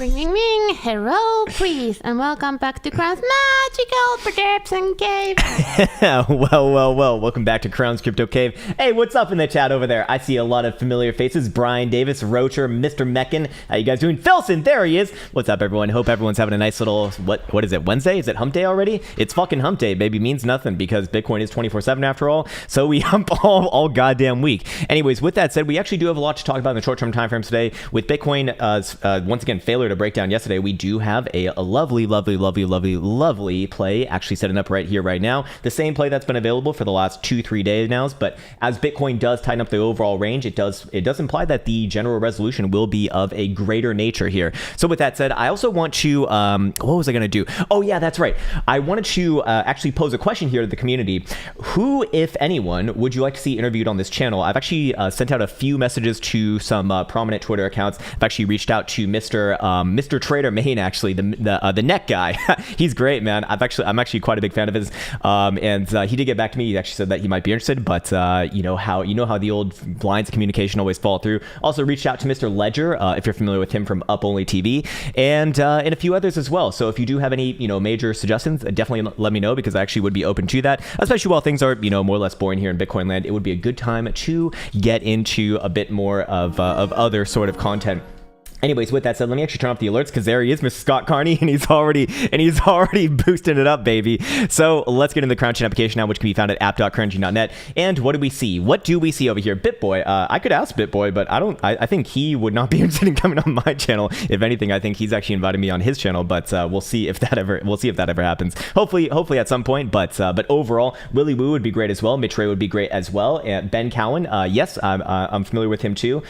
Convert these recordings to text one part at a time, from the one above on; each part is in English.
Ring, ring, ring. Hello, please, and welcome back to Krown's magical prediction cave. Well. Welcome back to Krown's Crypto Cave. Hey, what's up in the chat over there? I see a lot of familiar faces. Brian Davis, Rocher, Mr. Meckin. How you guys doing? Felson, there he is. What's up, everyone? Hope everyone's having a nice little, what is it, Wednesday? Is it hump day already? It's fucking hump day, baby. Means nothing because Bitcoin is 24/7 after all. So we hump all goddamn week. Anyways, with that said, we actually do have a lot to talk about in the short-term time frames today. With Bitcoin, once again, failure to break down yesterday, we do have a lovely play actually setting up right here, right now. The same play that's been available for the last 2-3 days now, but as Bitcoin does tighten up the overall range, it does imply that the general resolution will be of a greater nature here. So with that said, I also want to, what was I going to do? Oh yeah, that's right. I wanted to actually pose a question here to the community. Who, if anyone, would you like to see interviewed on this channel? I've actually sent out a few messages to some prominent Twitter accounts. I've actually reached out to Mr. Trader Main, actually, the neck guy. He's great, man. I'm actually quite a big fan of his, and he did get back to me. He actually said that he might be interested, but you know how the old lines of communication always fall through. Also reached out to Mr. Ledger, if you're familiar with him from Up Only TV, and a few others as well. So if you do have any major suggestions, definitely let me know, because I actually would be open to that, especially while things are more or less boring here in Bitcoin land. It would be a good time to get into a bit more of other sort of content. Anyways, with that said, let me actually turn off the alerts, because there he is, Mr. Scott Carney, and he's already boosting it up, baby. So let's get into the Krown Chain application now, which can be found at app.krownchain.net. And what do we see? What do we see over here? BitBoy. I could ask BitBoy, but I think he would not be interested in coming on my channel. If anything, I think he's actually invited me on his channel, but we'll see if that ever happens. Hopefully at some point. But overall, Willy Woo would be great as well. Mitch Ray would be great as well. And Ben Cowan, yes, I'm familiar with him too.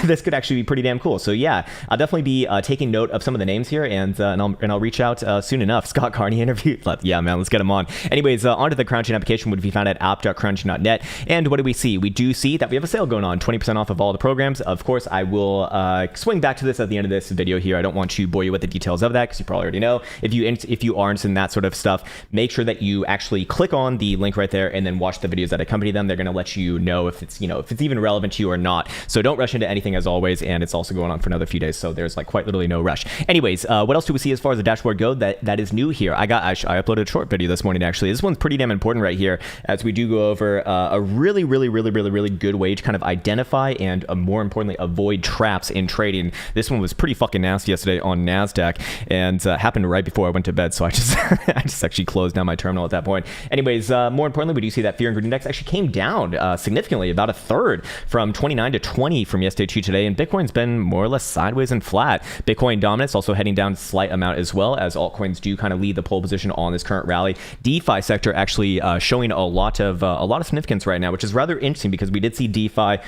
This could actually be pretty damn cool. So yeah. I'll definitely be taking note of some of the names here, and I'll reach out soon enough. Scott Carney interview. Yeah, man, let's get him on. Anyways, onto the Krown Chain application, would be found at app.krownchain.net. And what do we see? We do see that we have a sale going on, 20% off of all the programs. Of course, I will swing back to this at the end of this video here. I don't want to bore you with the details of that, because you probably already know. If you are interested in that sort of stuff, make sure that you actually click on the link right there and then watch the videos that accompany them. They're going to let you know if it's even relevant to you or not. So don't rush into anything, as always. And it's also going on for another few days, so there's quite literally no rush. Anyways, what else do we see as far as the dashboard go that is new here? I uploaded a short video this morning, actually. This one's pretty damn important right here, as we do go over a really good way to kind of identify and more importantly avoid traps in trading. This one was pretty fucking nasty yesterday on NASDAQ, and happened right before I went to bed, so I just actually closed down my terminal at that point. Anyways, more importantly, we do see that fear and greed index actually came down significantly, about a third, from 29 to 20 from yesterday to today, and Bitcoin's been more or less sideways and flat. Bitcoin dominance also heading down a slight amount as well, as altcoins do kind of lead the pole position on this current rally. DeFi sector actually showing a lot of significance right now, which is rather interesting, because we did see DeFi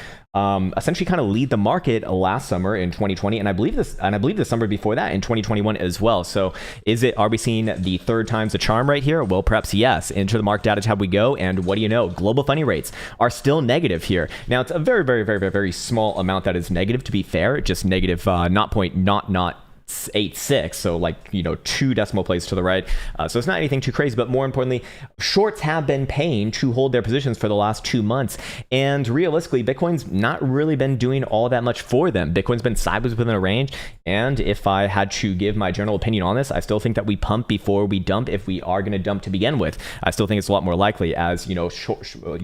essentially kind of lead the market last summer in 2020, and I believe the summer before that in 2021 as well. So are we seeing the third time's the charm right here? Well, perhaps yes. Into the market data tab we go, and what do you know? Global funding rates are still negative here. Now, it's a very small amount that is negative, to be fair, just negative 0.86, so 2 decimal places to the right. So it's not anything too crazy, but more importantly, shorts have been paying to hold their positions for the last 2 months, and realistically, Bitcoin's not really been doing all that much for them. Bitcoin's been sideways within a range, and if I had to give my general opinion on this, I still think that we pump before we dump, if we are going to dump to begin with. I still think it's a lot more likely, as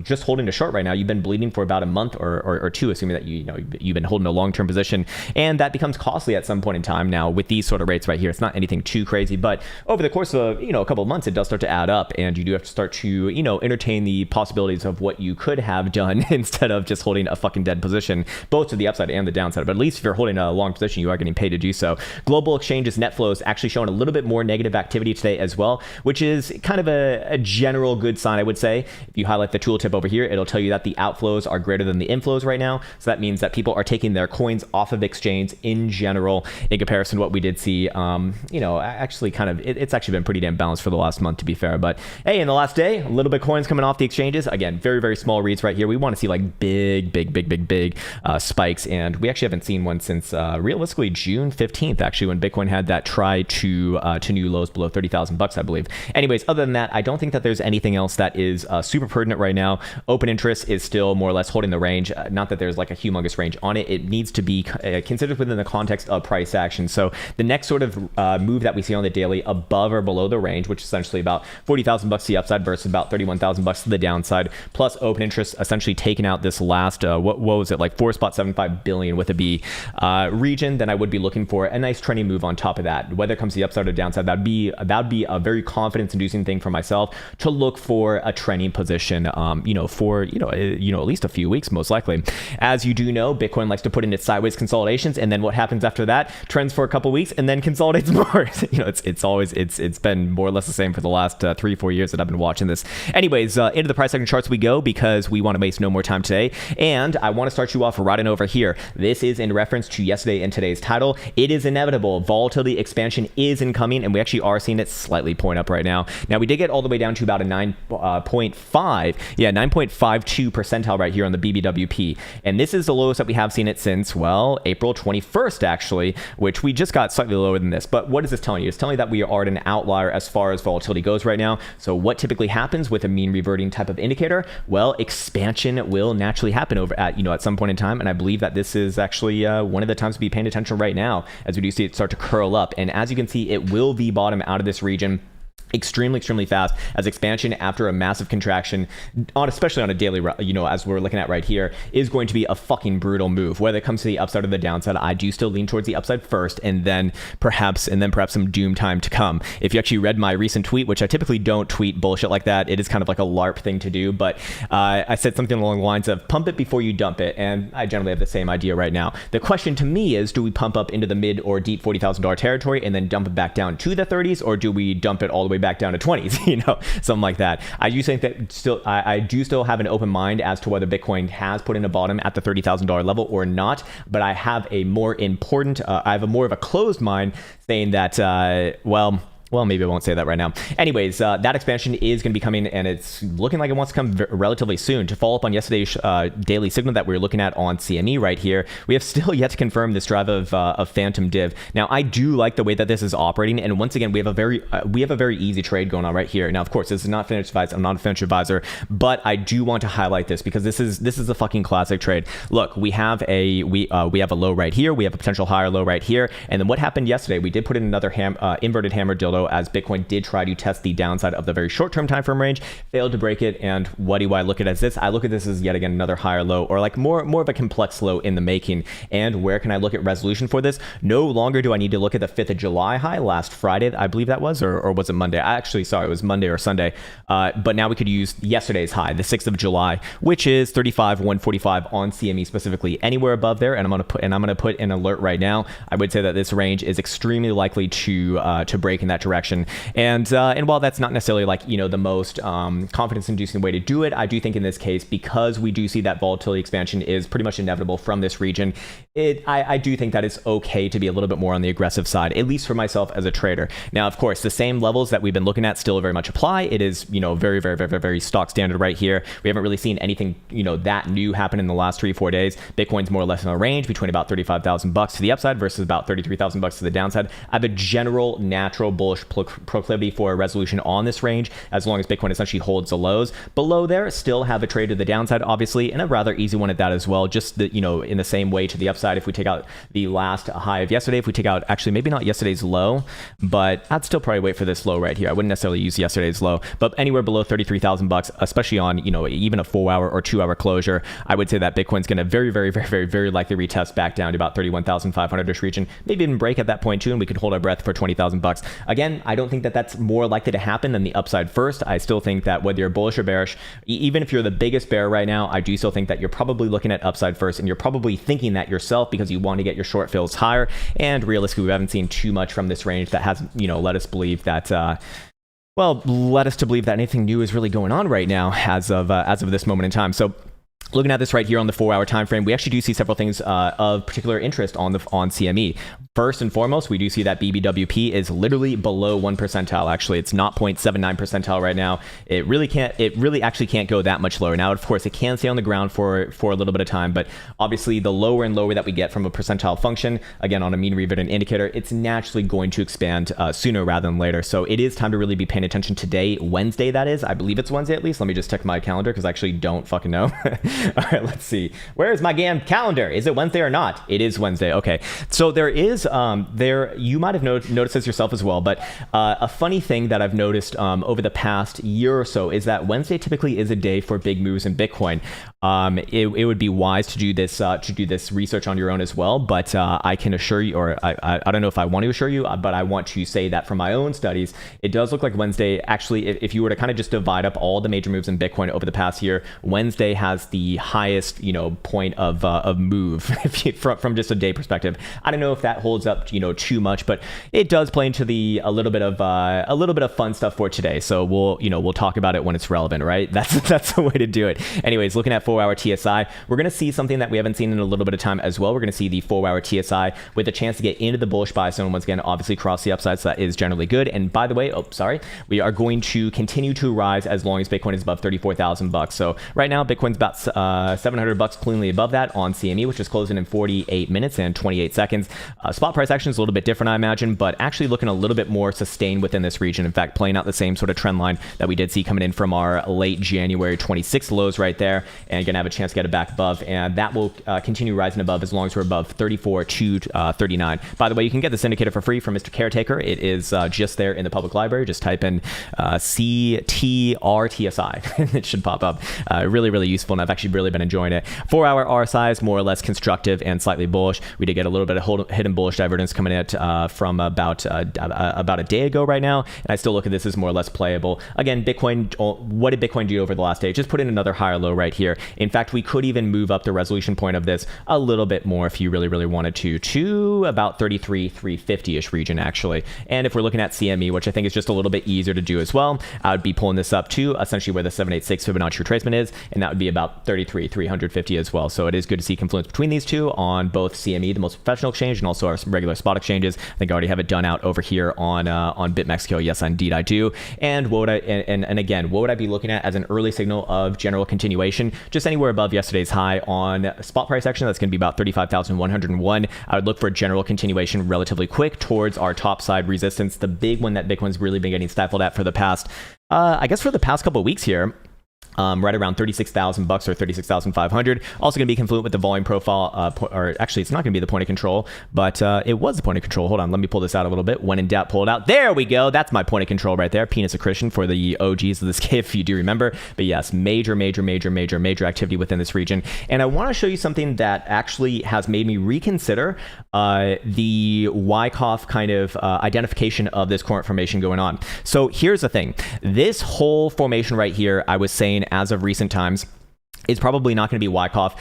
just holding a short right now, you've been bleeding for about a month or two, assuming that you've been holding a long-term position, and that becomes costly at some point in time. Now, with these sort of rates right here, it's not anything too crazy, but over the course of a couple of months, it does start to add up, and you do have to start to entertain the possibilities of what you could have done instead of just holding a fucking dead position, both to the upside and the downside. But at least if you're holding a long position, you are getting paid to do so. Global exchanges net flows actually showing a little bit more negative activity today as well, which is kind of a general good sign, I would say. If you highlight the tooltip over here, it'll tell you that the outflows are greater than the inflows right now. So that means that people are taking their coins off of exchange in general, in comparison to what we did see, actually it's actually been pretty damn balanced for the last month, to be fair. But hey, in the last day, a little bit coins coming off the exchanges. Again, very small reads right here. We want to see big spikes, and we actually haven't seen one since realistically June 15th, actually, when Bitcoin had that try to new lows below 30,000 bucks, I believe. Anyways, other than that, I don't think that there's anything else that is super pertinent right now. Open interest is still more or less holding the range. Not that there's a humongous range on it. It needs to be considered within the context of price action. So the next sort of move that we see on the daily above or below the range, which is essentially about 40,000 bucks to the upside versus about 31,000 bucks to the downside, plus open interest essentially taking out this last what was it, like 4.75 billion with a B region, then I would be looking for a nice trending move on top of that. Whether it comes to the upside or downside, that'd be a very confidence inducing thing for myself to look for a trending position for at least a few weeks most likely. As you do know, Bitcoin likes to put in its sideways consolidations, and then what happens after that? Trends for a couple weeks and then consolidates more. It's been more or less the same for the last 3-4 years that I've been watching this. Anyways, into the price action charts we go, because we want to waste no more time today, and I want to start you off right on over here. This is in reference to yesterday and today's title. It is inevitable. Volatility expansion is incoming, and we actually are seeing it slightly point up right now. Now, we did get all the way down to about a 9.52 percentile right here on the BBWP, and this is the lowest that we have seen it since, well, April 21st actually, which we just got slightly lower than this. But what is this telling you? It's telling you that we are at an outlier as far as volatility goes right now. So what typically happens with a mean reverting type of indicator? Well, expansion will naturally happen over at some point in time, and I believe that this is actually one of the times to be paying attention right now, as we do see it start to curl up. And as you can see, it will V-bottom out of this region extremely fast, as expansion after a massive contraction especially on a daily, as we're looking at right here, is going to be a fucking brutal move. Whether it comes to the upside or the downside, I do still lean towards the upside first, and then perhaps some doom time to come. If you actually read my recent tweet, which I typically don't tweet bullshit like that, it is kind of like a LARP thing to do, but I said something along the lines of pump it before you dump it, and I generally have the same idea right now. The question to me is, do we pump up into the mid or deep $40,000 territory and then dump it back down to the 30s, or do we dump it all the way back down to 20s, something like that? I do think that I do still have an open mind as to whether Bitcoin has put in a bottom at the $30,000 level or not, but I have a more of a closed mind saying that, well, maybe I won't say that right now. Anyways, that expansion is going to be coming, and it's looking like it wants to come relatively soon. To follow up on yesterday's daily signal that we were looking at on CME right here, we have still yet to confirm this drive of Phantom Div. Now, I do like the way that this is operating, and once again, we have a very easy trade going on right here. Now, of course, this is not financial advice. I'm not a financial advisor, but I do want to highlight this because this is a fucking classic trade. Look, we have a low right here. We have a potential higher low right here, and then what happened yesterday? We did put in another inverted hammer dildo, as Bitcoin did try to test the downside of the very short-term time frame range, failed to break it. And what do I look at as this? I look at this as yet again another higher low, or like more of a complex low in the making. And where can I look at resolution for this? No longer do I need to look at the 5th of July high last Friday, I believe that was, or was it Monday? It was Monday or Sunday. But now we could use yesterday's high, the 6th of July, which is 35,145 on CME specifically. Anywhere above there, and I'm gonna put an alert right now. I would say that this range is extremely likely to break in that direction. And while that's not necessarily the most confidence-inducing way to do it, I do think in this case, because we do see that volatility expansion is pretty much inevitable from this region, I do think that it's okay to be a little bit more on the aggressive side, at least for myself as a trader. Now, of course, the same levels that we've been looking at still very much apply. It is very stock standard right here. We haven't really seen anything that new happen in the last 3-4 days. Bitcoin's more or less in a range between about 35,000 bucks to the upside versus about 33,000 bucks to the downside. I have a general natural bullish proclivity for a resolution on this range, as long as Bitcoin essentially holds the lows. Below there, still have a trade to the downside, obviously, and a rather easy one at that as well. Just in the same way to the upside, if we take out the last high of yesterday, if we take out actually maybe not yesterday's low, but I'd still probably wait for this low right here. I wouldn't necessarily use yesterday's low, but anywhere below 33,000 bucks, especially on even a 4-hour or 2-hour closure, I would say that Bitcoin's going to very likely retest back down to about 31,500ish region, maybe even break at that point too, and we could hold our breath for 20,000 bucks. Again, I don't think that that's more likely to happen than the upside first. I still think that whether you're bullish or bearish, even if you're the biggest bear right now, I do still think that you're probably looking at upside first, and you're probably thinking that yourself because you want to get your short fills higher. And realistically, we haven't seen too much from this range that has led us to believe that anything new is really going on right now as of this moment in time. So looking at this right here on the 4-hour time frame, we actually do see several things of particular interest on CME. First and foremost, we do see that BBWP is literally below 1 percentile. Actually, it's not 0.79 percentile right now. It really actually can't go that much lower. Now, of course, it can stay on the ground for a little bit of time, but obviously the lower and lower that we get from a percentile function, again, on a mean reverting indicator, it's naturally going to expand sooner rather than later. So it is time to really be paying attention today, Wednesday, that is. I believe it's Wednesday at least. Let me just check my calendar because I actually don't fucking know. All right, let's see. Where is my damn calendar? Is it Wednesday or not? It is Wednesday. Okay. So there is there, you might have noticed this yourself as well, but a funny thing that I've noticed over the past year or so is that Wednesday typically is a day for big moves in Bitcoin. It would be wise to do this research on your own as well, but I can assure you, or I don't know if I want to assure you, but I want to say that from my own studies, it does look like Wednesday, actually, if you were to kind of just divide up all the major moves in Bitcoin over the past year, Wednesday has the highest, point of move from just a day perspective. I don't know if that holds up, too much, but it does play into a little bit of fun stuff for today. So we'll talk about it when it's relevant, right? That's the way to do it. Anyways, looking at 4-hour TSI, we're going to see something that we haven't seen in a little bit of time as well. We're going to see the 4-hour TSI with a chance to get into the bullish buy zone once again, obviously cross the upside, so that is generally good. And by the way, we are going to continue to rise as long as Bitcoin is above $34,000. So right now, Bitcoin's about $700 cleanly above that on CME, which is closing in 48 minutes and 28 seconds. Spot price action is a little bit different, I imagine, but actually looking a little bit more sustained within this region. In fact, playing out the same sort of trend line that we did see coming in from our late January 26th lows right there, and going to have a chance to get it back above, and that will continue rising above as long as we're above 34 to 39. By the way, you can get this indicator for free from Mr. Caretaker. It is just there in the public library. Just type in CTRTSI and it should pop up. Really, really useful, and I've actually really been enjoying it. 4-hour RSI is more or less constructive and slightly bullish. We did get a little bit of hidden bullish divergence coming in from about a day ago right now, and I still look at this as more or less playable. Again, Bitcoin, what did Bitcoin do over the last day? Just put in another higher low right here. In fact, we could even move up the resolution point of this a little bit more if you really, really wanted to about 33,350-ish region, actually. And if we're looking at CME, which I think is just a little bit easier to do as well, I would be pulling this up to essentially where the 786 Fibonacci retracement is, and that would be about 33,350 as well. So it is good to see confluence between these two on both CME, the most professional exchange, and also our regular spot exchanges. I think I already have it done out over here on BitMexico. Yes, indeed I do. And what would I be looking at as an early signal of general continuation? Just anywhere above yesterday's high on spot price action. That's going to be about 35,101. I would look for general continuation relatively quick towards our top side resistance, the big one that Bitcoin's really been getting stifled at for the past, for the past couple of weeks here. Right around $36,000 or 36,500. Also going to be confluent with the volume profile, or actually it's not going to be the point of control, but it was the point of control. Hold on, let me pull this out a little bit. When in doubt, pull it out. There we go. That's my point of control right there. Penis accretion for the OGs of this cave, if you do remember. But yes, major activity within this region. And I want to show you something that actually has made me reconsider the Wyckoff kind of identification of this current formation going on. So here's the thing. This whole formation right here, I was saying as of recent times, is probably not going to be Wyckoff.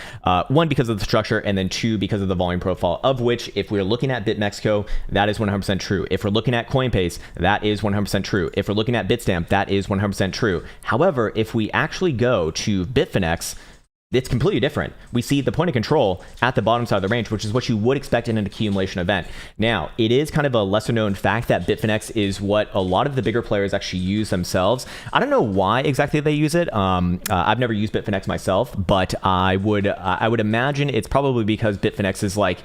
One, because of the structure, and then two, because of the volume profile, of which, if we're looking at BitMexico, that is 100% true. If we're looking at Coinbase, that is 100% true. If we're looking at Bitstamp, that is 100% true. However, if we actually go to Bitfinex, it's completely different. We see the point of control at the bottom side of the range, which is what you would expect in an accumulation event. Now, it is kind of a lesser known fact that Bitfinex is what a lot of the bigger players actually use themselves. I don't know why exactly they use it. I've never used Bitfinex myself, but I would imagine it's probably because Bitfinex is like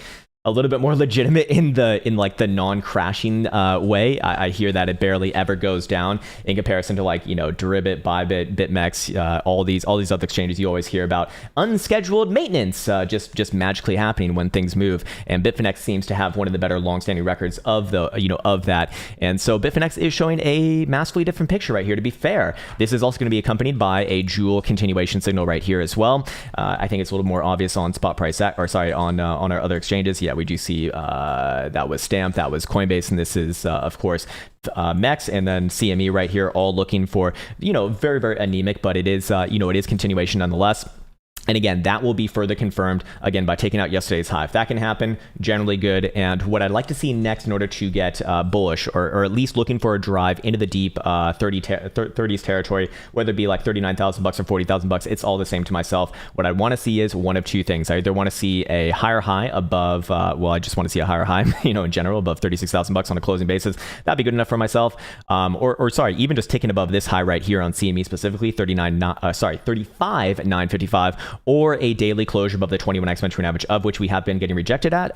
a little bit more legitimate in the non-crashing way. I hear that it barely ever goes down in comparison to Deribit, Bybit, BitMEX, all these other exchanges you always hear about unscheduled maintenance just magically happening when things move. And Bitfinex seems to have one of the better long-standing records of that. And so Bitfinex is showing a massively different picture right here. To be fair, this is also going to be accompanied by a Joule continuation signal right here as well. I think it's a little more obvious on spot price on our other exchanges. Yeah, we do see that was Stamp, that was Coinbase, and this is of course MEX, and then CME right here, all looking for very, very anemic, but it is it is continuation nonetheless. And again, that will be further confirmed, again, by taking out yesterday's high. If that can happen, generally good. And what I'd like to see next in order to get bullish, or at least looking for a drive into the deep 30s territory, whether it be like $39,000 or $40,000, it's all the same to myself. What I want to see is one of two things. I either want to see a higher high above, I just want to see a higher high, in general, above $36,000 on a closing basis. That'd be good enough for myself. Even just ticking above this high right here on CME specifically, 35,955, or a daily closure above the 21 exponential average, of which we have been getting rejected at,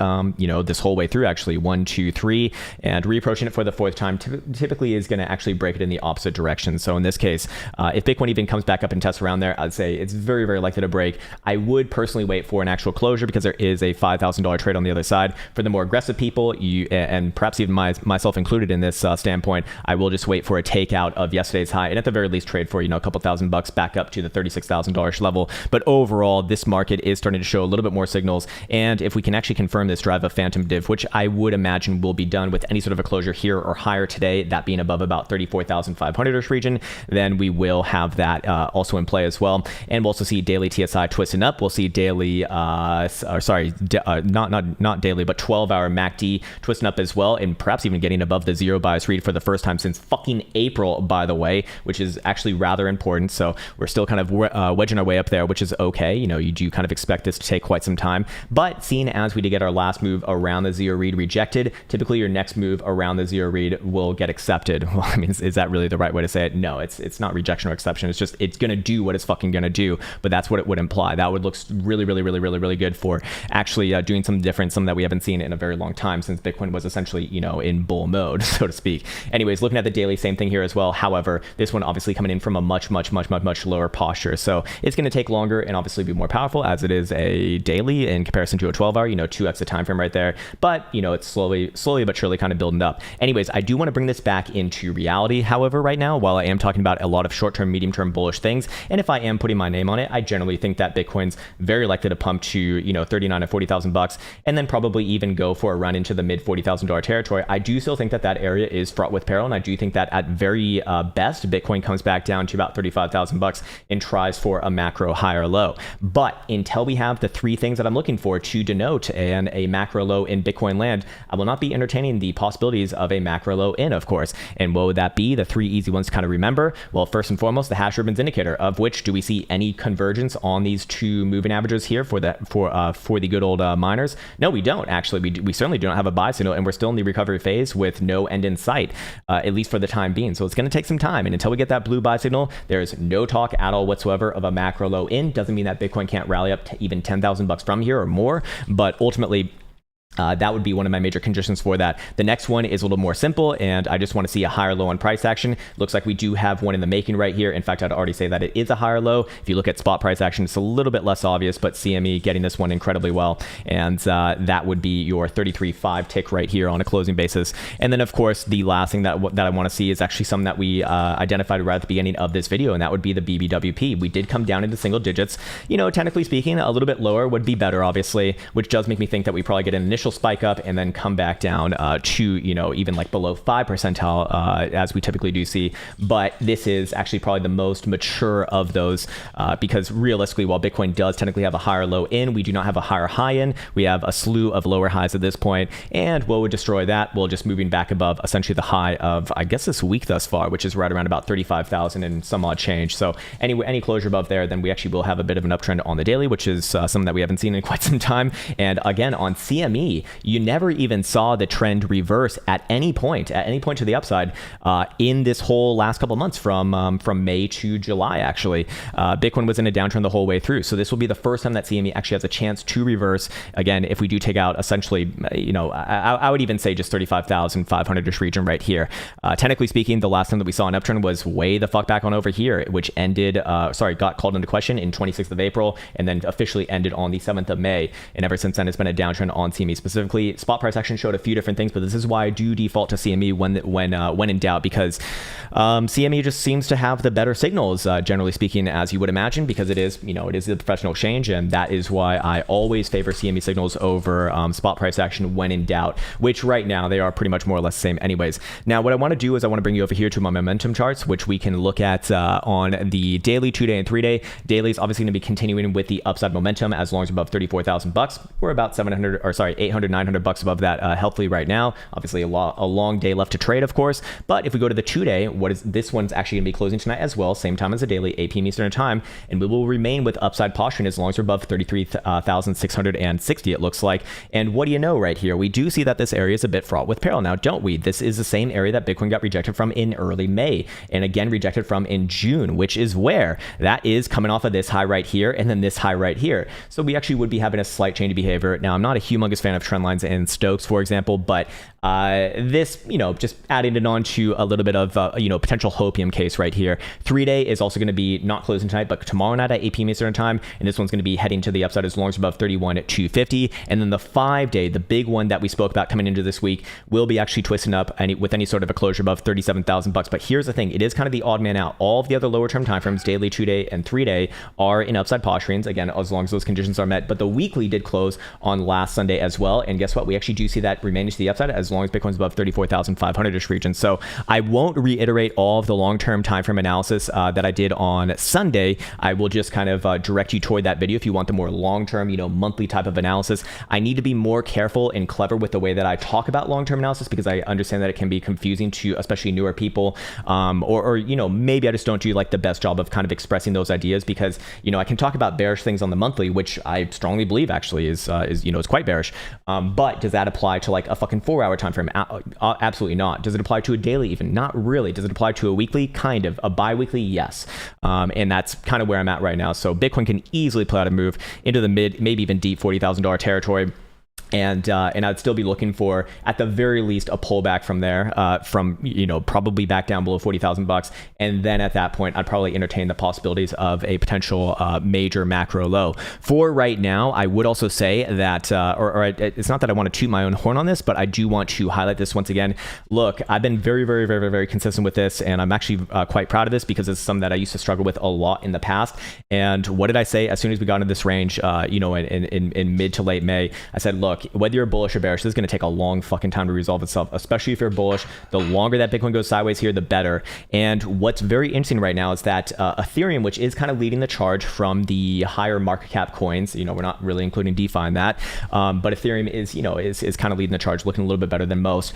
this whole way through, actually 1, 2, 3, and reapproaching it for the fourth time typically is going to actually break it in the opposite direction. So in this case, if Bitcoin even comes back up and tests around there, I'd say it's very, very likely to break. I would personally wait for an actual closure because there is a $5,000 trade on the other side. For the more aggressive people, and perhaps even myself included in this standpoint, I will just wait for a takeout of yesterday's high, and at the very least trade for a couple $1,000 back up to the $36,000 level. But overall, this market is starting to show a little bit more signals, and if we can actually confirm this drive of phantom div, which I would imagine will be done with any sort of a closure here or higher today, that being above about 34,500ish region, then we will have that also in play as well. And we'll also see daily TSI twisting up. We'll see daily, not daily, but 12-hour MACD twisting up as well, and perhaps even getting above the zero bias read for the first time since fucking April, by the way, which is actually rather important. So we're still kind of wedging our way up there, which is okay. You do kind of expect this to take quite some time, but seeing as we did get our last move around the zero read rejected, typically your next move around the zero read will get accepted. Well, I mean, is that really the right way to say it? No, it's not rejection or exception. It's just, it's going to do what it's fucking going to do, but that's what it would imply. That would look really, really, really, really, really good for actually doing something different, something that we haven't seen in a very long time since Bitcoin was essentially, in bull mode, so to speak. Anyways, looking at the daily, same thing here as well. However, this one obviously coming in from a much, much, much, much, much lower posture. So it's going to take longer and obviously be more powerful as it is a daily in comparison to a 12-hour, 2x the time frame right there. But, it's slowly but surely kind of building up. Anyways, I do want to bring this back into reality, however, right now, while I am talking about a lot of short-term, medium-term bullish things. And if I am putting my name on it, I generally think that Bitcoin's very likely to pump to, 39 or 40,000 bucks, and then probably even go for a run into the mid $40,000 territory. I do still think that area is fraught with peril, and I do think that at very best, Bitcoin comes back down to about 35,000 bucks and tries for a macro higher low. But until we have the three things that I'm looking for to denote a macro low in Bitcoin land, I will not be entertaining the possibilities of a macro low in, of course. And what would that be? The three easy ones to kind of remember. Well, first and foremost, the hash ribbons indicator, of which do we see any convergence on these two moving averages here for the good old miners? No, we don't actually. We certainly do not have a buy signal, and we're still in the recovery phase with no end in sight, at least for the time being. So it's going to take some time, and until we get that blue buy signal, there's no talk at all whatsoever of a macro low in. Doesn't mean that Bitcoin can't rally up to even 10,000 bucks from here or more, but ultimately that would be one of my major conditions for that. The next one is a little more simple, and I just want to see a higher low on price action. Looks like we do have one in the making right here. In fact, I'd already say that it is a higher low. If you look at spot price action, it's a little bit less obvious, but CME getting this one incredibly well. And that would be your 33.5 tick right here on a closing basis. And then, of course, the last thing that I want to see is actually something that we identified right at the beginning of this video, and that would be the BBWP. We did come down into single digits. Technically speaking, a little bit lower would be better, obviously, which does make me think that we probably get an initial spike up and then come back down to even like below 5 percentile as we typically do see. But this is actually probably the most mature of those because realistically, while Bitcoin does technically have a higher low in, we do not have a higher high in. We have a slew of lower highs at this point, and what would destroy that? Well, just moving back above essentially the high of, I guess, this week thus far, which is right around about 35,000 and some odd change. So any closure above there, then we actually will have a bit of an uptrend on the daily, which is something that we haven't seen in quite some time. And again, on CME, you never even saw the trend reverse at any point to the upside in this whole last couple months from May to July. Actually, Bitcoin was in a downtrend the whole way through. So this will be the first time that CME actually has a chance to reverse. Again, if we do take out essentially, I would even say just 35,500ish region right here. Technically speaking, the last time that we saw an uptrend was way the fuck back on over here, which ended, got called into question in 26th of April, and then officially ended on the 7th of May. And ever since then, it's been a downtrend on CME specifically. Spot price action showed a few different things, but this is why I do default to CME when in doubt, because CME just seems to have the better signals, generally speaking, as you would imagine, because it is the professional exchange, and that is why I always favor CME signals over spot price action when in doubt, which right now they are pretty much more or less the same anyways. Now, what I want to do is I want to bring you over here to my momentum charts, which we can look at on the daily, 2-day, and 3-day. Daily is obviously going to be continuing with the upside momentum as long as above 34,000 bucks. We're about $800, $900 above that healthily right now. Obviously a long day left to trade, of course. But if we go to the 2-day, this one's actually going to be closing tonight as well, same time as the daily, 8 p.m. Eastern time, and we will remain with upside posturing as long as we're above 33,660, it looks like. And what do you know right here? We do see that this area is a bit fraught with peril now, don't we? This is the same area that Bitcoin got rejected from in early May, and again rejected from in June, which is where that is coming off of this high right here and then this high right here. So we actually would be having a slight change of behavior. Now, I'm not a humongous fan of trend lines and Stokes, for example, but this, just adding it on to a little bit of, potential hopium case right here. 3-day is also going to be not closing tonight, but tomorrow night at 8 p.m. Eastern time. And this one's going to be heading to the upside as long as above 31,250. And then the 5-day, the big one that we spoke about coming into this week, will be actually twisting up with any sort of a closure above $37,000. But here's the thing. It is kind of the odd man out. All of the other lower term timeframes, daily, 2-day, and 3-day, are in upside posturings. Again, as long as those conditions are met. But the weekly did close on last Sunday as well. And guess what? We actually do see that remaining to the upside as long as Bitcoin's above 34,500-ish region. So I won't reiterate all of the long-term time frame analysis that I did on Sunday. I will just kind of direct you toward that video if you want the more long-term, monthly type of analysis. I need to be more careful and clever with the way that I talk about long-term analysis because I understand that it can be confusing to especially newer people, or maybe I just don't do like the best job of kind of expressing those ideas because I can talk about bearish things on the monthly, which I strongly believe actually is quite bearish. But does that apply to like a fucking 4-hour time frame? Absolutely not. Does it apply to a daily even? Not really. Does it apply to a weekly? Kind of. A bi-weekly? Yes. And that's kind of where I'm at right now. So Bitcoin can easily play out a move into the mid, maybe even deep $40,000 territory. And I'd still be looking for, at the very least, a pullback from there, probably back down below $40,000. And then at that point, I'd probably entertain the possibilities of a potential major macro low. For right now, I would also say that, it's not that I want to toot my own horn on this, but I do want to highlight this once again. Look, I've been very, very, very, very consistent with this, and I'm actually quite proud of this because it's something that I used to struggle with a lot in the past. And what did I say as soon as we got into this range, in mid to late May? I said, look, whether you're bullish or bearish, this is going to take a long fucking time to resolve itself, especially if you're bullish. The longer that Bitcoin goes sideways here, the better. And what's very interesting right now is that Ethereum, which is kind of leading the charge from the higher market cap coins, we're not really including DeFi in that, but Ethereum is kind of leading the charge, looking a little bit better than most.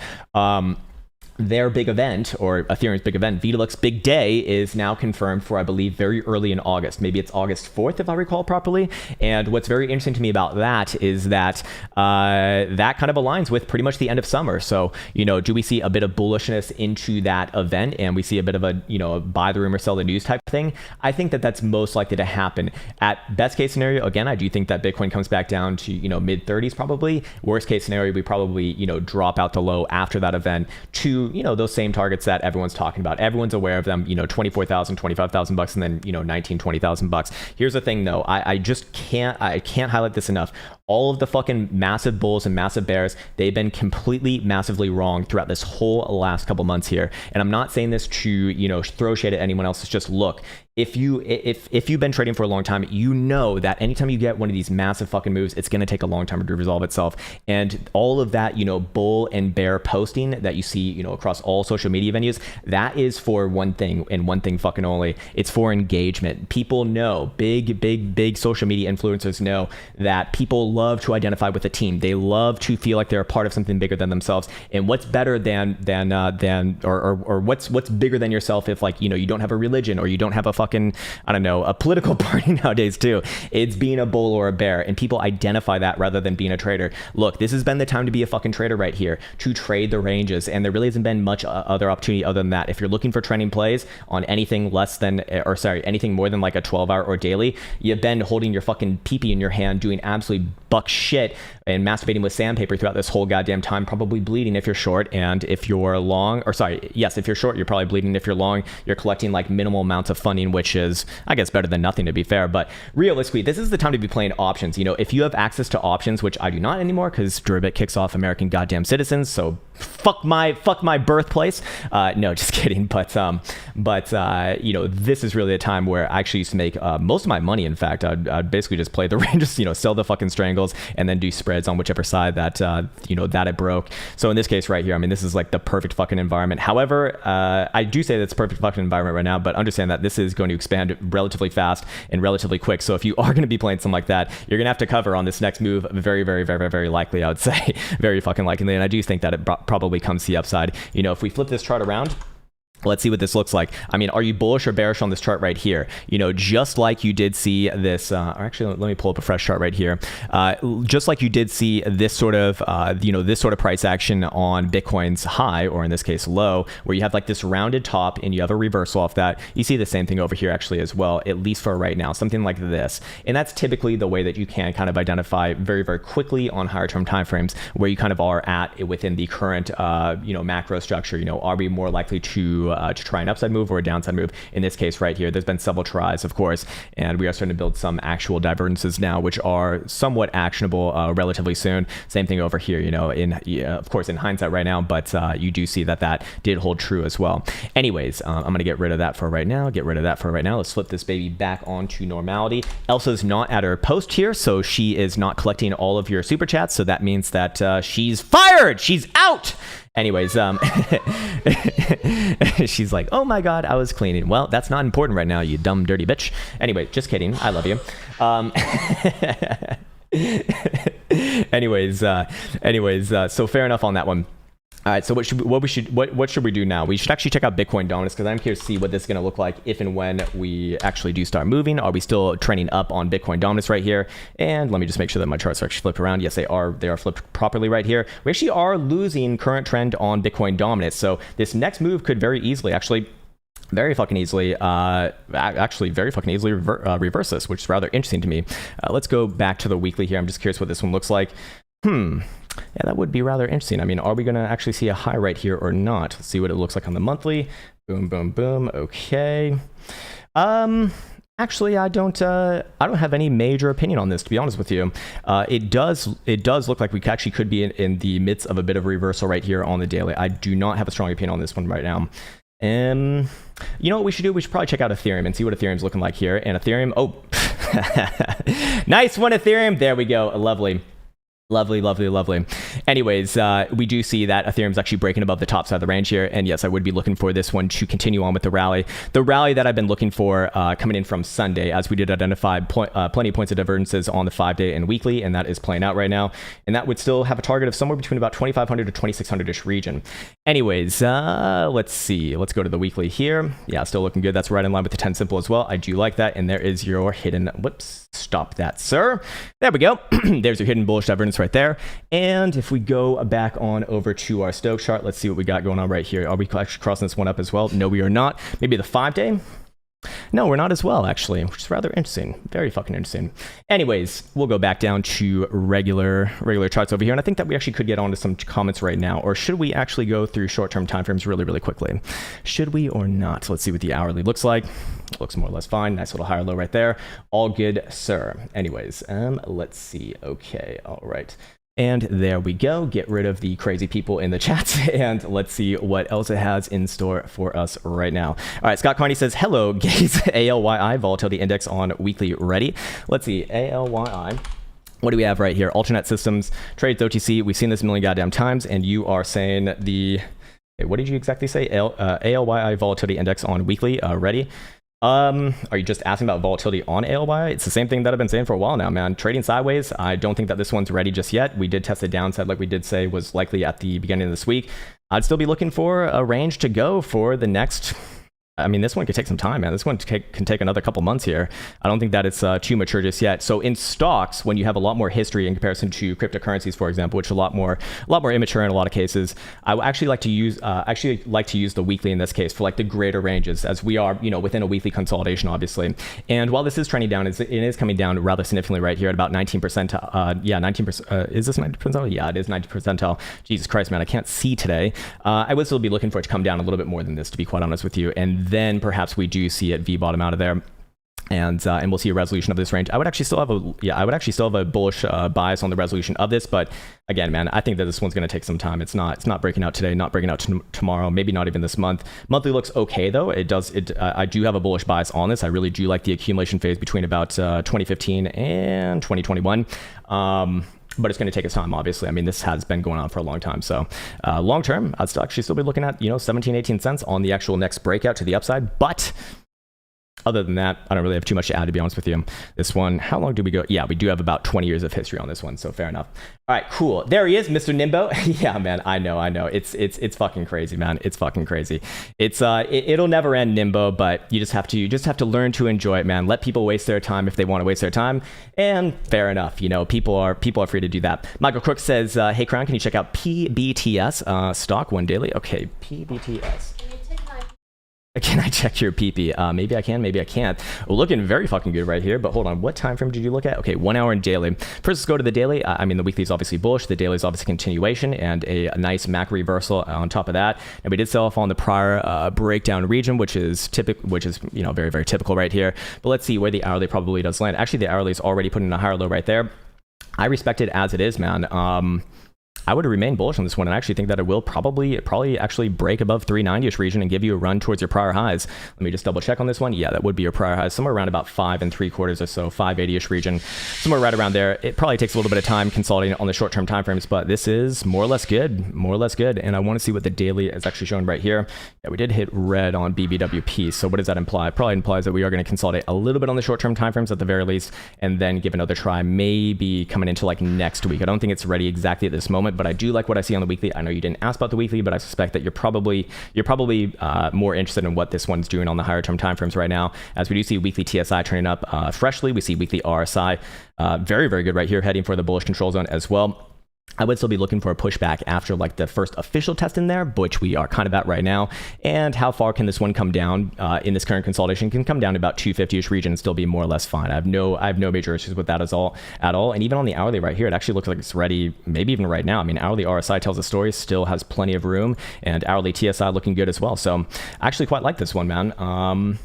Their big event, or Ethereum's big event, Vitalik's big day, is now confirmed for, I believe, very early in August. Maybe it's August 4th, if I recall properly. And what's very interesting to me about that is that that kind of aligns with pretty much the end of summer. So, do we see a bit of bullishness into that event and we see a bit of a buy the rumor, sell the news type thing? I think that that's most likely to happen. At best case scenario, again, I do think that Bitcoin comes back down to, mid 30s probably. Worst case scenario, we probably, drop out the low after that event to those same targets that everyone's talking about. Everyone's aware of them, $24,000, $25,000, and then, $19,000, $20,000. Here's the thing though, I can't highlight this enough. All of the fucking massive bulls and massive bears, they've been completely massively wrong throughout this whole last couple months here. And I'm not saying this to, throw shade at anyone else. It's just, look, if you've been trading for a long time, that anytime you get one of these massive fucking moves, it's going to take a long time to resolve itself. And all of that, bull and bear posting that you see, across all social media venues, that is for one thing and one thing fucking only. It's for engagement. People know, big social media influencers know that people love to identify with a team. They love to feel like they're a part of something bigger than themselves. And what's better than what's bigger than yourself if you don't have a religion or you don't have a fucking, a political party nowadays too. It's being a bull or a bear, and people identify that rather than being a trader. Look, this has been the time to be a fucking trader right here, to trade the ranges, and there really hasn't been much other opportunity other than that. If you're looking for trending plays on anything anything more than like a 12-hour or daily, you've been holding your fucking pee-pee in your hand, doing absolutely buck shit and masturbating with sandpaper throughout this whole goddamn time, probably bleeding if you're short. And if you're long, if you're short, you're probably bleeding. If you're long, you're collecting like minimal amounts of funding, which is, I guess, better than nothing, to be fair. But realistically, this is the time to be playing options. If you have access to options, which I do not anymore because Deribit kicks off American goddamn citizens, so fuck my birthplace. No, just kidding. But this is really a time where I actually used to make most of my money. In fact, I'd basically just play the ranges, sell the fucking strangles and then do spreads spreads on whichever side that that it broke. So in this case right here, I mean, this is like the perfect fucking environment. However, I do say that's perfect fucking environment right now, but understand that this is going to expand relatively fast and relatively quick. So if you are going to be playing something like that, you're going to have to cover on this next move very, very, very, very, very likely, I would say. Very fucking likely. And I do think that it probably comes to the upside. If we flip this chart around, let's see what this looks like. I mean, are you bullish or bearish on this chart right here? Just like you did see this, or actually, let me pull up a fresh chart right here. Just like you did see this sort of, this sort of price action on Bitcoin's high, or in this case, low, where you have like this rounded top and you have a reversal off that. You see the same thing over here actually as well, at least for right now, something like this. And that's typically the way that you can kind of identify very, very quickly on higher term timeframes where you kind of are at within the current, macro structure. Are we more likely to try an upside move or a downside move? In this case right here, there's been several tries, of course, and we are starting to build some actual divergences now, which are somewhat actionable relatively soon. Same thing over here, of course, in hindsight right now, but you do see that did hold true as well. Anyways, I'm going to get rid of that for right now. Let's flip this baby back onto normality. Elsa's not at her post here, so she is not collecting all of your super chats. So that means that she's fired. She's out. Anyways, she's like, oh my God, I was cleaning. Well, that's not important right now, you dumb, dirty bitch. Anyway, just kidding. I love you. So fair enough on that one. All right, so what should we do now? We should actually check out Bitcoin dominance, because I'm curious to see what this is going to look like if and when we actually do start moving. Are we still trending up on Bitcoin dominance right here? And let me just make sure that my charts are actually flipped around. Yes, they are flipped properly right here. We actually are losing current trend on Bitcoin dominance. So this next move could very easily very fucking easily reverse this, which is rather interesting to me. Let's go back to the weekly here. I'm just curious what this one looks like. Yeah, that would be rather interesting. I mean, are we going to actually see a high right here or not? Let's see what it looks like on the monthly. Boom, boom, boom. Okay. Actually, I don't have any major opinion on this, to be honest with you. It does look like we actually could be in the midst of a bit of a reversal right here on the daily. I do not have a strong opinion on this one right now. You know what we should do? We should probably check out Ethereum and see what Ethereum's looking like here. And Ethereum, nice one, Ethereum. There we go. Lovely. Anyways, we do see that Ethereum's actually breaking above the top side of the range here. And yes, I would be looking for this one to continue on with the rally. The rally that I've been looking for coming in from Sunday, as we did identify plenty of points of divergences on the 5-day and weekly, and that is playing out right now. And that would still have a target of somewhere between about 2,500 to 2,600-ish region. Anyways, let's see. Let's go to the weekly here. Yeah, still looking good. That's right in line with the 10 simple as well. I do like that. And there is your hidden, whoops, stop that, sir. There we go. There's your hidden bullish divergence right there. And if we go back on over to our Stoke chart, let's see what we got going on right here. Are we actually crossing this one up as well? No, we are not. Maybe the 5-day? No, we're not as well, actually, which is rather interesting. Very fucking interesting. Anyways, we'll go back down to regular charts over here. And I think that we actually could get onto some comments right now. Or should we actually go through short-term timeframes really, really quickly? Should we or not? Let's see what the hourly looks like. Looks more or less fine. Nice little higher low right there. All good, sir. Anyways, let's see. Okay, all right. And there we go. Get rid of the crazy people in the chat, and let's see what else it has in store for us right now. All right, Scott Carney says, hello, Gaze ALYI volatility index on weekly ready. Let's see, ALYI. What do we have right here? Alternate systems, trades OTC. We've seen this a million goddamn times, and you are saying the, what did you exactly say? ALYI volatility index on weekly ready. Are you just asking about volatility on ALY? It's the same thing that I've been saying for a while now, man. Trading sideways, I don't think that this one's ready just yet. We did test the downside, like we did say was likely at the beginning of this week. I'd still be looking for a range to go for the next. I mean, this one could take some time, man. This one can take another couple months here. I don't think that it's too mature just yet. So in stocks, when you have a lot more history in comparison to cryptocurrencies, for example, which are a lot more immature in a lot of cases, I would actually like to use the weekly in this case for like the greater ranges, as we are, within a weekly consolidation, obviously. And while this is trending down, it is coming down rather significantly right here at about 19%. Yeah, 19%. Is this 90%? Yeah, it is 90%. Jesus Christ, man, I can't see today. I would still be looking for it to come down a little bit more than this, to be quite honest with you. And then perhaps we do see it V-bottom out of there. And we'll see a resolution of this range. I would actually still have a bullish bias on the resolution of this, but again, man, I think that this one's going to take some time. It's not breaking out today, not breaking out tomorrow, maybe not even this month. Monthly looks okay though. I do have a bullish bias on this. I really do like the accumulation phase between about 2015 and 2021. But it's going to take its time, obviously. I mean, this has been going on for a long time. So long term, I'd still actually be looking at, 17, 18 cents on the actual next breakout to the upside. But other than that, I don't really have too much to add, to be honest with you. This one, how long do we go? Yeah, we do have about 20 years of history on this one, so fair enough. All right, cool. There he is, Mr. Nimbo. Yeah, man, I know. It's fucking crazy, man. It's fucking crazy. It'll never end, Nimbo, but you just have to learn to enjoy it, man. Let people waste their time if they want to waste their time, and fair enough. People are free to do that. Michael Crook says, "Hey, Krown, can you check out PBTS stock one daily?" Okay, PBTS. Can I check your PP? Maybe I can, maybe I can't. Well, looking very fucking good right here, but hold on. What time frame did you look at? Okay, 1 hour and daily. First, let's go to the daily. I mean, the weekly is obviously bullish. The daily is obviously continuation and a nice MAC reversal on top of that. And we did sell off on the prior breakdown region, which is very, very typical right here. But let's see where the hourly probably does land. Actually, the hourly is already putting in a higher low right there. I respect it as it is, man. I would remain bullish on this one, and I actually think that it will probably actually break above 390-ish region and give you a run towards your prior highs. Let me just double check on this one. Yeah, that would be your prior highs, somewhere around about 5 3/4 or so, 580-ish region, somewhere right around there. It probably takes a little bit of time consolidating on the short-term timeframes, but this is more or less good, and I want to see what the daily is actually showing right here. Yeah, we did hit red on BBWP, so what does that imply? It probably implies that we are going to consolidate a little bit on the short-term timeframes at the very least, and then give another try, maybe coming into like next week. I don't think it's ready exactly at this moment, but I do like what I see on the weekly. I know you didn't ask about the weekly, but I suspect that you're probably more interested in what this one's doing on the higher term timeframes right now, as we do see weekly TSI turning up freshly. We see weekly RSI very, very good right here, heading for the bullish control zone as well. I would still be looking for a pushback after like the first official test in there, which we are kind of at right now. And how far can this one come down in this current consolidation? Can come down to about 250-ish region and still be more or less fine. I have no major issues with that at all. And even on the hourly right here, it actually looks like it's ready, maybe even right now. I mean, hourly RSI tells a story, still has plenty of room, and hourly TSI looking good as well. So I actually quite like this one, man.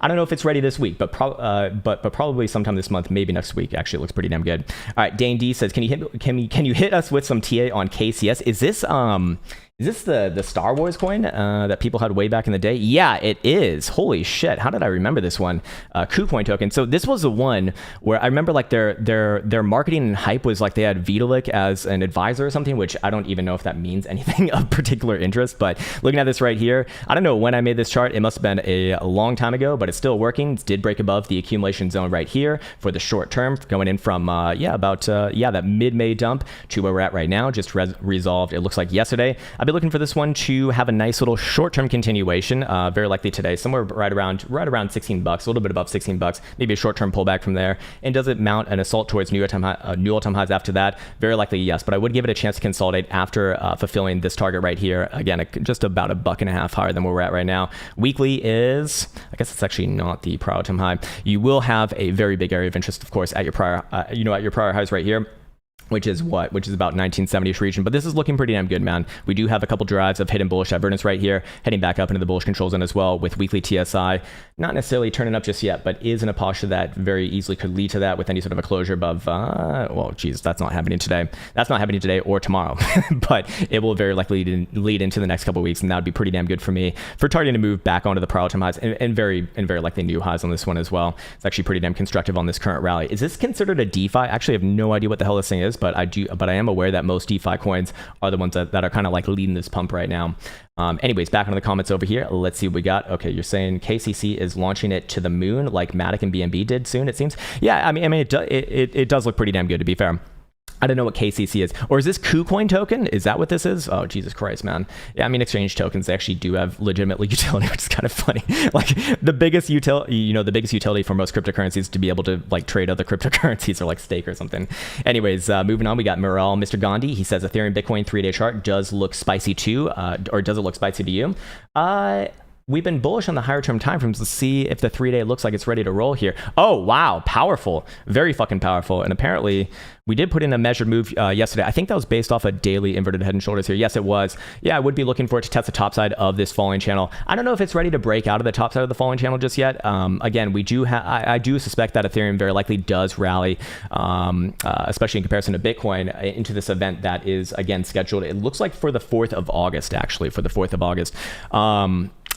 I don't know if it's ready this week, but probably sometime this month, maybe next week. Actually, it looks pretty damn good. All right, Dane D says, can you hit us with some TA on KCS? Is this the Star Wars coin that people had way back in the day? Yeah, it is. Holy shit! How did I remember this one? KuCoin token. So this was the one where I remember like their marketing and hype was like they had Vitalik as an advisor or something, which I don't even know if that means anything of particular interest. But looking at this right here, I don't know when I made this chart. It must have been a long time ago, but it's still working. It did break above the accumulation zone right here for the short term, going in from that mid-May dump to where we're at right now. Just resolved. It looks like yesterday. I've been looking for this one to have a nice little short-term continuation, very likely today, somewhere right around $16, a little bit above $16, maybe a short-term pullback from there. And does it mount an assault towards new all-time highs after that? Very likely, yes. But I would give it a chance to consolidate after fulfilling this target right here. Again, just about $1.50 higher than where we're at right now. Weekly is, I guess it's actually not the prior all-time high. You will have a very big area of interest, of course, at your prior highs right here, which is about 1970-ish region. But this is looking pretty damn good, man. We do have a couple drives of hidden bullish divergence right here, heading back up into the bullish control zone as well, with weekly TSI not necessarily turning up just yet, but is in a posture that very easily could lead to that with any sort of a closure above, that's not happening today. That's not happening today or tomorrow, but it will very likely lead into the next couple of weeks, and that would be pretty damn good for me for targeting to move back onto the prior all-time highs and very likely new highs on this one as well. It's actually pretty damn constructive on this current rally. Is this considered a DeFi? Actually, I have no idea what the hell this thing is, but I am aware that most DeFi coins are the ones that are kind of like leading this pump right now. Anyways, back into the comments over here. Let's see what we got. Okay, you're saying KCC is launching it to the moon like Matic and BNB did soon, it seems. Yeah, I mean, it does look pretty damn good, to be fair. I don't know what KCC is. Or is this KuCoin token? Is that what this is? Oh, Jesus Christ, man. Yeah, I mean, exchange tokens, they actually do have legitimately utility, which is kind of funny. Like the biggest utility for most cryptocurrencies is to be able to like trade other cryptocurrencies or like stake or something. Anyways, moving on, we got Morel, Mr. Gandhi. He says Ethereum Bitcoin 3-day chart does look spicy too, or does it look spicy to you? We've been bullish on the higher term timeframes. Let's see if the 3-day looks like it's ready to roll here. Oh, wow. Powerful. Very fucking powerful. And apparently we did put in a measured move yesterday. I think that was based off a daily inverted head and shoulders here. Yes, it was. Yeah, I would be looking for it to test the top side of this falling channel. I don't know if it's ready to break out of the top side of the falling channel just yet. Again, I do suspect that Ethereum very likely does rally, especially in comparison to Bitcoin, into this event that is, again, scheduled. It looks like for the 4th of August, actually, for the 4th of August.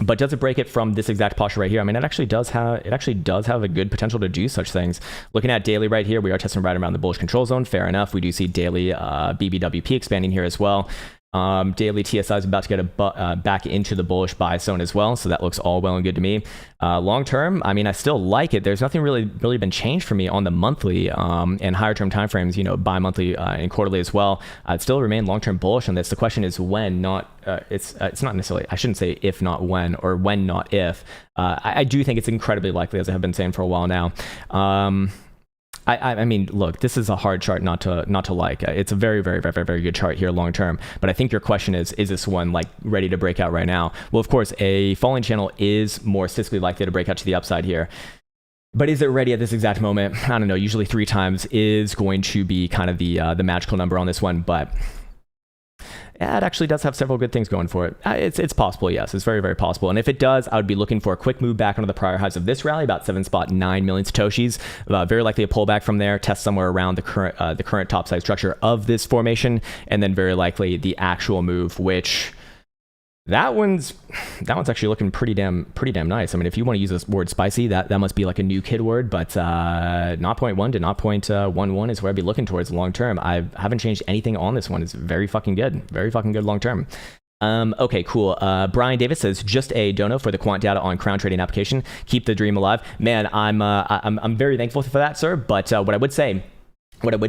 But does it break it from this exact posture right here? I mean, it actually does have a good potential to do such things. Looking at daily right here, we are testing right around the bullish control zone. Fair enough. We do see daily BBWP expanding here as well. Daily TSI is about to get back into the bullish buy zone as well, so that looks all well and good to me. Long term, I mean, I still like it. There's nothing really been changed for me on the monthly and higher term timeframes, bi-monthly and quarterly as well. I'd still remain long term bullish on this. The question is when, not it's not necessarily, I shouldn't say if not when, or when not if. I do think it's incredibly likely, as I have been saying for a while now. I mean, look, this is a hard chart not to like. It's a very, very, very, very, very good chart here long term. But I think your question is this one like ready to break out right now? Well, of course, a falling channel is more statistically likely to break out to the upside here. But is it ready at this exact moment? I don't know. Usually 3 times is going to be kind of the magical number on this one. But yeah, it actually does have several good things going for it. It's possible, yes. It's very, very possible. And if it does, I would be looking for a quick move back onto the prior highs of this rally, about 7.9 million Satoshis. Very likely a pullback from there, test somewhere around the current top side structure of this formation, and then very likely the actual move, which that one's actually looking pretty damn nice. I mean, if you want to use this word spicy, that must be like a new kid word, but 0.1 to 0.11 is where I'd be looking towards long term. I haven't changed anything on this one. It's very fucking good long term. Okay, cool. Brian Davis says, just a dono for the quant data on Krown trading application. Keep the dream alive. Man, I'm very thankful for that, sir. But what I would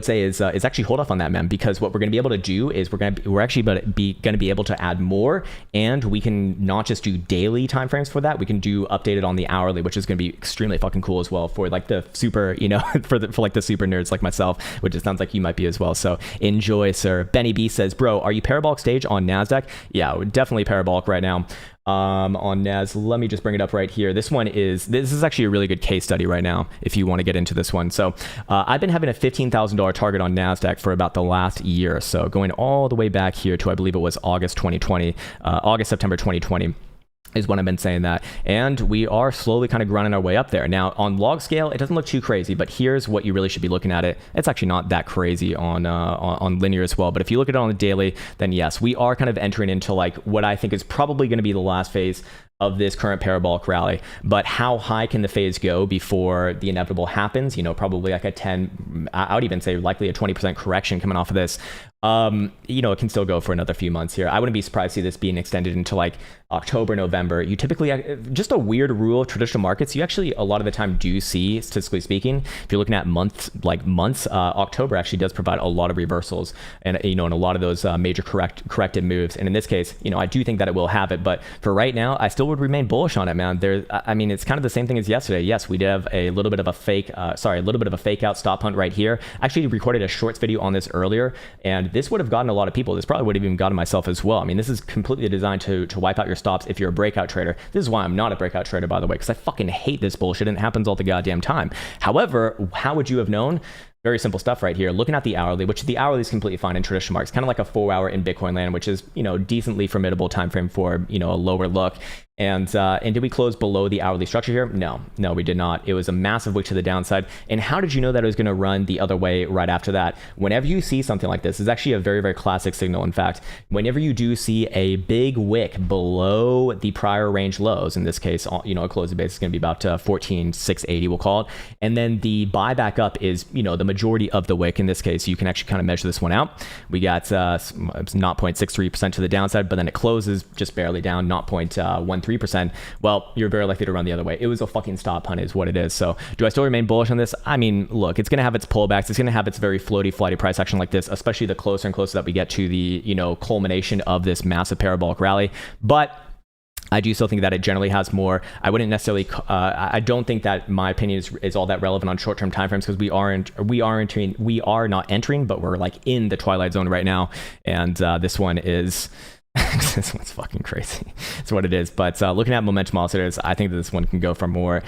say is actually hold off on that, man, because what we're going to be able to do is we're actually going to be able to add more, and we can not just do daily timeframes for that. We can do updated on the hourly, which is going to be extremely fucking cool as well for like the super, for like the super nerds like myself, which it sounds like you might be as well. So enjoy, sir. Benny B says, bro, are you parabolic stage on NASDAQ? Yeah, we're definitely parabolic right now. On NAS, let me just bring it up right here. This is actually a really good case study right now if you want to get into this one. So I've been having a $15,000 target on NASDAQ for about the last year or so, going all the way back here to, I believe it was September 2020. Is when I've been saying that, and we are slowly kind of grinding our way up there. Now on log scale, it doesn't look too crazy, but here's what you really should be looking at it. It's actually not that crazy on linear as well, but if you look at it on the daily, then yes, we are kind of entering into like what I think is probably going to be the last phase of this current parabolic rally. But how high can the phase go before the inevitable happens? Probably like I would even say likely a 20% correction coming off of this. It can still go for another few months here. I wouldn't be surprised to see this being extended into like October, November. You typically, just a weird rule of traditional markets, you actually a lot of the time do see, statistically speaking, if you're looking at months, October actually does provide a lot of reversals and in a lot of those major corrected moves. And in this case, I do think that it will have it, but for right now, I still would remain bullish on it, man. It's kind of the same thing as yesterday. Yes, we did have a little bit of a fake out stop hunt right here. I actually recorded a shorts video on this earlier, and this would have gotten a lot of people. This probably would have even gotten myself as well. I mean, this is completely designed to wipe out your stops if you're a breakout trader. This is why I'm not a breakout trader, by the way, because I fucking hate this bullshit and it happens all the goddamn time. However, how would you have known? Very simple stuff right here. Looking at the hourly, which the hourly is completely fine in traditional markets, kind of like a 4-hour in Bitcoin land, which is, decently formidable time frame for, a lower look. And did we close below the hourly structure here? No, we did not. It was a massive wick to the downside. And how did you know that it was going to run the other way right after that? Whenever you see something like this, it's actually a very, very classic signal. In fact, whenever you do see a big wick below the prior range lows, in this case, a closing base is going to be about 14,680, we'll call it. And then the buy back up is, the majority of the wick. In this case, you can actually kind of measure this one out. We got 0.63% to the downside, but then it closes just barely down 0.13%. Well, you're very likely to run the other way. It was a fucking stop hunt is what it is. So do I still remain bullish on this? I mean, look, it's going to have its pullbacks. It's going to have its very floaty, flighty price action like this, especially the closer and closer that we get to the, culmination of this massive parabolic rally. But I do still think that it generally has more. I wouldn't necessarily. I don't think that my opinion is all that relevant on short-term timeframes because we are not entering, but we're like in the twilight zone right now, and this one is. This one's fucking crazy. It's what it is. But looking at momentum oscillators, I think that this one can go for more.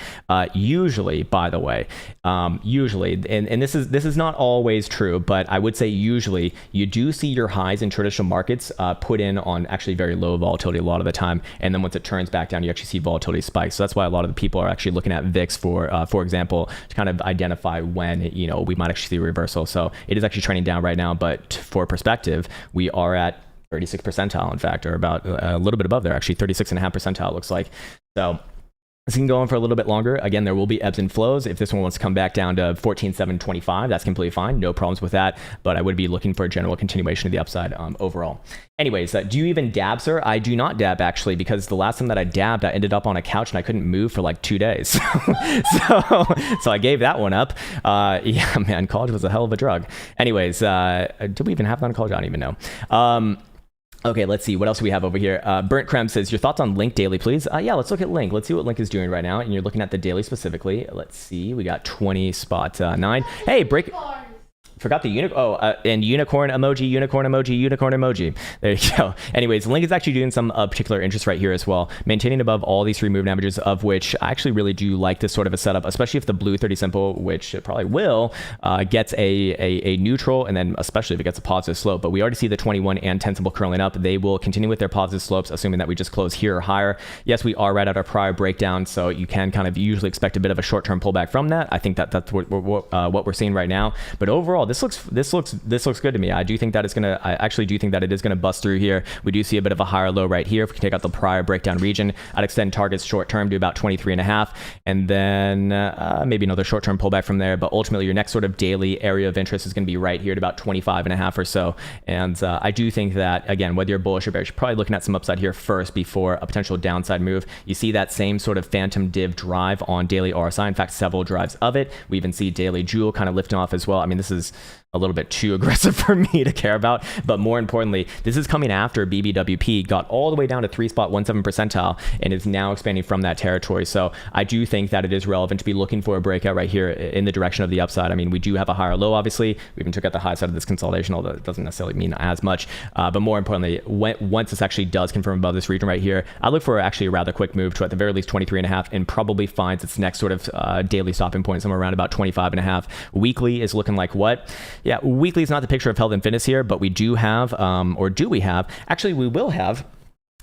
Usually, by the way, and this is not always true, but I would say usually you do see your highs in traditional markets put in on actually very low volatility a lot of the time, and then once it turns back down, you actually see volatility spikes. So that's why a lot of the people are actually looking at VIX for example, to kind of identify when we might actually see a reversal. So it is actually trending down right now, but for perspective, we are at 36th percentile, in fact, or about a little bit above there, actually 36.5 percentile looks like. So this can go on for a little bit longer. Again, there will be ebbs and flows. If this one wants to come back down to 14,725, that's completely fine. No problems with that. But I would be looking for a general continuation of the upside overall. Anyways, do you even dab, sir? I do not dab, actually, because the last time that I dabbed, I ended up on a couch and I couldn't move for like 2 days. so I gave that one up. Yeah, man, college was a hell of a drug. Anyways, did we even have that in college? I don't even know. Okay, let's see. What else do we have over here? Burnt Krem says, your thoughts on Link daily, please? Yeah, let's look at Link. Let's see what Link is doing right now. And you're looking at the daily specifically. Let's see. We got 20.9. Hey, break... Forgot the and unicorn emoji, unicorn emoji, unicorn emoji. There you go. Anyways, Link is actually doing some particular interest right here as well, maintaining above all these three moving averages, of which I actually really do like this sort of a setup, especially if the blue 30 simple, which it probably will, gets a neutral, and then especially if it gets a positive slope. But we already see the 21 and 10 simple curling up. They will continue with their positive slopes, assuming that we just close here or higher. Yes, we are right at our prior breakdown, so you can kind of usually expect a bit of a short-term pullback from that. I think that's what we're seeing right now. But overall, this looks good to me. I actually do think that it is gonna bust through here. We do see a bit of a higher low right here. If we can take out the prior breakdown region, I'd extend targets short term to about 23.5, and then maybe another short term pullback from there. But ultimately, your next sort of daily area of interest is going to be right here at about 25.5 or so. And I do think that, again, whether you're bullish or bearish, you're probably looking at some upside here first before a potential downside move. You see that same sort of phantom div drive on daily RSI. In fact, several drives of it. We even see daily Jewel kind of lifting off as well. I mean, this is a little bit too aggressive for me to care about, but more importantly, this is coming after BBWP got all the way down to 3.17 percentile and is now expanding from that territory. So I do think that it is relevant to be looking for a breakout right here in the direction of the upside. I mean, we do have a higher low, obviously. We even took out the high side of this consolidation, although it doesn't necessarily mean as much. But more importantly, once this actually does confirm above this region right here, I look for actually a rather quick move to at the very least 23.5, and probably finds its next sort of daily stopping point somewhere around about 25.5. Weekly is looking like what? Yeah, weekly is not the picture of health and fitness here, but we do have, or do we have, actually we will have,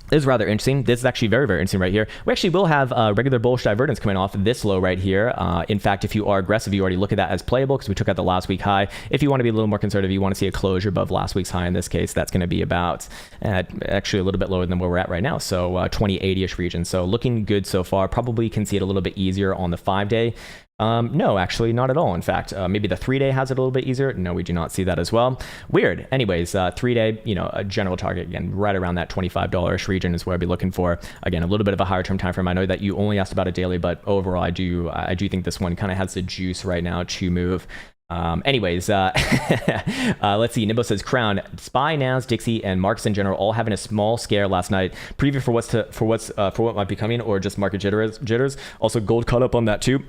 this is rather interesting. This is actually very, very interesting right here. We actually will have regular bullish divergence coming off this low right here. In fact, if you are aggressive, you already look at that as playable because we took out the last week high. If you want to be a little more conservative, you want to see a closure above last week's high. In this case, that's going to be about actually a little bit lower than where we're at right now. So 2080-ish region. So looking good so far. Probably can see it a little bit easier on the 5-day. No, actually not at all. In fact, maybe the 3-day has it a little bit easier. No, we do not see that as well. Weird. Anyways, 3-day, a general target, again, right around that $25-ish region is where I'd be looking for. Again, a little bit of a higher term time frame. I know that you only asked about a daily, but overall, I do think this one kind of has the juice right now to move. Anyways, let's see. Nimbo says, Krown, SPY, NAS, Dixie, and markets in general all having a small scare last night. Preview for what might be coming, or just market jitters. Also, gold caught up on that too.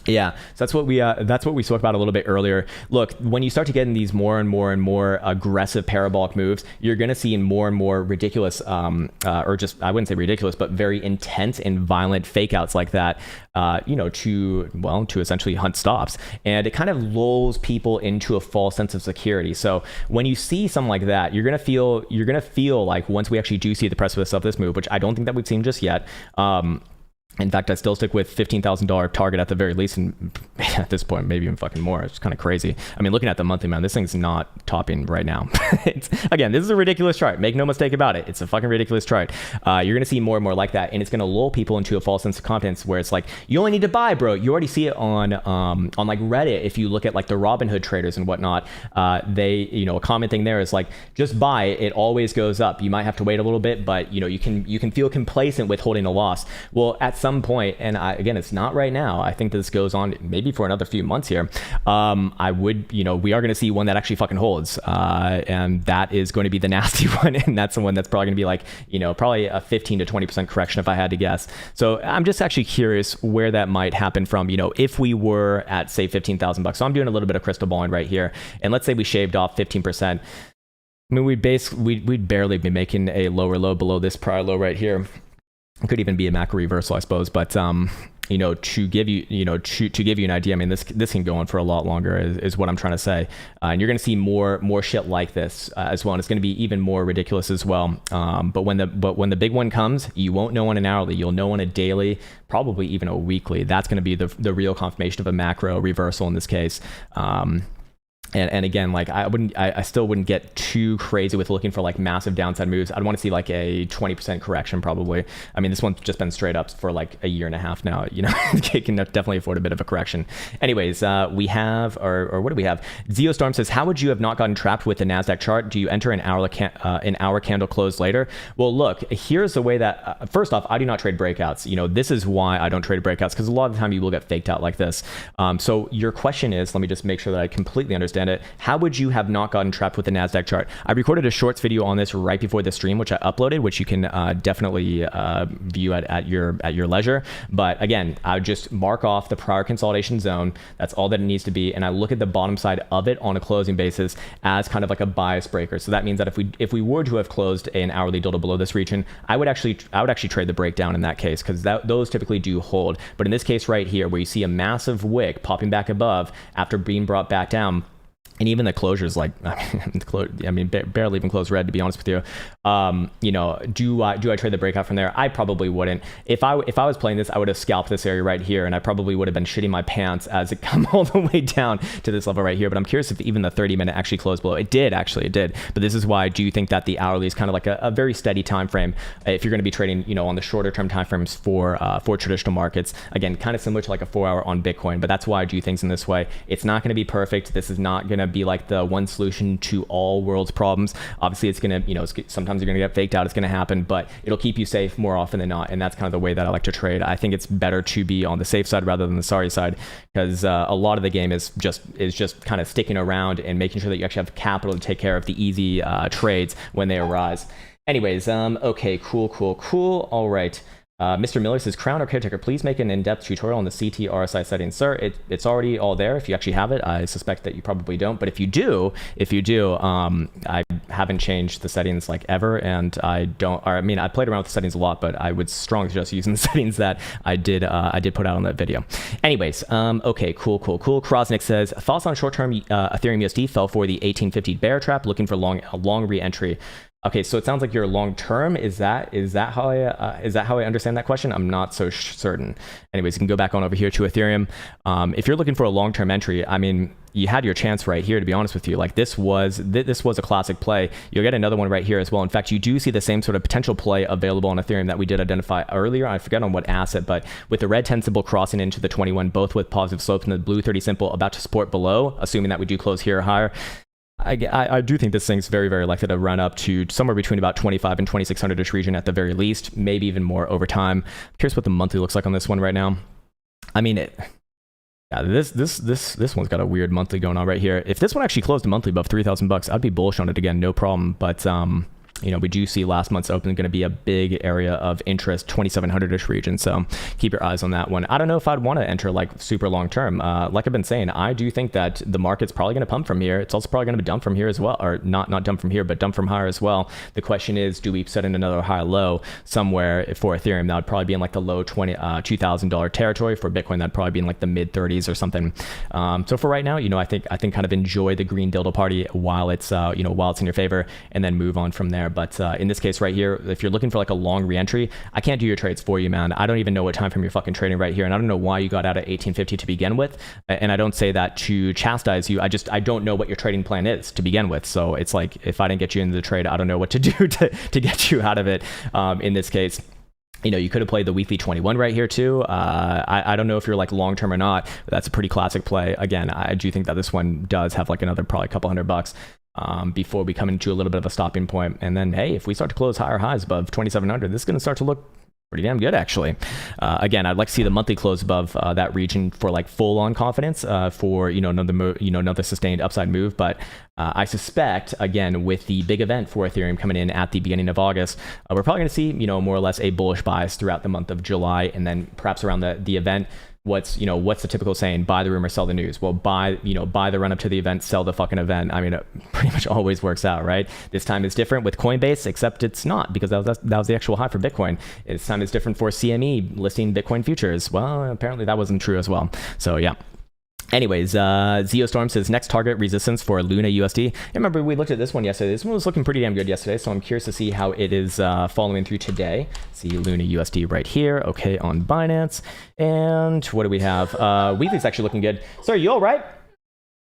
Yeah, so that's what we spoke about a little bit earlier. Look, when you start to get in these more and more aggressive parabolic moves, you're going to see in more and more ridiculous, or just, I wouldn't say ridiculous, but very intense and violent fake outs like that, to essentially hunt stops. And it kind of lulls people into a false sense of security. So when you see something like that, you're going to feel like once we actually do see the precipice of this move, which I don't think that we've seen just yet, in fact, I still stick with $15,000 target at the very least, and at this point, maybe even fucking more. It's kind of crazy. I mean, looking at the monthly, man, this thing's not topping right now. Again, this is a ridiculous chart. Make no mistake about it. It's a fucking ridiculous chart. You're going to see more and more like that, and it's going to lull people into a false sense of confidence where it's like, you only need to buy, bro. You already see it on like Reddit. If you look at like the Robinhood traders and whatnot, they, a common thing there is like, just buy. It always goes up. You might have to wait a little bit, but you can feel complacent with holding a loss. Well, at some point, and again, it's not right now. I think this goes on maybe for another few months here. We are going to see one that actually fucking holds, and that is going to be the nasty one, and that's the one that's probably going to be like, probably a 15 to 20% correction if I had to guess. So I'm just actually curious where that might happen from. If we were at say $15,000, so I'm doing a little bit of crystal balling right here, and let's say we shaved off 15%. I mean, we'd barely be making a lower low below this prior low right here. It could even be a macro reversal, I suppose, but to give you an idea, I mean, this can go on for a lot longer, is what I'm trying to say. And you're going to see more shit like this as well, and it's going to be even more ridiculous as well. But when the big one comes, you won't know on an hourly, you'll know on a daily, probably even a weekly. That's going to be the real confirmation of a macro reversal in this case. And again, like I still wouldn't get too crazy with looking for like massive downside moves. I'd want to see like a 20% correction probably. I mean, this one's just been straight up for like a year and a half now. You know, it can definitely afford a bit of a correction. Anyways, we have, or what do we have? Zeostorm says, how would you have not gotten trapped with the NASDAQ chart? Do you enter an hour candle close later? Well, look, here's the way that, first off, I do not trade breakouts. You know, this is why I don't trade breakouts, because a lot of the time you will get faked out like this. So your question is, let me just make sure that I completely understand it. How would you have not gotten trapped with the NASDAQ chart? I recorded a shorts video on this right before the stream, which I uploaded, which you can definitely view at your leisure. But again, I would just mark off the prior consolidation zone. That's all that it needs to be. And I look at the bottom side of it on a closing basis as kind of like a bias breaker. So that means that if we were to have closed an hourly dildo below this region, I would actually trade the breakdown in that case, because those typically do hold. But in this case right here, where you see a massive wick popping back above after being brought back down, and even the closures, like, I mean, barely even closed red, to be honest with you. You know, do I trade the breakout from there? I probably wouldn't. If I was playing this, I would have scalped this area right here, and I probably would have been shitting my pants as it come all the way down to this level right here. But I'm curious if even the 30-minute actually closed below. It did. But this is why I do think that the hourly is kind of like a very steady time frame if you're going to be trading, you know, on the shorter term time frames for traditional markets. Again, kind of similar to like a 4-hour on Bitcoin. But that's why I do things in this way. It's not going to be perfect. This is not going to be like the one solution to all world's problems. Obviously, it's going to, you know, sometimes you're going to get faked out. It's going to happen, but it'll keep you safe more often than not. And that's kind of the way that I like to trade. I think it's better to be on the safe side rather than the sorry side, because a lot of the game is just kind of sticking around and making sure that you actually have capital to take care of the easy trades when they arise. Anyways, okay, cool. All right. Mr. Miller says, Krown or Caretaker, please make an in-depth tutorial on the CT RSI settings. Sir, it's already all there. If you actually have it, I suspect that you probably don't. But if you do, I haven't changed the settings like ever, and I played around with the settings a lot, but I would strongly suggest using the settings that I did put out on that video. Anyways, okay, cool. Krosnick says, thoughts on short-term Ethereum USD fell for the 1850 bear trap, looking for a long re-entry. Okay, so it sounds like you're long term. Is that how I understand that question? I'm not so certain. Anyways, you can go back on over here to Ethereum. If you're looking for a long term entry, I mean, you had your chance right here, to be honest with you. Like this was a classic play. You'll get another one right here as well. In fact, you do see the same sort of potential play available on Ethereum that we did identify earlier. I forget on what asset, but with the red 10 symbol crossing into the 21, both with positive slopes, and the blue 30 symbol about to support below, assuming that we do close here or higher. I do think this thing's very, very likely to run up to somewhere between about 25 and 2600-ish region at the very least, maybe even more over time. I'm curious what the monthly looks like on this one right now. I mean, this one's got a weird monthly going on right here. If this one actually closed a monthly above $3,000, I'd be bullish on it again, no problem. But you know, we do see last month's open going to be a big area of interest, 2700-ish region. So keep your eyes on that one. I don't know if I'd want to enter like super long term. Like I've been saying, I do think that the market's probably going to pump from here. It's also probably going to be dumped from here as well, or not dump from here, but dump from higher as well. The question is, do we set in another high low somewhere for Ethereum? That would probably be in like the low $2,000 territory. For Bitcoin, that'd probably be in like the mid 30s or something. So for right now, you know, I think kind of enjoy the green dildo party while it's while it's in your favor, and then move on from there. But in this case right here, if you're looking for like a long re-entry, I can't do your trades for you, man. I don't even know what time frame you're fucking trading right here, and I don't know why you got out at 1850 to begin with. And I don't say that to chastise you. I don't know what your trading plan is to begin with. So it's like, if I didn't get you into the trade, I don't know what to do to get you out of it. In this case, you know, you could have played the weekly 21 right here too. I don't know if you're like long term or not, but that's a pretty classic play. Again, I do think that this one does have like another probably couple $100 before we come into a little bit of a stopping point. And then, hey, if we start to close higher highs above 2700, this is going to start to look pretty damn good, actually. Again, I'd like to see the monthly close above that region for like full on confidence for another sustained upside move. But I suspect, again, with the big event for Ethereum coming in at the beginning of August, we're probably going to see more or less a bullish bias throughout the month of July, and then perhaps around the event. What's the typical saying? Buy the rumor, sell the news. Well, buy the run up to the event, sell the fucking event. I mean, it pretty much always works out, right? This time is different with Coinbase, except it's not, because that was the actual high for Bitcoin. This time is different for CME listing Bitcoin futures. Well, apparently that wasn't true as well. So yeah. Anyways, Zeostorm says next target resistance for Luna USD. I remember we looked at this one yesterday. This one was looking pretty damn good yesterday, so I'm curious to see how it is following through today. See Luna USD right here. Okay, on Binance. And what do we have? Weekly's actually looking good. Sir, you all right?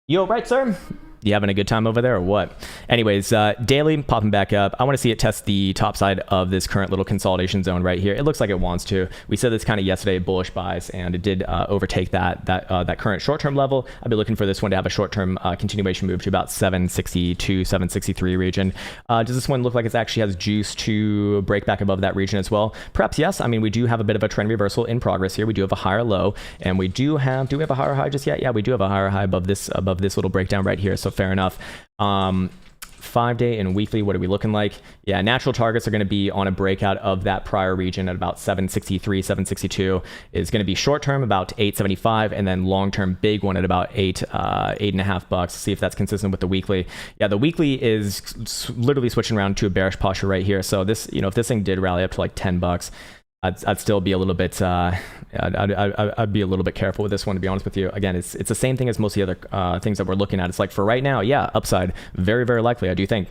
You all right, sir? You having a good time over there or what? Anyways, daily popping back up. I want to see it test the top side of this current little consolidation zone right here. It looks like it wants to. We said this kind of yesterday, bullish buys, and it did overtake that current short-term level. I'd be looking for this one to have a short-term continuation move to about 762, 763 region. Does this one look like it actually has juice to break back above that region as well? Perhaps yes. I mean, we do have a bit of a trend reversal in progress here. We do have a higher low, and we do we have a higher high just yet? Yeah, we do have a higher high above this little breakdown right here. So fair enough. 5-day and weekly, what are we looking like? Yeah, natural targets are going to be on a breakout of that prior region at about 763, 762 is going to be short term about 875, and then long term big one at about $8.5. See if that's consistent with the weekly. Yeah, the weekly is literally switching around to a bearish posture right here. So this, if this thing did rally up to like $10, I'd still be a little bit I'd be a little bit careful with this one, to be honest with you. Again, it's the same thing as most of the other things that we're looking at. It's like for right now, yeah, upside very, very likely, I do think.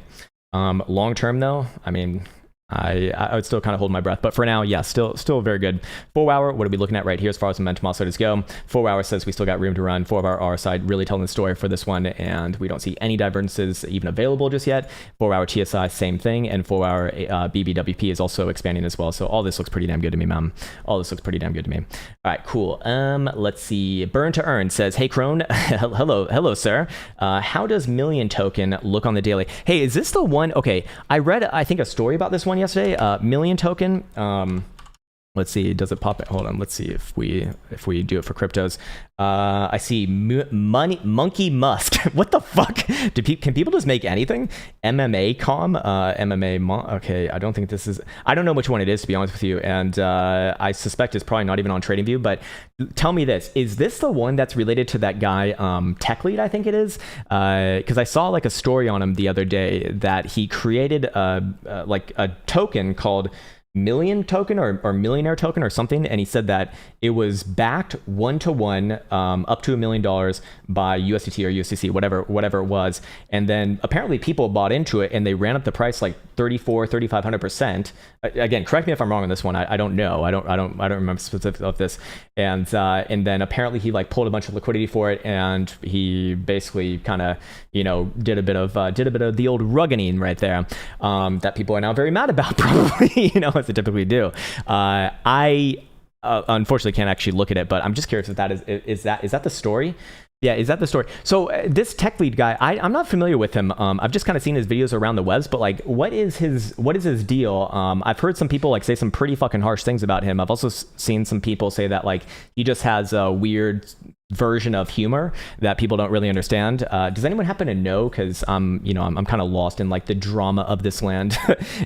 Long term though, I mean, I would still kind of hold my breath, but for now, yeah, still very good. 4 hour, what are we looking at right here as far as momentum oscillators go? 4 hour says we still got room to run. 4 hour RSI really telling the story for this one, and we don't see any divergences even available just yet. 4 hour TSI, same thing, and 4 hour BBWP is also expanding as well. So all this looks pretty damn good to me, man. All this looks pretty damn good to me. All right, cool. Let's see. Burn to Earn says, hey Krown, hello sir. How does Million Token look on the daily? Hey, is this the one? Okay, I read I think a story about this one yesterday. Million Token, let's see, does it pop it? Hold on, let's see if we do it for cryptos. I see Monkey Musk. What the fuck? Can people just make anything? Okay, I don't think this is, I don't know which one it is, to be honest with you, and I suspect it's probably not even on TradingView, but tell me this, is this the one that's related to that guy, Tech Lead, I think it is? Because I saw like a story on him the other day that he created like a token called Million Token or Millionaire Token or something, and he said that it was backed 1-to-1 up to $1 million by USDT or USDC, whatever it was, and then apparently people bought into it and they ran up the price like 3,500%. Again, correct me if I'm wrong on this one. I don't know. I don't remember specifics of this. And then apparently he like pulled a bunch of liquidity for it, and he basically kind of did a bit of the old ruggening right there that people are now very mad about, probably as they typically do. I unfortunately can't actually look at it, but I'm just curious if that is that the story? Yeah, is that the story? So this Tech Lead guy, I'm not familiar with him. I've just kind of seen his videos around the webs, but like, what is his deal? I've heard some people like say some pretty fucking harsh things about him. I've also seen some people say that like he just has a weird version of humor that people don't really understand. Does anyone happen to know? Because I'm kind of lost in like the drama of this land.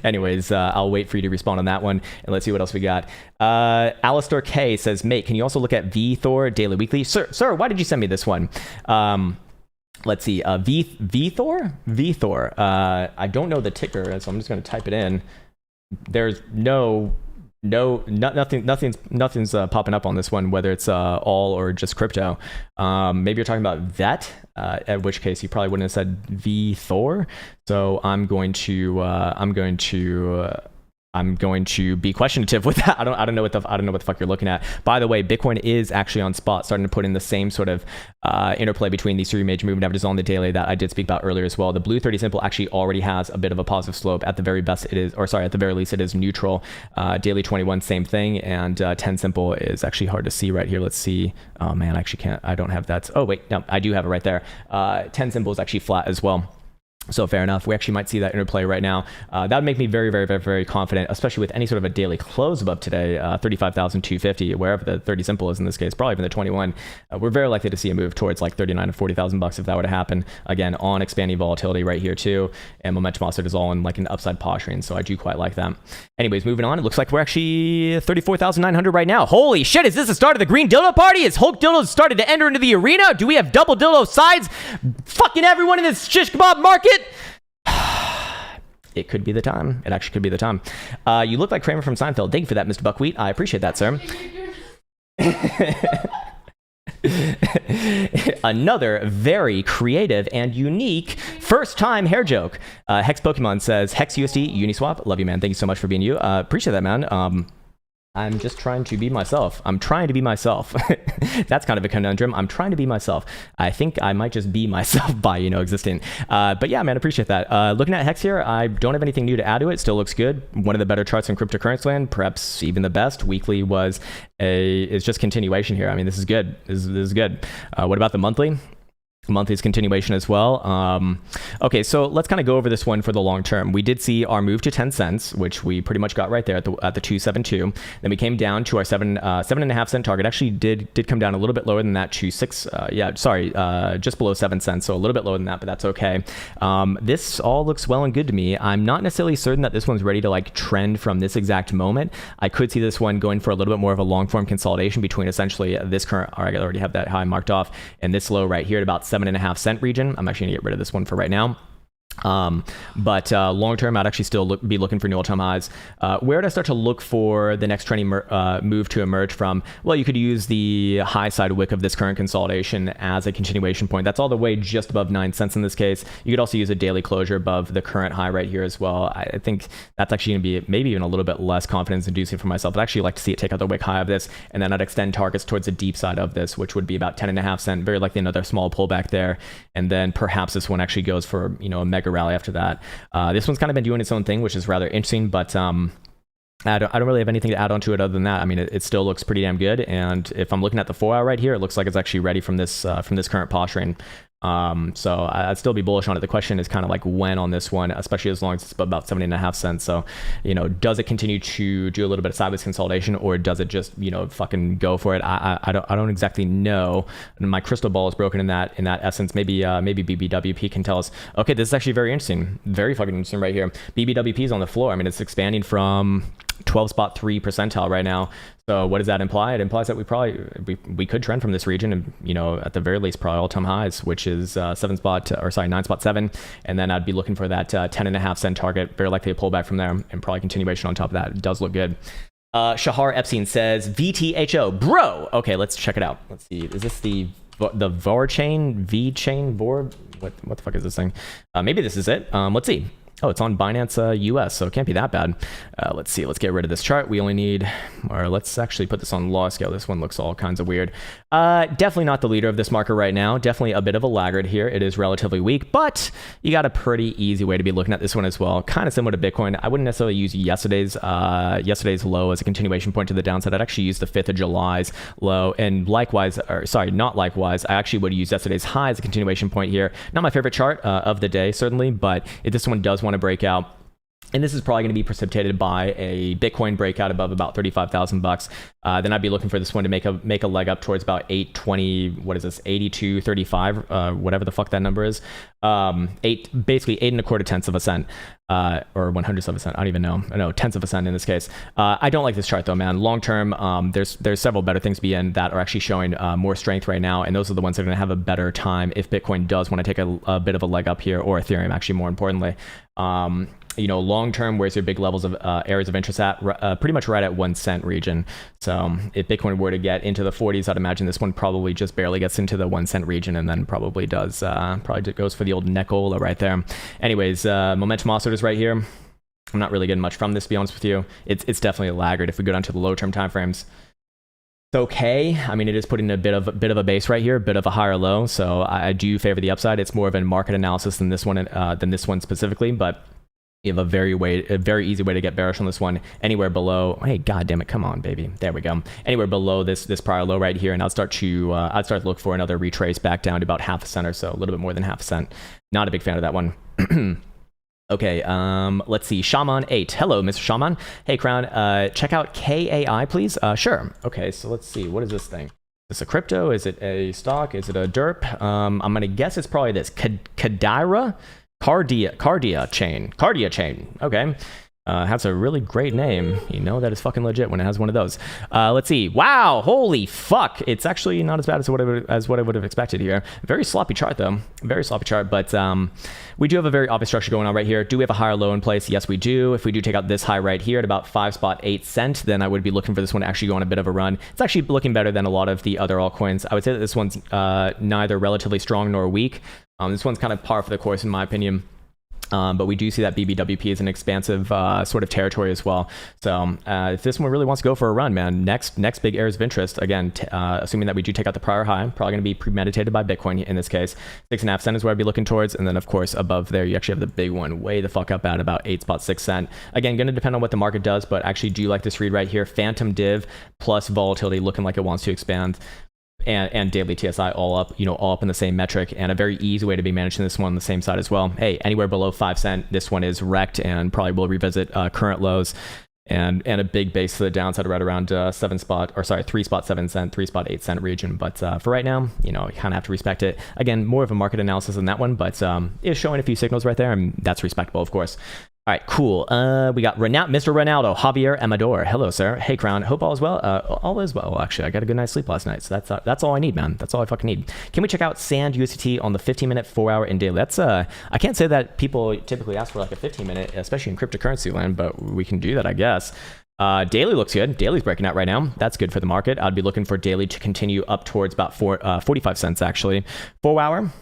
Anyways, I'll wait for you to respond on that one, and let's see what else we got. Alistair K says, mate, can you also look at VThor daily weekly? Sir, why did you send me this one? Let's see, VThor. I don't know the ticker, so I'm just going to type it in. There's nothing's popping up on this one, whether it's all or just crypto. Maybe you're talking about VET, at which case you probably wouldn't have said VThor. So I'm going to be questionative with that. I don't know what the fuck you're looking at. By the way, Bitcoin is actually on spot, starting to put in the same sort of interplay between these three major movement averages on the daily that I did speak about earlier as well. The blue 30 simple actually already has a bit of a positive slope. At the very best, at the very least, it is neutral. Daily 21, same thing, and 10 simple is actually hard to see right here. Let's see. Oh man, I actually can't. I don't have that. Oh wait, no, I do have it right there. 10 simple is actually flat as well. So fair enough. We actually might see that interplay right now. That would make me very, very, very, very confident, especially with any sort of a daily close above today, 35,250, wherever the 30 simple is in this case, probably even the 21. We're very likely to see a move towards like 39 to 40,000 bucks if that were to happen. Again, on expanding volatility right here too, and momentum oscillator is all in like an upside posturing, so I do quite like that. Anyways, moving on. It looks like we're actually 34,900 right now. Holy shit! Is this the start of the green dildo party? Has Hulk dildos started to enter into the arena? Do we have double dildo sides? Fucking everyone in this shish kebab market. It could be the time. It actually could be the time. You look like Kramer from Seinfeld. Thank you for that, Mr. Buckwheat. I appreciate that, sir. Another very creative and unique first-time hair joke. Hex Pokemon says, Hex USD Uniswap. Love you, man. Thank you so much for being you. Appreciate that, man. I'm just trying to be myself. I'm trying to be myself. That's kind of a conundrum. I'm trying to be myself. I think I might just be myself by, existing. But yeah, man, appreciate that. Looking at Hex here, I don't have anything new to add to it. Still looks good. One of the better charts in cryptocurrency land, perhaps even the best. Weekly is just continuation here. I mean, this is good. This is good. What about the monthly? Monthly's continuation as well. Okay, so let's kind of go over this one for the long term. We did see our move to 10 cents, which we pretty much got right there at the 272. Then we came down to our 7.5 cent target. Actually did come down a little bit lower than that to just below 7 cents. So a little bit lower than that, but that's okay. This all looks well and good to me. I'm not necessarily certain that this one's ready to like trend from this exact moment. I could see this one going for a little bit more of a long form consolidation between essentially this current, or I already have that high marked off, and this low right here at about 7.5 cent region. I'm actually gonna get rid of this one for right now. But long term, I'd actually still be looking for new all-time highs. Where would I start to look for the next trending move to emerge from? Well, you could use the high side wick of this current consolidation as a continuation point. That's all the way just above 9 cents in this case. You could also use a daily closure above the current high right here as well. I think that's actually going to be maybe even a little bit less confidence inducing for myself. I'd actually like to see it take out the wick high of this, and then I'd extend targets towards the deep side of this, which would be about 10.5 cent. Very likely another small pullback there, and then perhaps this one actually goes for a mega rally after that. This one's kind of been doing its own thing, which is rather interesting, but I don't really have anything to add on to it other than that. I mean, it still looks pretty damn good, and if I'm looking at the 4-hour right here, it looks like it's actually ready from this current posturing. So I'd still be bullish on it. The question is kind of like when on this one, especially as long as it's about 70.5 cents. So, does it continue to do a little bit of sideways consolidation, or does it just, fucking go for it? I don't exactly know. And my crystal ball is broken in that essence. Maybe BBWP can tell us, okay, this is actually very interesting. Very fucking interesting right here. BBWP is on the floor. I mean, it's expanding from 12.3 percentile right now. So what does that imply? It implies that we could trend from this region, and at the very least probably all-time highs, which is 9.7, and then I'd be looking for that 10.5 cent target. Very likely a pullback from there, and probably continuation on top of that. It does look good. Shahar Epstein says VTHO, bro. Okay, let's check it out. Let's see. Is this the VAR chain? V chain? VOR? What the fuck is this thing? Maybe this is it. Let's see. Oh, it's on Binance US, so it can't be that bad. Let's see. Let's get rid of this chart. We only need, or let's actually put this on log scale. This one looks all kinds of weird. Definitely not the leader of this market right now. Definitely a bit of a laggard here. It is relatively weak, but you got a pretty easy way to be looking at this one as well. Kind of similar to Bitcoin. I wouldn't necessarily use yesterday's low as a continuation point to the downside. I'd actually use the 5th of July's low, and likewise, or sorry, not likewise. I actually would use yesterday's high as a continuation point here. Not my favorite chart of the day, certainly, but if this one does want to break out, and this is probably going to be precipitated by a Bitcoin breakout above about $35,000. Then I'd be looking for this one to make a leg up towards about 820. What is this? 82.35. Whatever the fuck that number is. Basically 8.25 tenths of a cent, or 100ths of a cent. I don't even know. No, tenths of a cent in this case. I don't like this chart though, man. Long term, there's several better things to be in that are actually showing more strength right now, and those are the ones that are going to have a better time if Bitcoin does want to take a bit of a leg up here, or Ethereum actually more importantly. Long term, where's your big levels of areas of interest at? Pretty much right at 1 cent region. So if Bitcoin were to get into the 40s, I'd imagine this one probably just barely gets into the 1 cent region, and then probably goes for the old Nekola right there. Anyways, momentum oscillators right here. I'm not really getting much from this, to be honest with you. It's definitely a laggard. If we go down to the low term timeframes, it's okay. I mean, it is putting a bit of a base right here, a bit of a higher low. So I do favor the upside. It's more of a market analysis than this one specifically, but you have a very easy way to get bearish on this one. Anywhere below, hey, god damn it, come on, baby. There we go. Anywhere below this prior low right here, and I'd start to look for another retrace back down to about half a cent or so, a little bit more than half a cent. Not a big fan of that one. Okay, let's see. Shaman8. Hello, Mr. Shaman. Hey, Krown. Check out KAI, please. Sure. Okay, so let's see. What is this thing? Is this a crypto? Is it a stock? Is it a derp? I'm gonna guess it's probably this. Kadira? Cardia chain. Okay. Has a really great name. That is fucking legit when it has one of those. Let's see. Wow, holy fuck. It's actually not as bad as what I would have expected here. Very sloppy chart though. Very sloppy chart, but we do have a very obvious structure going on right here. Do we have a higher low in place? Yes, we do. If we do take out this high right here at about 5.8 cent, then I would be looking for this one to actually go on a bit of a run. It's actually looking better than a lot of the other altcoins. I would say that this one's neither relatively strong nor weak. This one's kind of par for the course in my opinion. But we do see that BBWP is an expansive sort of territory as well. So if this one really wants to go for a run, man, next big areas of interest, again, assuming that we do take out the prior high, probably going to be premeditated by Bitcoin in this case. 6.5 cent is where I'd be looking towards. And then, of course, above there, you actually have the big one way the fuck up at about 8.6 cent. Again, going to depend on what the market does, but actually do like this read right here. Phantom div plus volatility looking like it wants to expand. And daily TSI all up in the same metric, and a very easy way to be managing this one on the same side as well. Hey, anywhere below 5 cent, this one is wrecked and probably will revisit current lows, and a big base to the downside right around 3.7 cent, 3.8 cent region. But for right now, you kind of have to respect it. Again, more of a market analysis than that one, but it's showing a few signals right there, and that's respectable, of course. All right, cool. We got Mr. Ronaldo, Javier Amador. Hello, sir. Hey, Krown. Hope all is well. All is well. Actually, I got a good night's sleep last night, so that's all I need, man. That's all I fucking need. Can we check out Sand USDT on the 15-minute, 4-hour, and daily? That's I can't say that people typically ask for like a 15-minute, especially in cryptocurrency land, but we can do that, I guess. Daily looks good. Daily's breaking out right now. That's good for the market. I'd be looking for daily to continue up towards about 45 cents actually. 4-hour.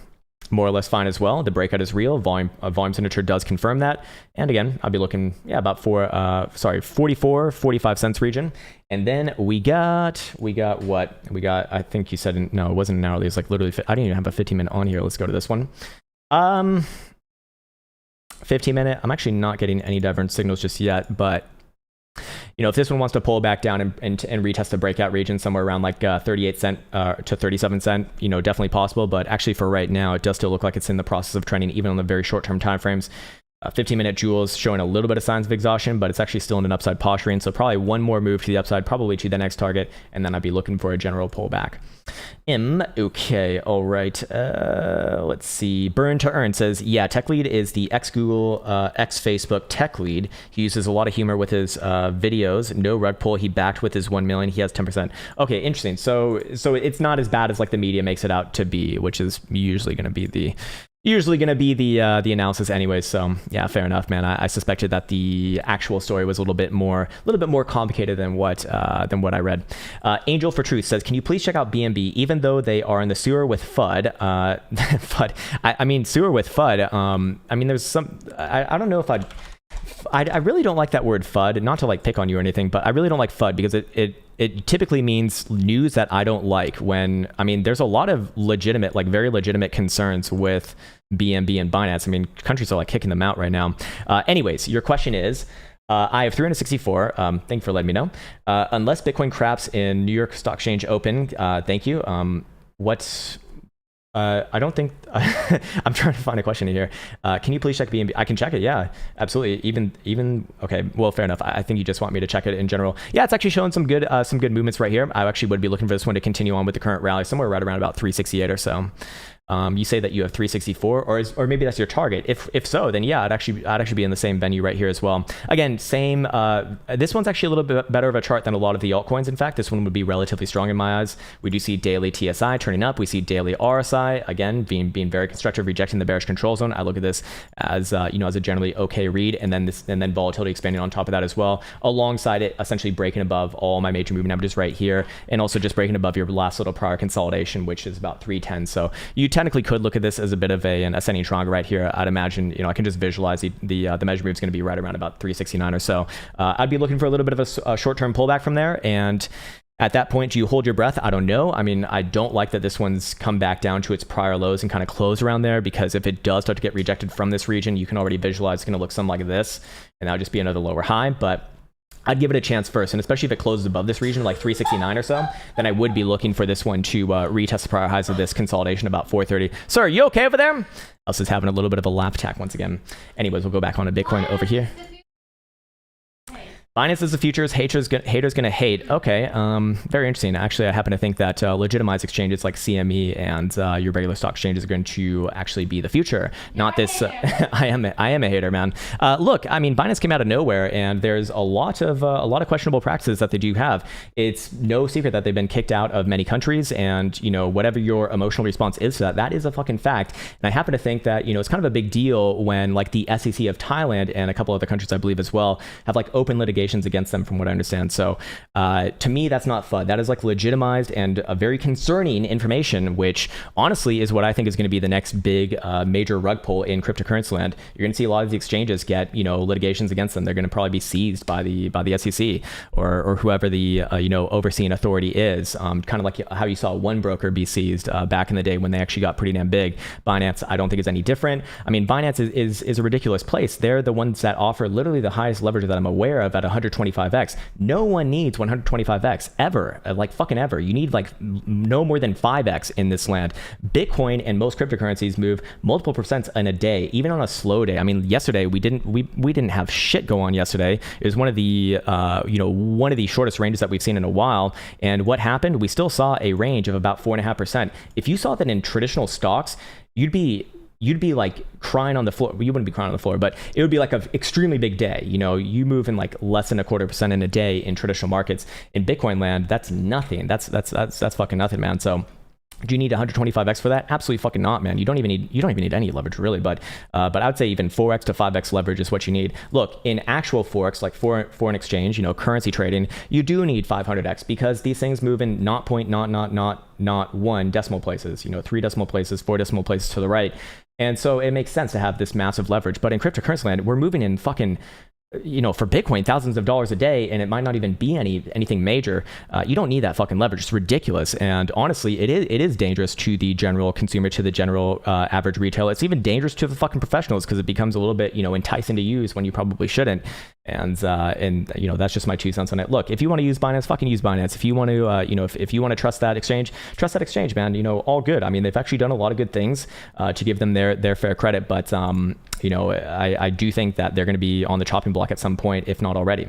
More or less fine as well. The breakout is real. Volume signature does confirm that. And again, I'll be looking, about 44, 45 cents region. And then we got what? We got, I think you said, no, it wasn't an hourly. It's like literally, I didn't even have a 15-minute on here. Let's go to this one. 15-minute. I'm actually not getting any divergent signals just yet, but if this one wants to pull back down and retest the breakout region somewhere around like 38 cent to 37 cent, definitely possible. But actually for right now, it does still look like it's in the process of trending, even on the very short-term timeframes. 15-minute Jules showing a little bit of signs of exhaustion, but it's actually still in an upside posturing. So probably one more move to the upside, probably to the next target, and then I'd be looking for a general pullback. Okay, all right. Let's see. Burn to Earn says, yeah, Tech Lead is the ex-Google, ex-Facebook tech lead. He uses a lot of humor with his videos. No rug pull. He backed with his 1 million. He has 10%. Okay, interesting. So it's not as bad as like the media makes it out to be, which is usually going to be the analysis anyway. So yeah, fair enough, man. I suspected that the actual story was a little bit more complicated than what I read. Angel for Truth says, can you please check out BNB? Even though they are in the sewer with FUD, FUD. I mean sewer with FUD. I mean there's some. I don't know if I really don't like that word FUD. Not to like pick on you or anything, but I really don't like FUD because it typically means news that I don't like. There's a lot of legitimate, like very legitimate concerns with BNB and Binance. Countries are like kicking them out right now. Anyways, your question is, I have 364. Thank you for letting me know. Unless Bitcoin craps in New York Stock Exchange Open, thank you. I don't think I'm trying to find a question here. Can you please check BNB? I can check it. Yeah, absolutely. Even okay. Well, fair enough. I think you just want me to check it in general. Yeah, it's actually showing some good movements right here. I actually would be looking for this one to continue on with the current rally somewhere right around about 368 or so. You say that you have 364, or maybe that's your target. If so, then yeah, I'd actually be in the same venue right here as well. Again, same. This one's actually a little bit better of a chart than a lot of the altcoins. In fact, this one would be relatively strong in my eyes. We do see daily TSI turning up. We see daily RSI again being very constructive, rejecting the bearish control zone. I look at this as as a generally okay read, and then volatility expanding on top of that as well, alongside it essentially breaking above all my major moving averages right here, and also just breaking above your last little prior consolidation, which is about 310. So you technically could look at this as a bit of an ascending triangle right here. I'd imagine, I can just visualize the measure move is going to be right around about 369 or so. I'd be looking for a little bit of a short-term pullback from there. And at that point, do you hold your breath? I don't know. I don't like that this one's come back down to its prior lows and kind of close around there, because if it does start to get rejected from this region, you can already visualize it's going to look something like this, and that would just be another lower high. But I'd give it a chance first, and especially if it closes above this region, like 369 or so, then I would be looking for this one to retest the prior highs of this consolidation about 430. Sir, you okay over there? Else is having a little bit of a lap attack once again. Anyways, we'll go back on to Bitcoin over here. Binance is the futures, haters gonna hate. Okay, very interesting. Actually, I happen to think that legitimized exchanges like CME and your regular stock exchanges are going to actually be the future, not this. I am a hater, man. Look, Binance came out of nowhere, and there's a lot of questionable practices that they do have. It's no secret that they've been kicked out of many countries, and whatever your emotional response is to that, that is a fucking fact. And I happen to think that it's kind of a big deal when like the SEC of Thailand and a couple other countries, I believe as well, have like open litigation litigations against them from what I understand. So to me, that's not FUD. That is like legitimized and a very concerning information, which honestly is what I think is going to be the next big major rug pull in cryptocurrency land. You're going to see a lot of the exchanges get, litigations against them. They're going to probably be seized by the SEC or whoever the overseeing authority is. Kind of like how you saw one broker be seized back in the day when they actually got pretty damn big. Binance, I don't think is any different. I mean, Binance is a ridiculous place. They're the ones that offer literally the highest leverage that I'm aware of at 125x. No one needs 125x ever, like fucking ever. You need like no more than 5x in this land. Bitcoin and most cryptocurrencies move multiple percents in a day, even on a slow day. I mean, yesterday we didn't have shit go on yesterday. It was one of the shortest ranges that we've seen in a while. And what happened? We still saw a range of about 4.5%. If you saw that in traditional stocks, you'd be like crying on the floor. Well, you wouldn't be crying on the floor, but it would be like an extremely big day. You move in like less than 0.25% in a day in traditional markets. In Bitcoin land, that's nothing. That's fucking nothing, man. So do you need 125x for that? Absolutely fucking not, man. You don't even need any leverage really, but I would say even 4x to 5x leverage is what you need. Look, in actual forex, like foreign exchange, currency trading, you do need 500x because these things move in not one decimal places, 3 decimal places, 4 decimal places to the right. And so it makes sense to have this massive leverage. But in cryptocurrency land, we're moving in fucking, for Bitcoin, thousands of dollars a day, and it might not even be anything major. You don't need that fucking leverage. It's ridiculous. And honestly, it is dangerous to the general consumer, to the general average retailer. It's even dangerous to the fucking professionals because it becomes a little bit, enticing to use when you probably shouldn't. And that's just my 2 cents on it. Look, if you want to use Binance, fucking use Binance. If you want to, if you want to trust that exchange, man. All good. I mean, they've actually done a lot of good things to give them their fair credit. But I do think that they're going to be on the chopping block at some point, if not already.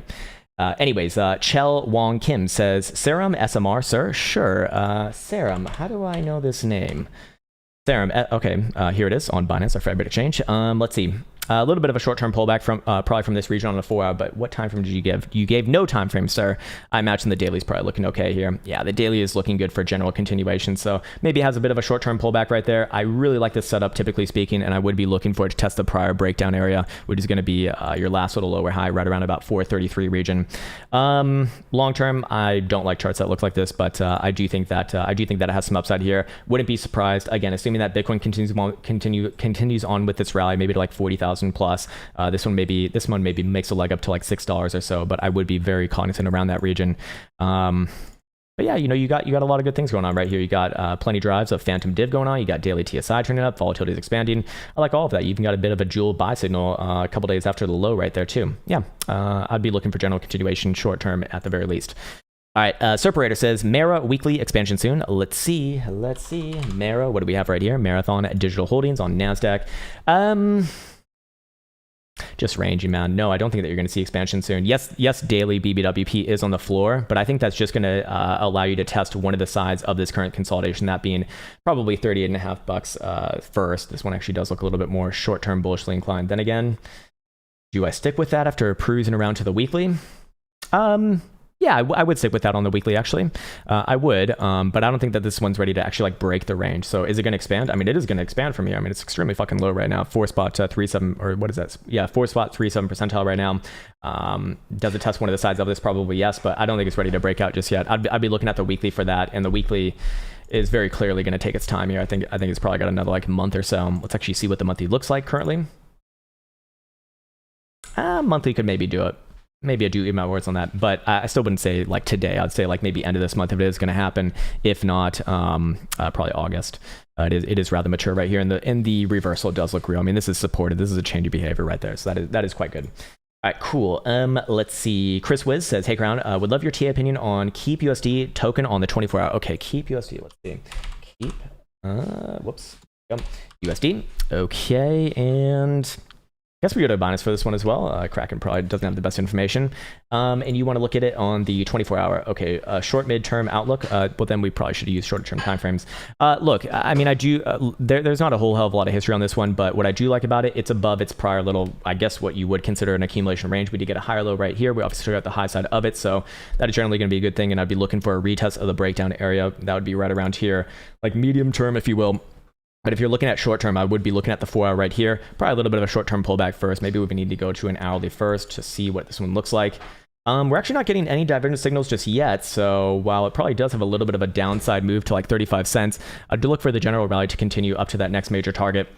Anyways, Chel Wong Kim says, Serum SMR, sir? Sure. Serum, how do I know this name? Serum, okay, here it is on Binance, our favorite exchange. Let's see. A little bit of a short-term pullback from probably from this region on a 4-hour, but what time frame did you give? You gave no time frame, sir. I imagine the daily's probably looking okay here. Yeah, the daily is looking good for general continuation, so maybe it has a bit of a short-term pullback right there. I really like this setup, typically speaking, and I would be looking for it to test the prior breakdown area, which is going to be your last little lower high right around about 433 region. Long-term, I don't like charts that look like this, but I do think that it has some upside here. Wouldn't be surprised, again, assuming that Bitcoin continues on with this rally, maybe to like 40,000 plus. This one maybe makes a leg up to like $6 or so, but I would be very cognizant around that region. But yeah, you got a lot of good things going on right here. You got plenty drives of phantom div going on. You got daily TSI turning up, volatility is expanding. I like all of that. You even got a bit of a jewel buy signal a couple days after the low right there too. Yeah, I'd be looking for general continuation short term at the very least. All right, Serperator says, Mara weekly expansion soon. Let's see. Mara, what do we have right here? Marathon Digital Holdings on NASDAQ. Just ranging, man. No, I don't think that you're going to see expansion soon. Yes, daily BBWP is on the floor, but I think that's just going to allow you to test one of the sides of this current consolidation, that being probably $38.50 first. This one actually does look a little bit more short-term bullishly inclined. Then again, do I stick with that after cruising around to the weekly? Yeah, I would stick with that on the weekly, actually. I would, but I don't think that this one's ready to actually like break the range. So is it going to expand? I mean, it is going to expand from here. I mean, it's extremely fucking low right now. 4.37, or what is that? Yeah, 4.37 percentile right now. Does it test one of the sides of this? Probably yes, but I don't think it's ready to break out just yet. I'd be looking at the weekly for that, and the weekly is very clearly going to take its time here. I think it's probably got another like month or so. Let's actually see what the monthly looks like currently. Monthly could maybe do it. Maybe I do eat my words on that, but I still wouldn't say like today. I'd say like maybe end of this month if it is going to happen. If not, probably August. It is rather mature right here, and the reversal does look real. I mean, this is supported. This is a change of behavior right there, so that is quite good. All right, cool. Let's see. Chris Wiz says, "Hey Krown, would love your TA opinion on Keep USD token on the 24-hour." Okay, Keep USD. Let's see. Keep. Whoops. USD. Okay, and I guess we go to Binance for this one as well. Kraken probably doesn't have the best information. And you want to look at it on the 24-hour. Okay, short mid-term outlook, but then we probably should use shorter-term timeframes. Look, I mean, I do. There's not a whole hell of a lot of history on this one, but what I do like about it, it's above its prior little, I guess what you would consider an accumulation range. We did get a higher low right here. We obviously got the high side of it, so that is generally going to be a good thing. And I'd be looking for a retest of the breakdown area. That would be right around here, like medium term, if you will. But if you're looking at short term, I would be looking at the 4-hour right here. Probably a little bit of a short term pullback first. Maybe we need to go to an hourly first to see what this one looks like. We're actually not getting any divergence signals just yet, so while it probably does have a little bit of a downside move to like 35 cents, I do look for the general rally to continue up to that next major target.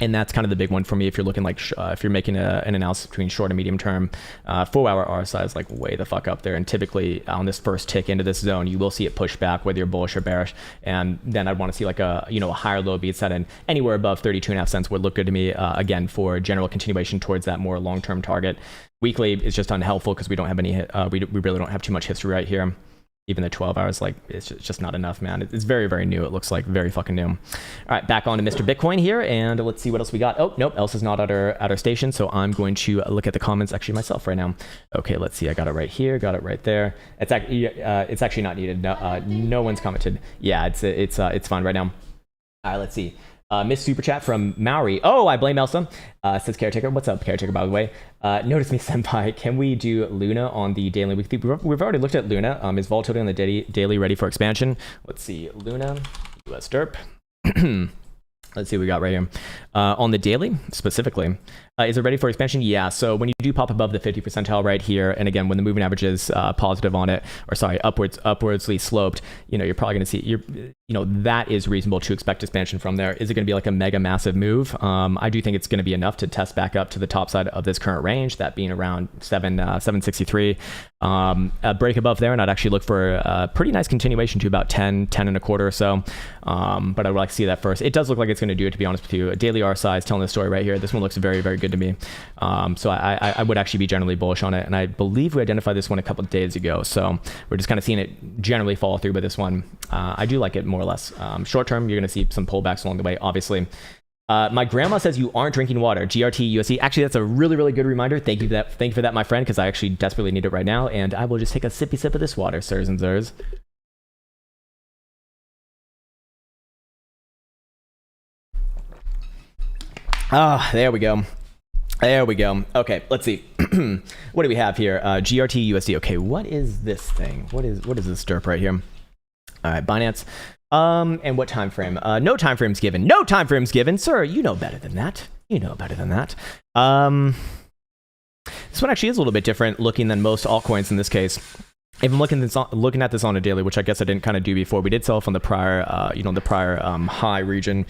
And that's kind of the big one for me if you're looking like, if you're making an analysis between short and medium term. 4-hour RSI is like way the fuck up there. And typically on this first tick into this zone, you will see it push back whether you're bullish or bearish. And then I'd want to see like a higher low beat set in anywhere above 32.5 cents would look good to me, again, for general continuation towards that more long-term target. Weekly is just unhelpful because we don't have any, we really don't have too much history right here. Even the 12 hours, like, it's just not enough, man. It's very, very new. It looks like very fucking new. All right, back on to Mr. Bitcoin here, and let's see what else we got. Oh, nope, else is not at our station, so I'm going to look at the comments actually myself right now. Okay, let's see. I got it right here, got it right there. It's actually not needed. No one's commented. Yeah, it's fine right now. All right, let's see. Miss Super Chat from Maori. Oh, I blame Elsa. Says Caretaker. What's up, Caretaker, by the way? Notice me, Senpai. Can we do Luna on the daily weekly? We've already looked at Luna. Is volatility on the daily ready for expansion? Let's see. Luna, US Derp. Let's see what we got right here. On the daily, specifically, is it ready for expansion? Yeah, so when you do pop above the 50 percentile right here, and again, when the moving average is positive on it, or sorry, upwardsly sloped, you're probably going to see, that is reasonable to expect expansion from there. Is it going to be like a mega massive move? I do think it's going to be enough to test back up to the top side of this current range, that being around 763. A break above there, and I'd actually look for a pretty nice continuation to about 10 and a quarter or so. But I would like to see that first. It does look like it's going to do it, to be honest with you. A daily RSI is telling the story right here. This one looks very, very good to me. So I would actually be generally bullish on it. And I believe we identified this one a couple of days ago. So we're just kind of seeing it generally follow through. But this one, I do like it more or less. Short term, you're going to see some pullbacks along the way, obviously. My grandma says you aren't drinking water. GRT USD. Actually, that's a really, really good reminder. Thank you for that, my friend, because I actually desperately need it right now. And I will just take a sippy sip of this water, sirs and sirs. Ah, there we go. There we go. Okay, let's see. What do we have here? GRT USD. Okay, what is this thing? What is this derp right here? All right, Binance. And what time frame? No time frames given. No time frames given, sir. You know better than that. You know better than that. This one actually is a little bit different looking than most altcoins in this case. If I'm looking at this on a daily, which I guess I didn't kind of do before, we did sell off on the prior, high region.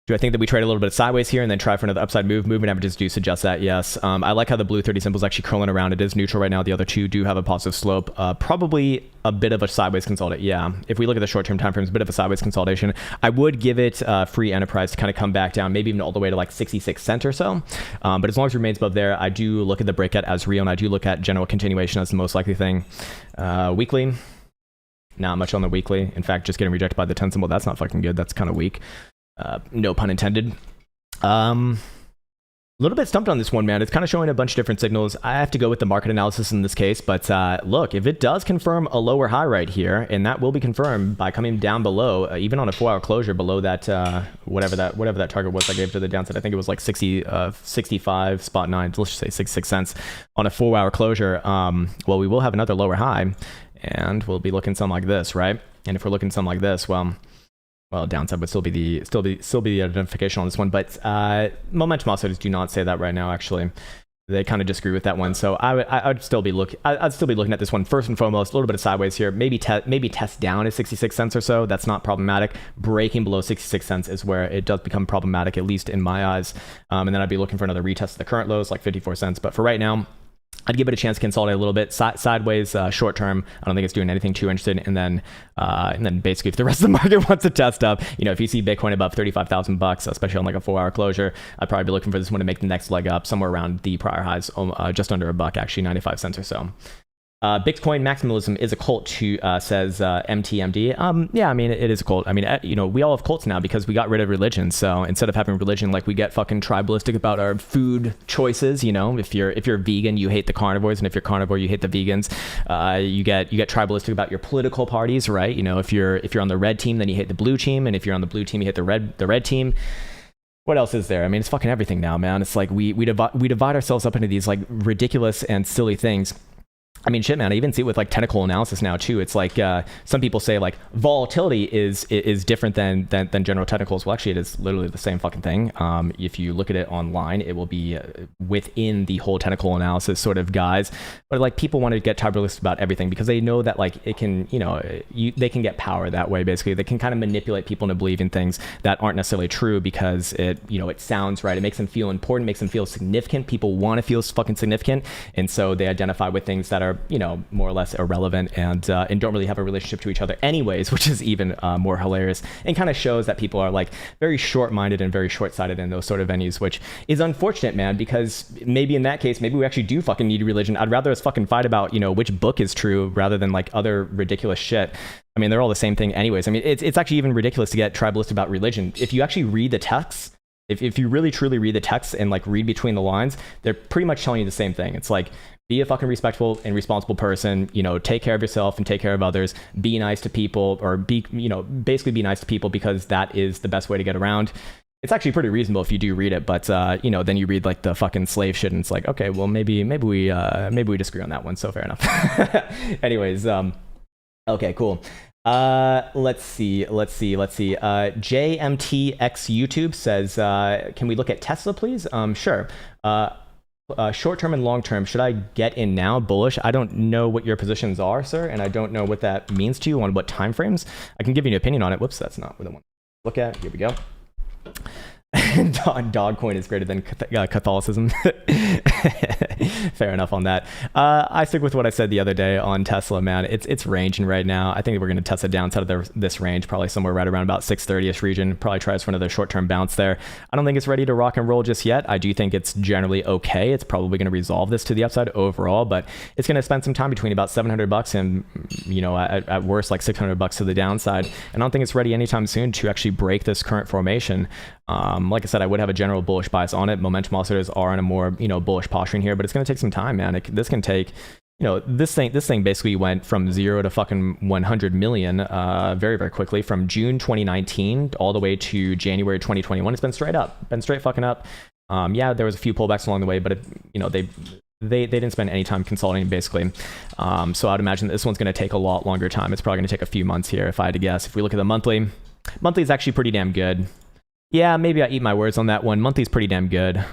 Do I think that we trade a little bit sideways here and then try for another upside move? Moving averages do suggest that, yes. I like how the blue 30 symbol is actually curling around. It is neutral right now. The other two do have a positive slope. Probably a bit of a sideways consolidation. Yeah, if we look at the short-term time frames, a bit of a sideways consolidation. I would give it free enterprise to kind of come back down, maybe even all the way to like 66 cents or so. But as long as it remains above there, I do look at the breakout as real, and I do look at general continuation as the most likely thing. Weekly, not much on the weekly. In fact, just getting rejected by the 10 symbol, that's not fucking good. That's kind of weak. No pun intended. A little bit stumped on this one, man. It's kind of showing a bunch of different signals. I have to go with the market analysis in this case, but look, if it does confirm a lower high right here, and that will be confirmed by coming down below, even on a 4-hour closure below that, whatever that target was I gave to the downside. I think it was like 65.9. Let's just say 66 cents on a 4-hour closure. Well, we will have another lower high, and we'll be looking something like this, right? And if we're looking something like this, well, downside would still be the identification on this one, but momentum oscillators do not say that right now. Actually, they kind of disagree with that one. So I'd still be looking at this one first and foremost. A little bit of sideways here, maybe test down at 66 cents or so. That's not problematic. Breaking below 66 cents is where it does become problematic, at least in my eyes. And then I'd be looking for another retest of the current lows, like 54 cents. But for right now, I'd give it a chance to consolidate a little bit sideways, short term. I don't think it's doing anything too interesting. And then basically, if the rest of the market wants to test up, if you see Bitcoin above $35,000, especially on like a 4-hour closure, I'd probably be looking for this one to make the next leg up somewhere around the prior highs, just under $1, actually 95 cents or so. Bitcoin maximalism is a cult, says MTMD. Yeah, I mean, it is a cult. I mean, we all have cults now because we got rid of religion. So instead of having religion, like, we get fucking tribalistic about our food choices. If you're vegan, you hate the carnivores, and if you're carnivore, you hate the vegans. You get tribalistic about your political parties, right? If you're on the red team, then you hate the blue team, and if you're on the blue team, you hate the red team. What else is there? I mean, it's fucking everything now, man. It's like we divide ourselves up into these like ridiculous and silly things. I mean, shit, man, I even see it with like technical analysis now too. It's like some people say like volatility is different than general technicals. Well, actually, it is literally the same fucking thing. If you look at it online, it will be within the whole technical analysis sort of guise. But like people want to get tabulous about everything because they know that like it can, they can get power that way. Basically, they can kind of manipulate people into believing things that aren't necessarily true because it sounds right. It makes them feel important, makes them feel significant. People want to feel fucking significant, and so they identify with things that are more or less irrelevant and don't really have a relationship to each other anyways, which is even more hilarious and kind of shows that people are like very short-minded and very short-sighted in those sort of venues, which is unfortunate, man, because maybe in that case, maybe we actually do fucking need religion. I'd rather us fucking fight about, which book is true rather than like other ridiculous shit. I mean, they're all the same thing anyways. I mean, it's actually even ridiculous to get tribalist about religion. If you actually read the texts, if you really truly read the texts and like read between the lines, they're pretty much telling you the same thing. It's like, be a fucking respectful and responsible person, take care of yourself and take care of others, be nice to people, or basically be nice to people because that is the best way to get around. It's actually pretty reasonable if you do read it, but then you read like the fucking slave shit and it's like, okay, well maybe we disagree on that one, so fair enough. Anyways, okay, cool. Let's see. JMTX YouTube says, can we look at Tesla, please? Sure. Short-term and long-term, should I get in now? Bullish? I don't know what your positions are, sir, and I don't know what that means to you on what time frames. I can give you an opinion on it. Whoops, that's not what I want to look at. Here we go. Dogcoin is greater than Catholicism. Fair enough on that. I stick with what I said the other day on Tesla, man. It's ranging right now. I think we're going to test the downside of this range, probably somewhere right around about 630-ish region. Probably tries for another short-term bounce there. I don't think it's ready to rock and roll just yet. I do think it's generally okay. It's probably going to resolve this to the upside overall, but it's going to spend some time between about $700 and, at worst, like $600 to the downside. And I don't think it's ready anytime soon to actually break this current formation. Like I said, I would have a general bullish bias on it. Momentum oscillators are in a more, bullish posturing here, but it's going to take some time, man. This can take, this thing basically went from 0 to fucking 100 million very, very quickly from June 2019 all the way to January 2021. It's been straight fucking up. Yeah, there was a few pullbacks along the way, but they didn't spend any time consolidating basically. So I'd imagine this one's going to take a lot longer time. It's probably going to take a few months here if I had to guess. If we look at the monthly is actually pretty damn good. Yeah, maybe I eat my words on that one. Monthly's pretty damn good.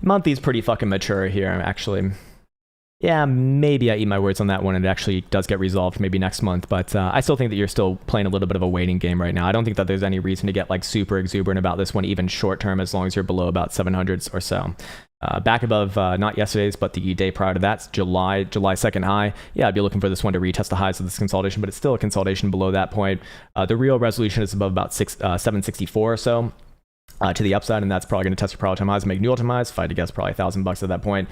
Monthly's pretty fucking mature here, actually. Yeah, maybe I eat my words on that one and it actually does get resolved maybe next month. But I still think that you're still playing a little bit of a waiting game right now. I don't think that there's any reason to get like super exuberant about this one, even short term, as long as you're below about 700s or so. Back above, not yesterday's, but the day prior to that, July 2nd high. Yeah, I'd be looking for this one to retest the highs of this consolidation, but it's still a consolidation below that point. The real resolution is above about 764 or so. To the upside, and that's probably going to test your probably time highs and make new all-time highs. If I had to guess, probably $1,000 at that point.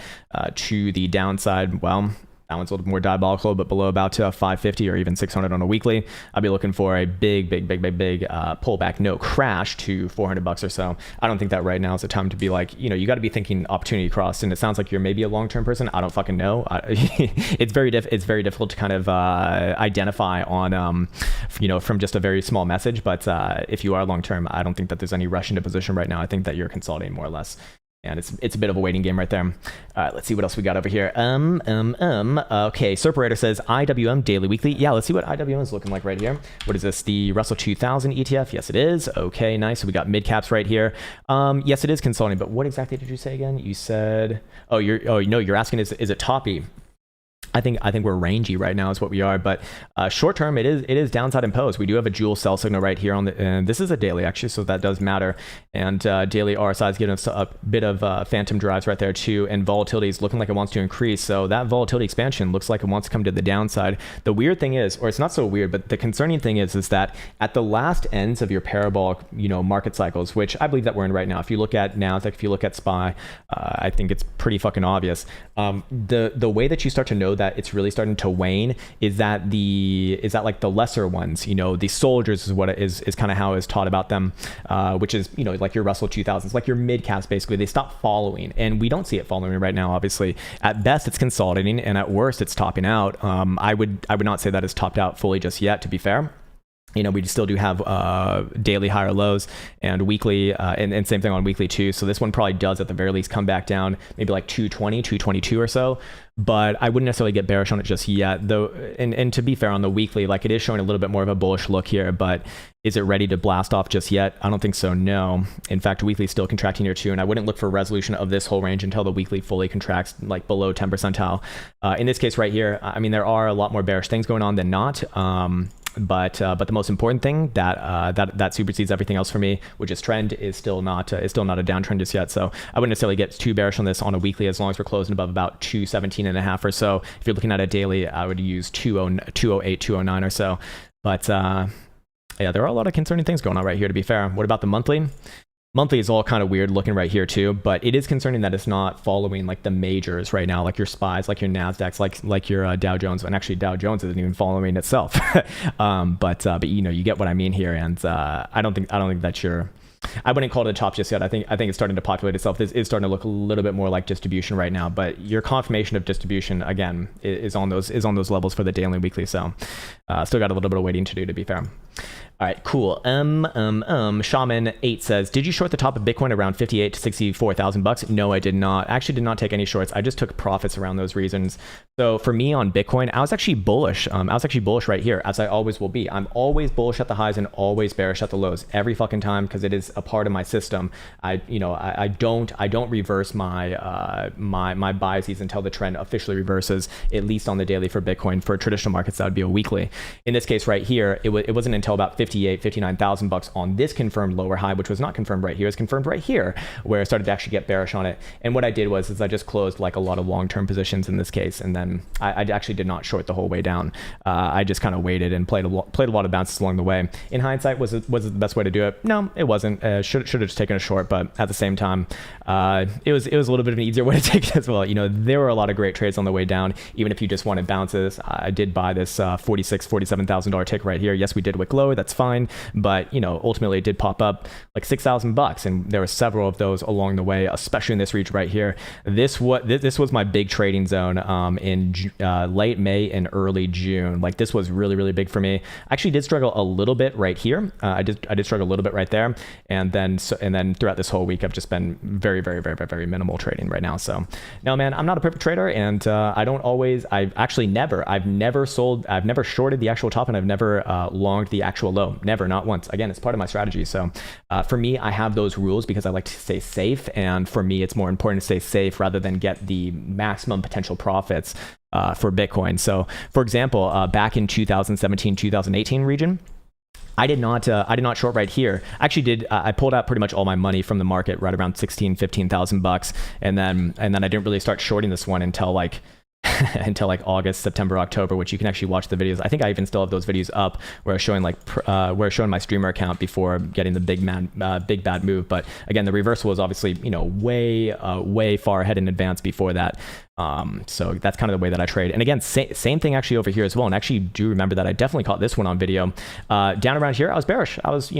To the downside, well, that one's a little more diabolical, but below about 550 or even 600 on a weekly. I'll be looking for a big pullback, no crash to $400 or so. I don't think that right now is the time to be like, you got to be thinking opportunity cost. And it sounds like you're maybe a long-term person. I don't fucking know. It's very difficult to kind of identify on, from just a very small message. But if you are long-term, I don't think that there's any rush into position right now. I think that you're consolidating more or less. And it's a bit of a waiting game right there. All right, let's see what else we got over here. Okay, Serperator says IWM daily, weekly. Yeah, let's see what IWM is looking like right here. What is this? The Russell 2000 ETF? Yes, it is. Okay, nice. So we got mid caps right here. Yes, it is consolidating. But what exactly did you say again? You said, you're asking is it toppy? I think we're rangy right now is what we are, but short term it is downside imposed. We do have a dual sell signal right here on the, and this is a daily actually, so that does matter. And daily RSI is giving us a bit of phantom drives right there too, and volatility is looking like it wants to increase. So that volatility expansion looks like it wants to come to the downside. The weird thing is, or it's not so weird, but the concerning thing is that at the last ends of your parabolic, market cycles, which I believe that we're in right now. If you look at Nasdaq, if you look at SPY, I think it's pretty fucking obvious. The way that you start to know that it's really starting to wane is that like the lesser ones, the soldiers is what it is kind of how it's taught about them, which is like your Russell 2000s, like your mid caps. Basically they stop following, and we don't see it following right now. Obviously at best it's consolidating, and at worst it's topping out. I would not say that it's topped out fully just yet, to be fair. we still do have daily higher lows and weekly, and same thing on weekly too. So this one probably does at the very least come back down maybe like 220, 222 or so. But I wouldn't necessarily get bearish on it just yet, though. And to be fair, on the weekly, like it is showing a little bit more of a bullish look here, but is it ready to blast off just yet? I don't think so, no. In fact, weekly is still contracting here too, and I wouldn't look for resolution of this whole range until the weekly fully contracts like below 10 percentile. In this case right here, I mean, there are a lot more bearish things going on than not. But the most important thing that supersedes everything else for me, which is trend, is still not a downtrend just yet. So I wouldn't necessarily get too bearish on this on a weekly as long as we're closing above about 217.5 or so. If you're looking at a daily, I would use 208, 209 or so. But yeah, there are a lot of concerning things going on right here, to be fair. What about the monthly? Monthly is all kind of weird looking right here too, but it is concerning that it's not following like the majors right now, like your SPYs, like your NASDAQs, like your Dow Jones, and actually Dow Jones isn't even following itself. But you get what I mean here, and I don't think that's I wouldn't call it a top just yet. I think it's starting to populate itself. This is starting to look a little bit more like distribution right now, but your confirmation of distribution again is on those levels for the daily and weekly. So still got a little bit of waiting to do, to be fair. All right, cool. Shaman 8 says, did you short the top of Bitcoin around 58 to 64,000 bucks? No, I did not. I actually did not take any shorts. I just took profits around those reasons. So for me on Bitcoin, I was actually bullish. I was actually bullish right here, as I always will be. I'm always bullish at the highs and always bearish at the lows every fucking time, because it is a part of my system. I don't reverse my my biases until the trend officially reverses, at least on the daily for Bitcoin. For traditional markets, that would be a weekly. In this case right here, it wasn't until about 59,000 bucks on this confirmed lower high, which was not confirmed right here, it's confirmed right here, where I started to actually get bearish on it. And what I did was I just closed like a lot of long-term positions in this case, and then I actually did not short the whole way down. I just kind of waited and played a lot of bounces along the way. In hindsight, was it the best way to do it? No, it wasn't. Should have just taken a short, but at the same time, it was a little bit of an easier way to take it as well. There were a lot of great trades on the way down, even if you just wanted bounces. I did buy this $47,000 tick right here. Yes, we did wick lower. That's fine, but ultimately it did pop up like 6,000 bucks, and there were several of those along the way, especially in this region right here. This was my big trading zone in late May and early June. Like this was really big for me. I actually did struggle a little bit right here. I did struggle a little bit right there, and then throughout this whole week I've just been very minimal trading right now. So no, man, I'm not a perfect trader, and I've never shorted the actual top, and I've never longed the actual low. Never, not once. Again, it's part of my strategy. So for me, I have those rules because I like to stay safe, and for me it's more important to stay safe rather than get the maximum potential profits for Bitcoin. So for example, back in 2017 2018 region, I did not short right here. Actually I pulled out pretty much all my money from the market right around 15,000 bucks, and then I didn't really start shorting this one until like August, September, October, which you can actually watch the videos. I think I even still have those videos up where I was showing my streamer account before getting the big bad move. But again, the reversal was obviously way far ahead in advance before that. So that's kind of the way that I trade. And again, same thing actually over here as well. And actually do remember that I definitely caught this one on video. Down around here, I was bearish. I was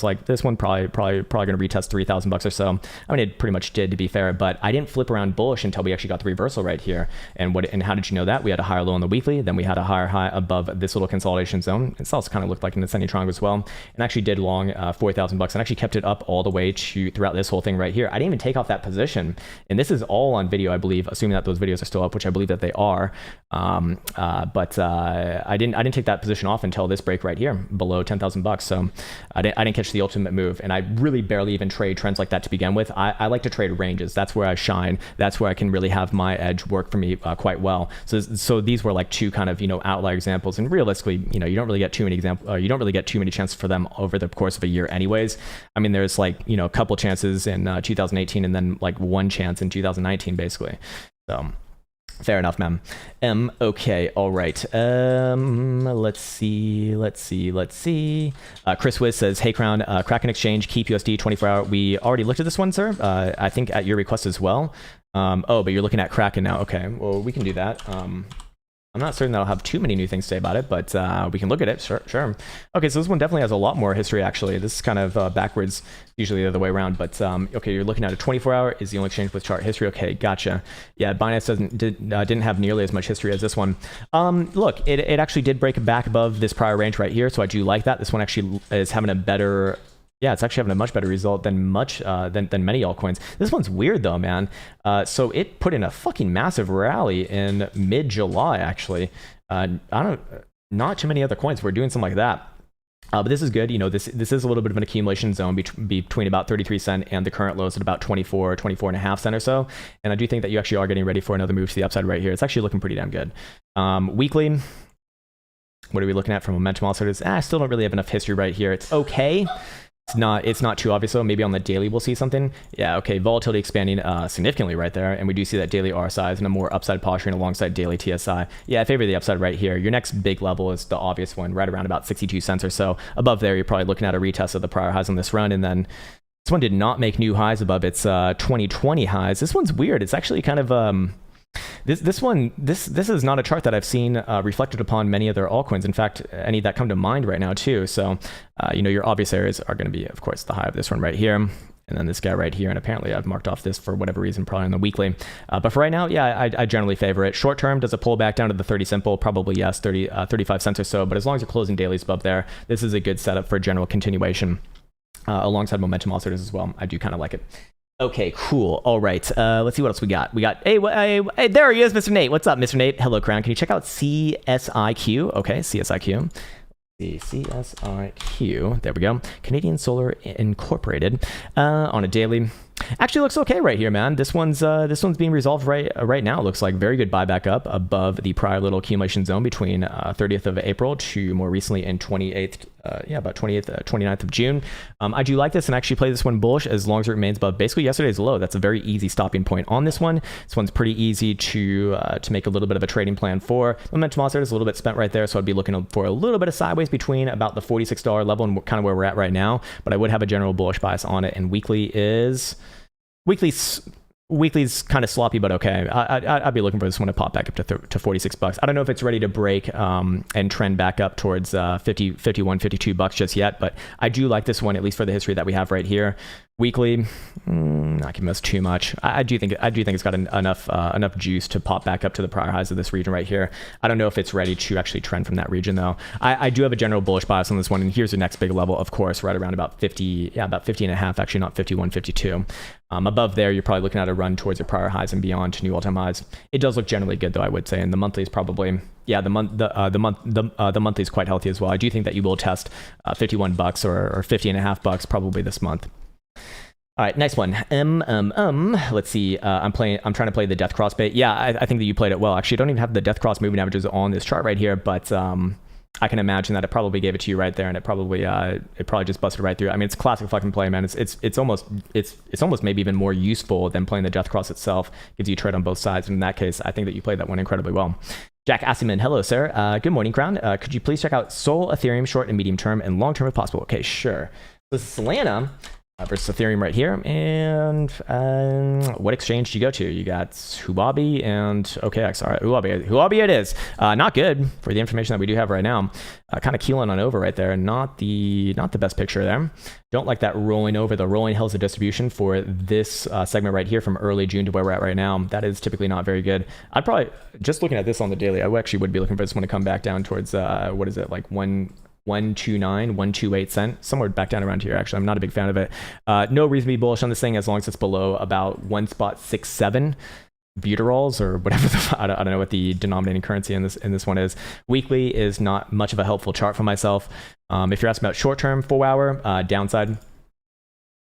like, this one probably going to retest 3,000 bucks or so. I mean, it pretty much did, to be fair, but I didn't flip around bullish until we actually got the reversal right here. And how did you know that? We had a higher low on the weekly, then we had a higher high above this little consolidation zone. It also kind of looked like an ascending triangle as well. And actually did long 4,000 bucks, and actually kept it up all the way throughout this whole thing right here. I didn't even take off that position. And this is all on video, I believe, assuming that those videos are still up, which I believe that they are. But I didn't take that position off until this break right here below 10,000 bucks. So I didn't catch the ultimate move, and I really barely even trade trends like that to begin with. I like to trade ranges. That's where I shine. That's where I can really have my edge work for me quite well. So these were like two kind of outlier examples, and realistically, you don't really get too many you don't really get too many chances for them over the course of a year anyways. I mean, there's like a couple chances in 2018, and then like one chance in 2019 basically. So fair enough, man. Okay, all right. Let's see. Chris Wiz says, hey, Krown, Kraken Exchange, keep USD 24-hour. We already looked at this one, sir. I think at your request as well. Oh, but you're looking at Kraken now. Okay, well, we can do that. I'm not certain that I'll have too many new things to say about it, but we can look at it. Sure. Okay, so this one definitely has a lot more history, actually. This is kind of backwards, usually the other way around. But okay, you're looking at a 24-hour is the only exchange with chart history. Okay, gotcha. Yeah, Binance didn't have nearly as much history as this one. Look, it actually did break back above this prior range right here, so I do like that. This one actually is having a better... Yeah, it's actually having a much better result than many altcoins. This one's weird though, man. So it put in a fucking massive rally in mid-July, actually. Not too many other coins were doing something like that. But this is good. You know, this is a little bit of an accumulation zone between about 33 cent and the current lows at about 24 and a half cent or so. And I do think that you actually are getting ready for another move to the upside right here. It's actually looking pretty damn good. Weekly, what are we looking at from momentum oscillators? I still don't really have enough history right here. It's okay. It's not too obvious though. Maybe on the daily we'll see something. Yeah, okay, volatility expanding significantly right there, and we do see that daily RSI is in a more upside posturing alongside daily TSI. Yeah, I favor the upside right here. Your next big level is the obvious one, right around about 62 cents or so. Above there, you're probably looking at a retest of the prior highs on this run, and then this one did not make new highs above its 2020 highs. This one's weird. It's actually kind of this is not a chart that I've seen reflected upon many other altcoins. In fact, any that come to mind right now too. So, you know, your obvious areas are going to be, of course, the high of this one right here, and then this guy right here. And apparently, I've marked off this for whatever reason, probably on the weekly. But for right now, yeah, I generally favor it. Short term, does it pull back down to the 30 simple? Probably yes, 35 cents or so. But as long as you're closing dailies above there, this is a good setup for general continuation alongside momentum oscillators as well. I do kind of like it. Okay, cool. All right. Let's see what else we got. Hey, there he is, Mr. Nate. What's up, Mr. Nate? Hello, Krown. Can you check out CSIQ? Okay, CSIQ. CSIQ. There we go. Canadian Solar Incorporated on a daily. Actually looks okay right here, man. This one's being resolved right now. It looks like very good buyback up above the prior little accumulation zone between 30th of April to more recently in 28th, about 29th of June. I do like this and actually play this one bullish as long as it remains above basically yesterday's low. That's a very easy stopping point on this one. This one's pretty easy to make a little bit of a trading plan for. Momentum oscillator is a little bit spent right there, so I'd be looking for a little bit of sideways between about the $46 level and kind of where we're at right now. But I would have a general bullish bias on it, and weekly's kind of sloppy, but okay. I'd be looking for this one to pop back up to $46. I don't know if it's ready to break and trend back up towards 50, 51, $52 just yet, but I do like this one, at least for the history that we have right here. Weekly, not giving us too much. I do think it's got enough juice to pop back up to the prior highs of this region right here. I don't know if it's ready to actually trend from that region though. I do have a general bullish bias on this one, and here's the next big level, of course, right around about 50, about 50 and a half, actually not 51, 52. Above there, you're probably looking at a run towards your prior highs and beyond to new all-time highs. It does look generally good though, I would say, and the monthly is probably, the monthly is quite healthy as well. I do think that you will test $51 or 50 and a half bucks probably this month. All right, nice one. Let's see. I'm trying to play the death cross bait. Yeah, I think that you played it well. Actually, I don't even have the death cross moving averages on this chart right here, but I can imagine that it probably gave it to you right there, and it probably just busted right through. I mean, it's a classic fucking play, man. It's almost maybe even more useful than playing the death cross itself. Gives you a trade on both sides, and in that case, I think that you played that one incredibly well. Jack Assiman, hello, sir. Good morning, Krown. Could you please check out Sol Ethereum short and medium term and long term if possible? Okay, sure. This is Solana versus Ethereum right here. And what exchange do you go to? You got Huobi and OKX. All right, Huobi it is. Not good for the information that we do have right now. Kind of keeling on over right there. Not the best picture there. Don't like that rolling over. The rolling hills of distribution for this segment right here from early June to where we're at right now. That is typically not very good. I'd probably, just looking at this on the daily, I actually would be looking for this one to come back down towards, what is it, like 129, 128 cent, somewhere back down around here. Actually, I'm not a big fan of it. No reason to be bullish on this thing as long as it's below about 1.67 butyrols or whatever. I don't know what the denominating currency in this one is. Weekly is not much of a helpful chart for myself. If you're asking about short term, 4 hour downside.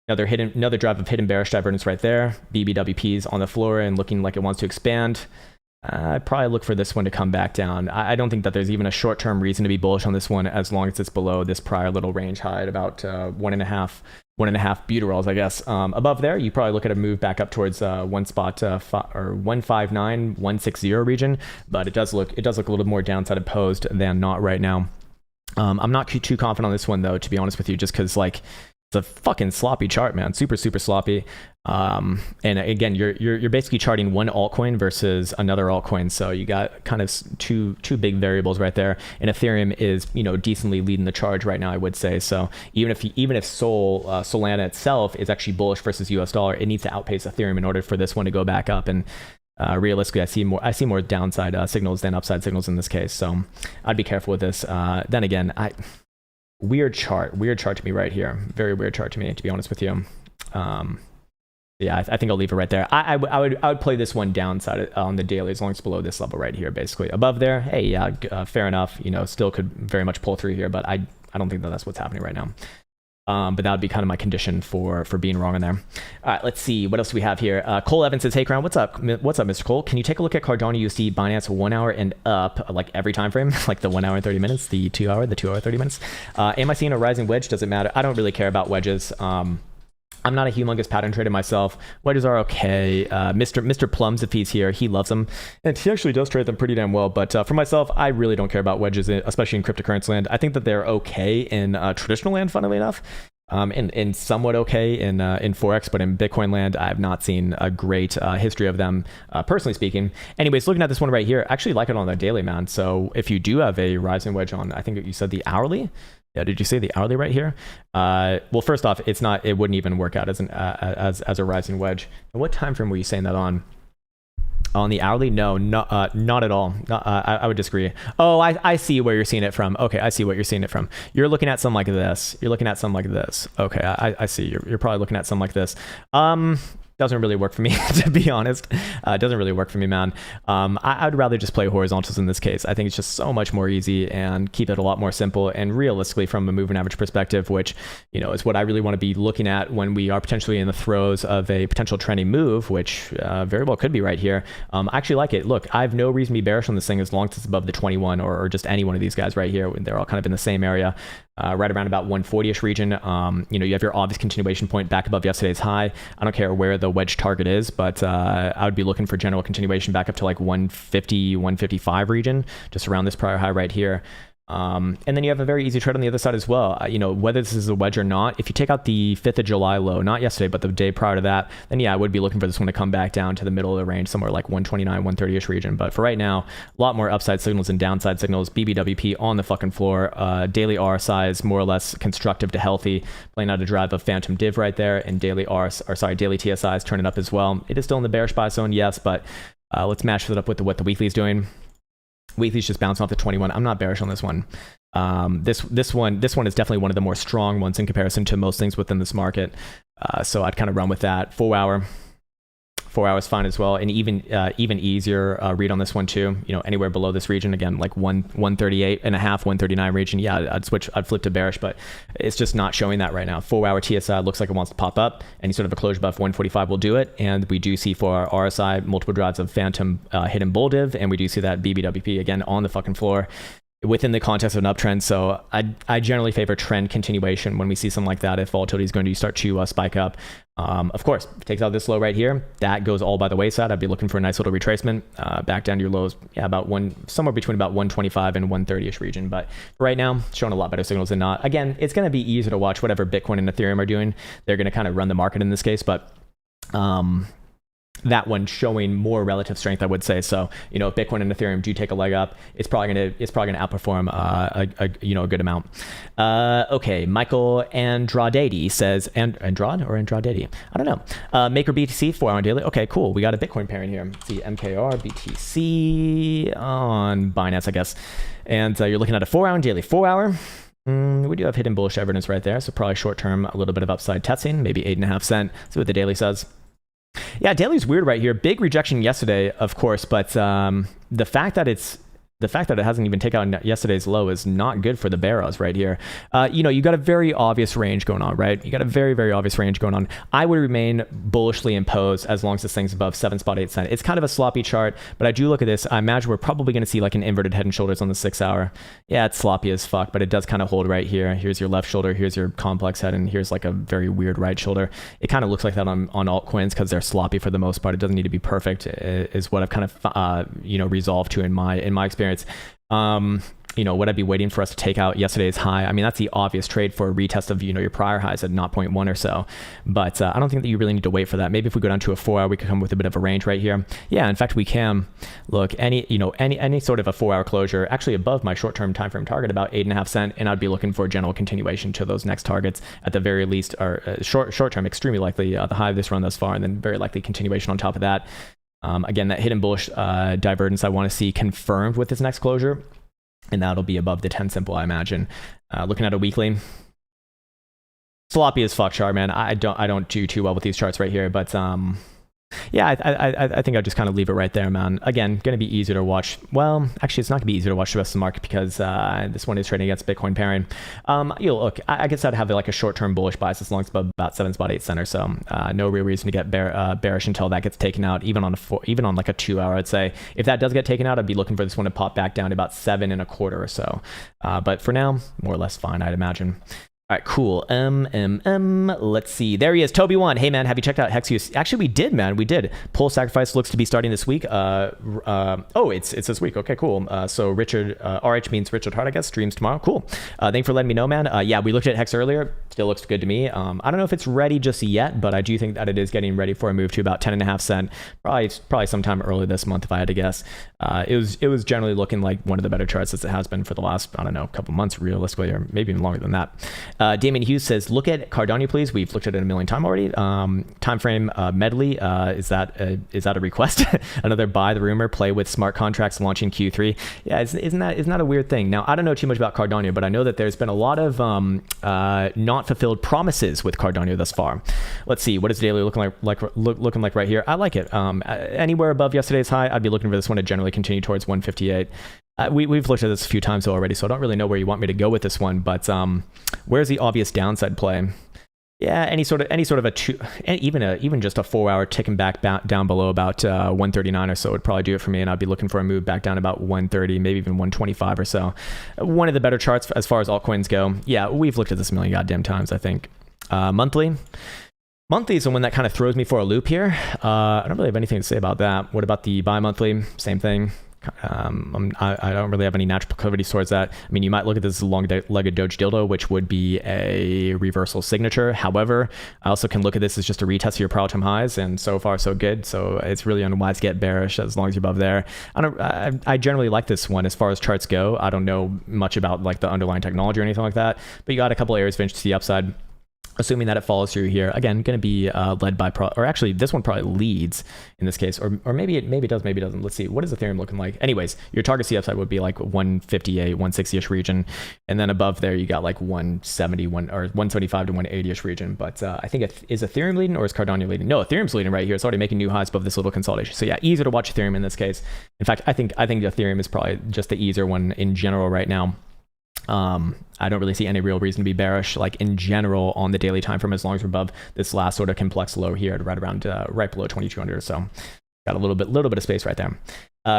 Another drive of hidden bearish divergence right there. BBWP's on the floor and looking like it wants to expand. I'd probably look for this one to come back down. I don't think that there's even a short-term reason to be bullish on this one as long as it's below this prior little range high at about 1.5 butyrols, I guess. Above there, you probably look at a move back up towards 159, 160 region, but it does look a little more downside opposed than not right now. I'm not too confident on this one though, to be honest with you, just because like It's a fucking sloppy chart, man. Super sloppy. And again, you're basically charting one altcoin versus another altcoin. So you got kind of two big variables right there. And Ethereum is, decently leading the charge right now, I would say. So even if Solana itself is actually bullish versus US dollar, it needs to outpace Ethereum in order for this one to go back up. And realistically, I see more downside signals than upside signals in this case. So I'd be careful with this. Then again, weird chart to me right here. Very weird chart to me, to be honest with you. Yeah, I think I'll leave it right there. I would play this one downside on the daily as long as it's below this level right here, basically. Above there, hey, yeah, fair enough. Still could very much pull through here, but I don't think that's what's happening right now. But that would be kind of my condition for being wrong in there. All right, let's see. What else do we have here? Cole Evans says, hey, Krown, what's up? What's up, Mr. Cole? Can you take a look at Cardano USD, Binance 1 hour and up, like every time frame, like the 1 hour and 30 minutes, the 2 hour, 30 minutes? Am I seeing a rising wedge? Does it matter? I don't really care about wedges. I'm not a humongous pattern trader myself. Wedges are okay. Mr. Plums, if he's here, he loves them. And he actually does trade them pretty damn well. But for myself, I really don't care about wedges, especially in cryptocurrency land. I think that they're okay in traditional land, funnily enough. And somewhat okay in Forex, but in Bitcoin land, I have not seen a great history of them, personally speaking. Anyways, looking at this one right here, I actually like it on the daily, man. So if you do have a rising wedge on, I think you said the hourly. Yeah, did you say the hourly right here? Well, first off, it wouldn't even work out as a rising wedge. And what time frame were you saying that on? On the hourly? No, not at all. I would disagree. Oh, I see where you're seeing it from. Okay, I see what you're seeing it from. You're looking at something like this. Okay, I see. You're probably looking at something like this. Doesn't really work for me, to be honest. It doesn't really work for me, man. I'd rather just play horizontals in this case. I think it's just so much more easy and keep it a lot more simple. And realistically, from a moving average perspective, which is what I really want to be looking at when we are potentially in the throes of a potential trending move, which very well could be right here. I actually like it. Look, I have no reason to be bearish on this thing as long as it's above the 21 or just any one of these guys right here. They're all kind of in the same area. Right around about 140-ish region. You have your obvious continuation point back above yesterday's high. I don't care where the wedge target is, but I would be looking for general continuation back up to like 150, 155 region, just around this prior high right here. And then you have a very easy trade on the other side as well. Whether this is a wedge or not, if you take out the 5th of July low, not yesterday, but the day prior to that, then yeah, I would be looking for this one to come back down to the middle of the range, somewhere like 129, 130-ish region. But for right now, a lot more upside signals than downside signals. BBWP on the fucking floor. Daily RSI is more or less constructive to healthy, playing out a drive of phantom div right there, and daily TSI is turning up as well. It is still in the bearish buy zone, yes, but let's match that up with what the weekly is doing. Weekly's just bouncing off the 21. I'm not bearish on this one. This one is definitely one of the more strong ones in comparison to most things within this market. So I'd kind of run with that. 4 hour. 4 hours fine as well, and even easier read on this one too. Anywhere below this region, again, like 138 and a half, 139 region. Yeah, I'd flip to bearish, but it's just not showing that right now. 4 hour TSI looks like it wants to pop up. Any sort of a closure above 145 will do it, and we do see for our RSI multiple drives of phantom hidden bull div, and we do see that BBWP again on the fucking floor within the context of an uptrend. So I generally favor trend continuation when we see something like that. If volatility is going to start to spike up, of course, if it takes out this low right here, that goes all by the wayside. I'd be looking for a nice little retracement back down to your lows. Yeah, somewhere between about 125 and 130-ish region. But right now, showing a lot better signals than not. Again, it's going to be easier to watch whatever Bitcoin and Ethereum are doing. They're going to kind of run the market in this case, but that one showing more relative strength, I would say. So, if Bitcoin and Ethereum do take a leg up, it's probably gonna outperform a good amount. Okay, Michael Andrade says, Andrade or Andrade? I don't know. Maker BTC 4 hour daily. Okay, cool. We got a Bitcoin pairing here. Let's see, MKR BTC on Binance, I guess. And you're looking at a 4 hour daily. 4 hour. We do have hidden bullish evidence right there, so probably short term, a little bit of upside testing, maybe 8.5 cents. See what the daily says. Yeah, daily's weird right here. Big rejection yesterday, of course, but the fact that it hasn't even taken out yesterday's low is not good for the barrows right here. You got a very obvious range going on, right? You got a very, very obvious range going on. I would remain bullishly imposed as long as this thing's above 7.8 cents. It's kind of a sloppy chart, but I do look at this. I imagine we're probably going to see like an inverted head and shoulders on the 6 hour. Yeah, it's sloppy as fuck, but it does kind of hold right here. Here's your left shoulder, here's your complex head, and here's like a very weird right shoulder. It kind of looks like that on altcoins because they're sloppy for the most part. It doesn't need to be perfect, is what I've kind of resolved to in my experience. would I be waiting for us to take out yesterday's high? I mean, that's the obvious trade for a retest of, your prior highs at 0.1 or so. But I don't think that you really need to wait for that. Maybe if we go down to a 4 hour, we could come with a bit of a range right here. Yeah, in fact, we can. Look, any sort of a 4 hour closure, actually above my short-term time frame target, about 8.5 cents, and I'd be looking for a general continuation to those next targets at the very least, or short-term, extremely likely the high of this run thus far, and then very likely continuation on top of that. Again, that hidden bullish divergence I want to see confirmed with this next closure, and that'll be above the 10 simple, I imagine. Looking at a weekly, sloppy as fuck chart, man. I don't do too well with these charts right here, but yeah, I think I'll just kind of leave it right there, man. Again, going to be easier to watch. Well, actually, it's not going to be easier to watch the rest of the market because this one is trading against Bitcoin pairing. Look, I guess I'd have like a short-term bullish bias as long as it's above about 7.8 cents or so. No real reason to get bearish until that gets taken out, even on like a 2 hour, I'd say. If that does get taken out, I'd be looking for this one to pop back down to about 7.25 or so. But for now, more or less fine, I'd imagine. All right, cool. Let's see. There he is, Toby1. Hey, man, have you checked out Hexius? Actually, we did, man. We did. Pole sacrifice looks to be starting this week. It's this week. Okay, cool. So Richard, RH means Richard Hart, I guess, streams tomorrow. Cool. Thanks for letting me know, man. Yeah, we looked at Hex earlier. Still looks good to me. I don't know if it's ready just yet, but I do think that it is getting ready for a move to about 10.5 cents. Probably sometime early this month, if I had to guess. It was generally looking like one of the better charts as it has been for the last, I don't know, couple months realistically, or maybe even longer than that. Damien Hughes says, look at Cardano, please. We've looked at it a million times already. Time frame medley. Is that a request? Another buy the rumor, play with smart contracts launching Q3. Yeah, isn't that a weird thing? Now, I don't know too much about Cardano, but I know that there's been a lot of not fulfilled promises with Cardano thus far. Let's see, what is daily looking like right here? I like it. Anywhere above yesterday's high, I'd be looking for this one to generally continue towards 158. We've looked at this a few times already, so I don't really know where you want me to go with this one, but where's the obvious downside play? Yeah, any sort of a two, even just a 4 hour ticking back down below about 139 or so would probably do it for me, and I'd be looking for a move back down about 130, maybe even 125 or so. One of the better charts as far as altcoins go. Yeah, we've looked at this a million goddamn times, I think. Monthly is the one that kind of throws me for a loop here. I don't really have anything to say about that. What about the bi-monthly? Same thing. I don't really have any natural proclivity towards that. I mean, you might look at this as a long-legged Doge dildo, which would be a reversal signature. However, I also can look at this as just a retest of your prior time highs, and so far so good. So it's really unwise to get bearish as long as you're above there. I generally like this one as far as charts go. I don't know much about like the underlying technology or anything like that, but you got a couple areas of interest to the upside. Assuming that it follows through here, again, going to be led by, or actually this one probably leads in this case, or maybe it does, maybe it doesn't. Let's see, what is Ethereum looking like? Anyways, your target C upside would be like 158, 160-ish region, and then above there you got like 171 or 175 to 180-ish region. But I think is Ethereum leading or is Cardano leading? No, Ethereum's leading right here. It's already making new highs above this little consolidation. So yeah, easier to watch Ethereum in this case. In fact, I think Ethereum is probably just the easier one in general right now. I don't really see any real reason to be bearish, like in general, on the daily time frame, as long as we're above this last sort of complex low here at right around right below 2200 or so. Got a little bit of space right there.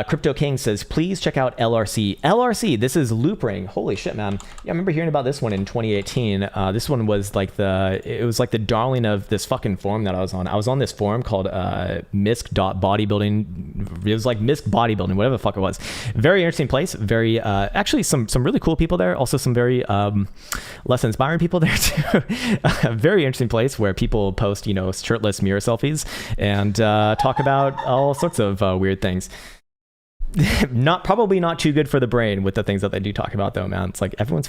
Crypto King says, please check out LRC. LRC, this is Loop Ring. Holy shit, man. Yeah, I remember hearing about this one in 2018. This one was like the darling of this fucking forum that I was on. I was on this forum called misc.bodybuilding. It was like misc bodybuilding, whatever the fuck it was. Very interesting place. Very, actually some really cool people there. Also some very less inspiring people there too. A very interesting place where people post, shirtless mirror selfies and talk about all sorts of weird things. Probably not too good for the brain with the things that they do talk about though, man. It's like everyone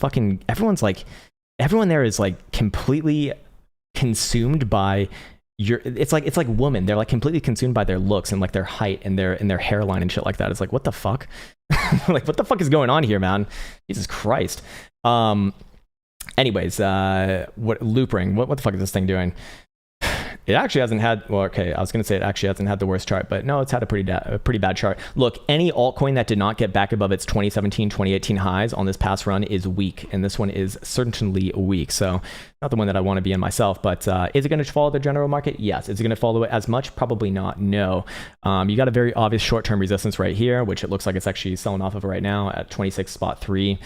there is like completely consumed by it's like women. They're like completely consumed by their looks and like their height and their hairline and shit like that. It's like, what the fuck? Like, what the fuck is going on here, man? Jesus Christ. Anyways, what Loop Ring? What the fuck is this thing doing? It actually hasn't had, well, okay, I was going to say it actually hasn't had the worst chart, but no, it's had a pretty bad chart. Look, any altcoin that did not get back above its 2017, 2018 highs on this past run is weak, and this one is certainly weak. So not the one that I want to be in myself, but is it going to follow the general market? Yes. Is it going to follow it as much? Probably not, no. You got a very obvious short-term resistance right here, which it looks like it's actually selling off of right now at 26.3.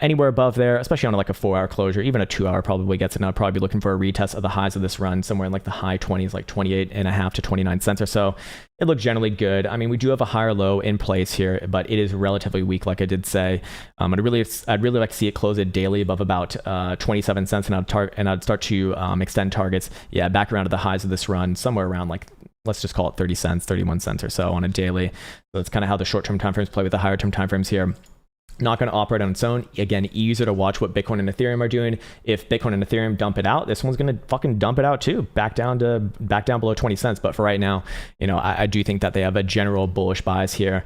Anywhere above there, especially on like a 4 hour closure, even a 2 hour probably gets it. And I'd probably be looking for a retest of the highs of this run, somewhere in like the high 20s, like 28.5 to 29 cents or so. it looked generally good. I mean, we do have a higher low in place here, but it is relatively weak, like I did say. I'd really like to see it close it daily above about 27 cents, and I'd start to extend targets. Yeah, back around to the highs of this run, somewhere around like, let's just call it 30 cents, 31 cents or so on a daily. So that's kind of how the short-term timeframes play with the higher-term timeframes here. Not going to operate on its own. Again, easier to watch what Bitcoin and Ethereum are doing. If Bitcoin and Ethereum dump it out, this one's going to fucking dump it out too, back down below 20 cents. But for right now, I do think that they have a general bullish bias here.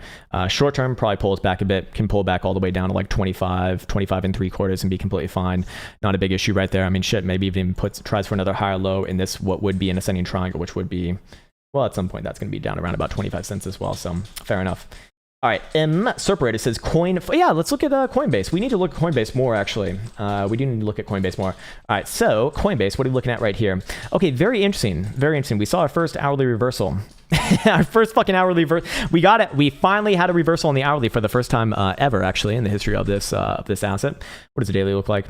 Short term probably pulls back a bit, can pull back all the way down to like 25 and 3/4 and be completely fine. Not a big issue right there. I mean, shit, maybe even tries for another higher low in this, what would be an ascending triangle, which would be, well, at some point that's going to be down around about 25 cents as well. So fair enough. All right, Serperator says yeah, let's look at Coinbase. We need to look at Coinbase more, actually. We do need to look at Coinbase more. All right, so Coinbase, what are we looking at right here? Okay, very interesting, very interesting. We saw our first hourly reversal. Our first fucking hourly we got it. We finally had a reversal on the hourly for the first time ever, actually, in the history of this asset. What does the daily look like?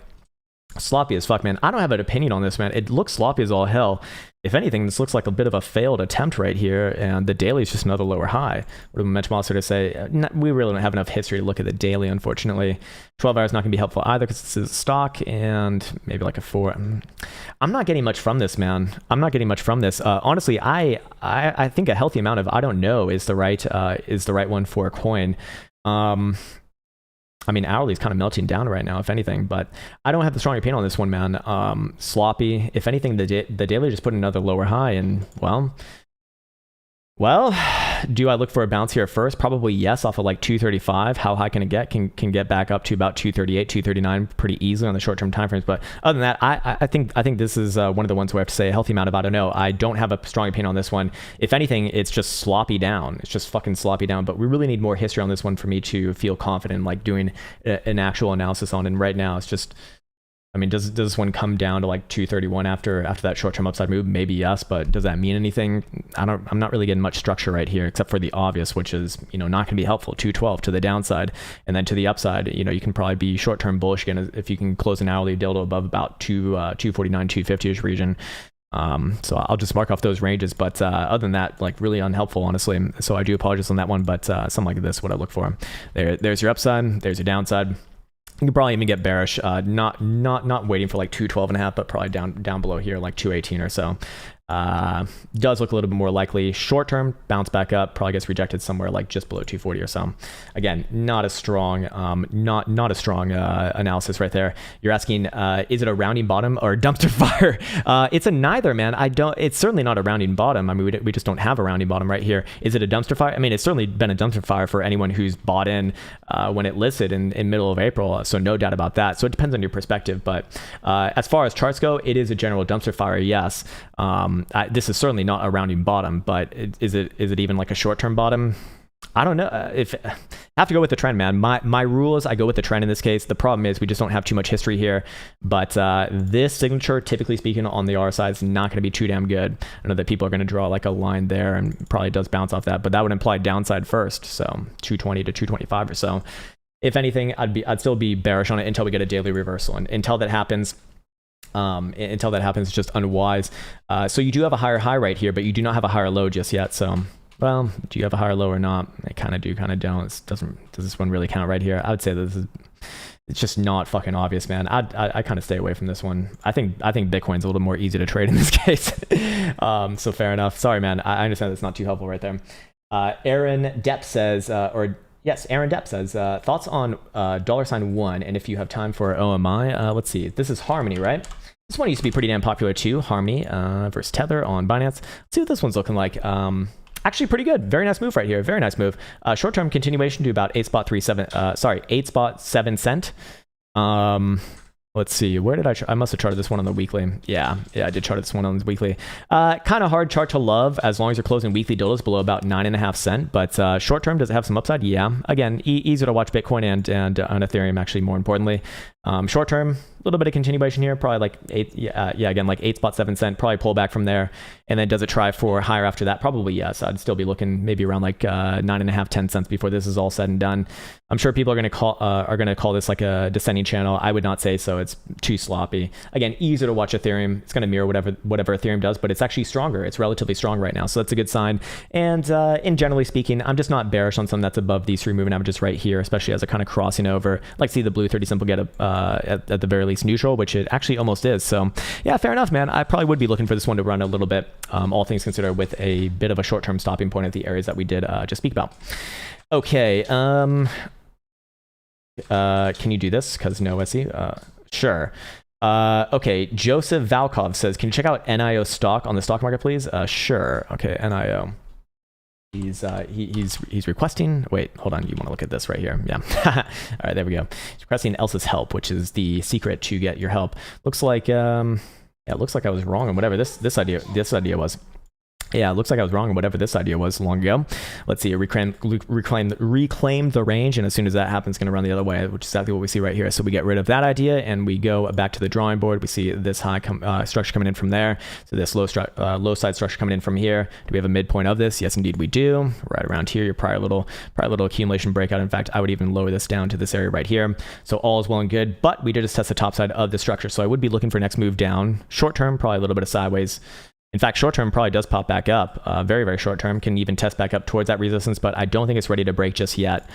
Sloppy as fuck, man. I don't have an opinion on this, man. It looks sloppy as all hell. If anything, this looks like a bit of a failed attempt right here, and the daily is just another lower high. What did Menchmal sort of say? We really don't have enough history to look at the daily, unfortunately. 12 hours not going to be helpful either because this is a stock, and maybe like a 4. I'm not getting much from this, man. I'm not getting much from this. Honestly, I think a healthy amount of I don't know is the right one for a coin. I mean, hourly is kind of melting down right now, if anything, but I don't have the strong opinion on this one, man. Sloppy. If anything, the daily just put another lower high, and well, do I look for a bounce here first? Probably yes, off of like 235. How high can it get? Can get back up to about 238, 239 pretty easily on the short-term timeframes. But other than that, I think this is one of the ones where I have to say a healthy amount of I don't know. I don't have a strong opinion on this one. If anything, it's just sloppy down. It's just fucking sloppy down. But we really need more history on this one for me to feel confident in like doing an actual analysis on. And right now, it's just, I mean, does this one come down to like 231 after that short-term upside move? Maybe yes, but does that mean anything? I'm not really getting much structure right here, except for the obvious, which is, not going to be helpful. 212 to the downside, and then to the upside, you can probably be short-term bullish again if you can close an hourly dildo above about 249, 250ish region. So I'll just mark off those ranges, but other than that, like really unhelpful, honestly. So I do apologize on that one, but something like this, what I look for. There's your upside, there's your downside. You can probably even get bearish, not waiting for like 212.5, but probably down below here, like 218 or so. Does look a little bit more likely. Short term, bounce back up, probably gets rejected somewhere like just below 240 or so. Again, not a strong, analysis right there. You're asking, is it a rounding bottom or a dumpster fire? It's a neither, man. It's certainly not a rounding bottom. I mean, we just don't have a rounding bottom right here. Is it a dumpster fire? I mean, it's certainly been a dumpster fire for anyone who's bought in when it listed in middle of April. So no doubt about that. So it depends on your perspective. But as far as charts go, it is a general dumpster fire. Yes. This is certainly not a rounding bottom, but is it even like a short-term bottom? I don't know. I have to go with the trend, man. My rule is I go with the trend in this case. The problem is we just don't have too much history here. But this signature, typically speaking, on the RSI is not going to be too damn good. I know that people are going to draw like a line there and probably does bounce off that, but that would imply downside first. So 220 to 225 or so. If anything, I'd still be bearish on it until we get a daily reversal. And until that happens, it's just unwise. So you do have a higher high right here, but you do not have a higher low just yet. So, well, do you have a higher low or not? I kind of do, kind of don't. Does this one really count right here? I would say that it's just not fucking obvious, man. I kind of stay away from this one. I think Bitcoin's a little more easy to trade in this case. So fair enough. Sorry, man. I understand that's not too helpful right there. Aaron Depp says, Yes, Aaron Depp says, thoughts on $1, and if you have time for OMI, let's see. This is Harmony, right? This one used to be pretty damn popular too, Harmony versus Tether on Binance. Let's see what this one's looking like. Actually pretty good. Very nice move right here. Very nice move. Short-term continuation to about 8.7 cent. Let's see, where did I must have charted this one on the weekly. Yeah, I did chart this one on the weekly. Kind of hard chart to love as long as you're closing weekly dildos below about 9.5 cents. But short term, does it have some upside? Yeah. Again, easier to watch Bitcoin and on Ethereum, actually, more importantly. Short term, a little bit of continuation here, probably like again, like 8 spot 7 cent, probably pull back from there. And then does it try for higher after that? Probably yes. I'd still be looking maybe around like 9.5, 10 cents before this is all said and done. I'm sure people are going to call this like a descending channel. I would not say so. It's too sloppy. Again, easier to watch Ethereum. It's going to mirror whatever Ethereum does, but it's actually stronger. It's relatively strong right now, so that's a good sign. And in generally speaking, I'm just not bearish on something that's above these 3 moving averages right here, especially as they're kind of crossing over. I'd like to see the blue 30 simple get at the very least neutral, which it actually almost is. So yeah, fair enough, man. I probably would be looking for this one to run a little bit, all things considered, with a bit of a short-term stopping point at the areas that we did just speak about. Okay. Can you do this? Because no, I see. Sure. Okay. Joseph Valkov says, can you check out NIO stock on the stock market, please? Sure. Okay. NIO. He's requesting. Wait, hold on. You want to look at this right here? Yeah. All right, there we go. He's requesting Elsa's help, which is the secret to get your help. Looks like yeah, it looks like I was wrong on whatever this idea was. Yeah, it looks like I was wrong on whatever this idea was long ago. Let's see, reclaim the range, and as soon as that happens, it's going to run the other way, which is exactly what we see right here. So we get rid of that idea, and we go back to the drawing board. We see this high structure coming in from there. So this low side structure coming in from here. Do we have a midpoint of this? Yes, indeed we do. Right around here, your prior little accumulation breakout. In fact, I would even lower this down to this area right here. So all is well and good, but we did just test the top side of the structure. So I would be looking for next move down. Short term, probably a little bit of sideways. In fact, short term probably does pop back up. Very, very short term, can even test back up towards that resistance, but I don't think it's ready to break just yet.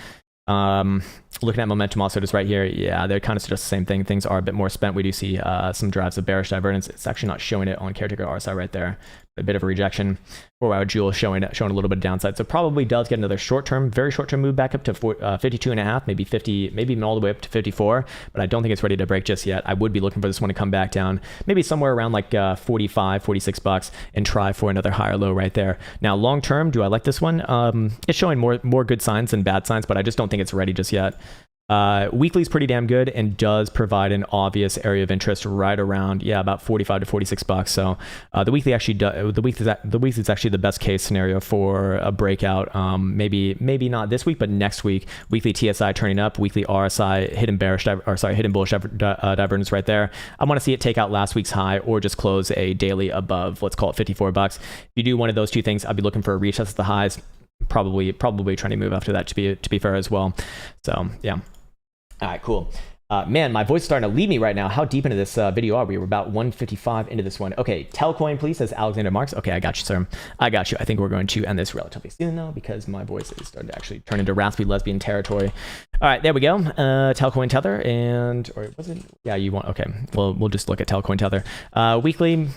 Looking at momentum also just right here, yeah, they're kind of just the same thing. Things are a bit more spent. We do see some drives of bearish divergence. It's actually not showing it on caretaker RSI right there. A bit of a rejection. 4-hour Joule showing a little bit of downside. So probably does get another short-term, very short-term move back up to 52.5, maybe 50, maybe even all the way up to 54. But I don't think it's ready to break just yet. I would be looking for this one to come back down, maybe somewhere around like 45, 46 bucks, and try for another higher low right there. Now, long-term, do I like this one? It's showing more good signs than bad signs, but I just don't think it's ready just yet. Weekly is pretty damn good and does provide an obvious area of interest right around, yeah, about 45 to 46 bucks. So the weekly actually the weekly is actually the best case scenario for a breakout. Maybe not this week, but next week. Weekly TSI turning up, weekly RSI hidden bullish divergence right there. I want to see it take out last week's high or just close a daily above, let's call it 54 bucks. If you do one of those two things, I'd be looking for a retest at the highs. Probably trying to move after that to be fair as well. So yeah. All right, cool. Man, my voice is starting to leave me right now. How deep into this video are we? We're about 155 into this one. Okay, Telcoin, please, says Alexander Marks. Okay, I got you, sir. I got you. I think we're going to end this relatively soon, though, because my voice is starting to actually turn into raspy lesbian territory. All right, there we go. Telcoin Tether, or was it? Yeah, you want, okay. Well, we'll just look at Telcoin Tether. Weekly.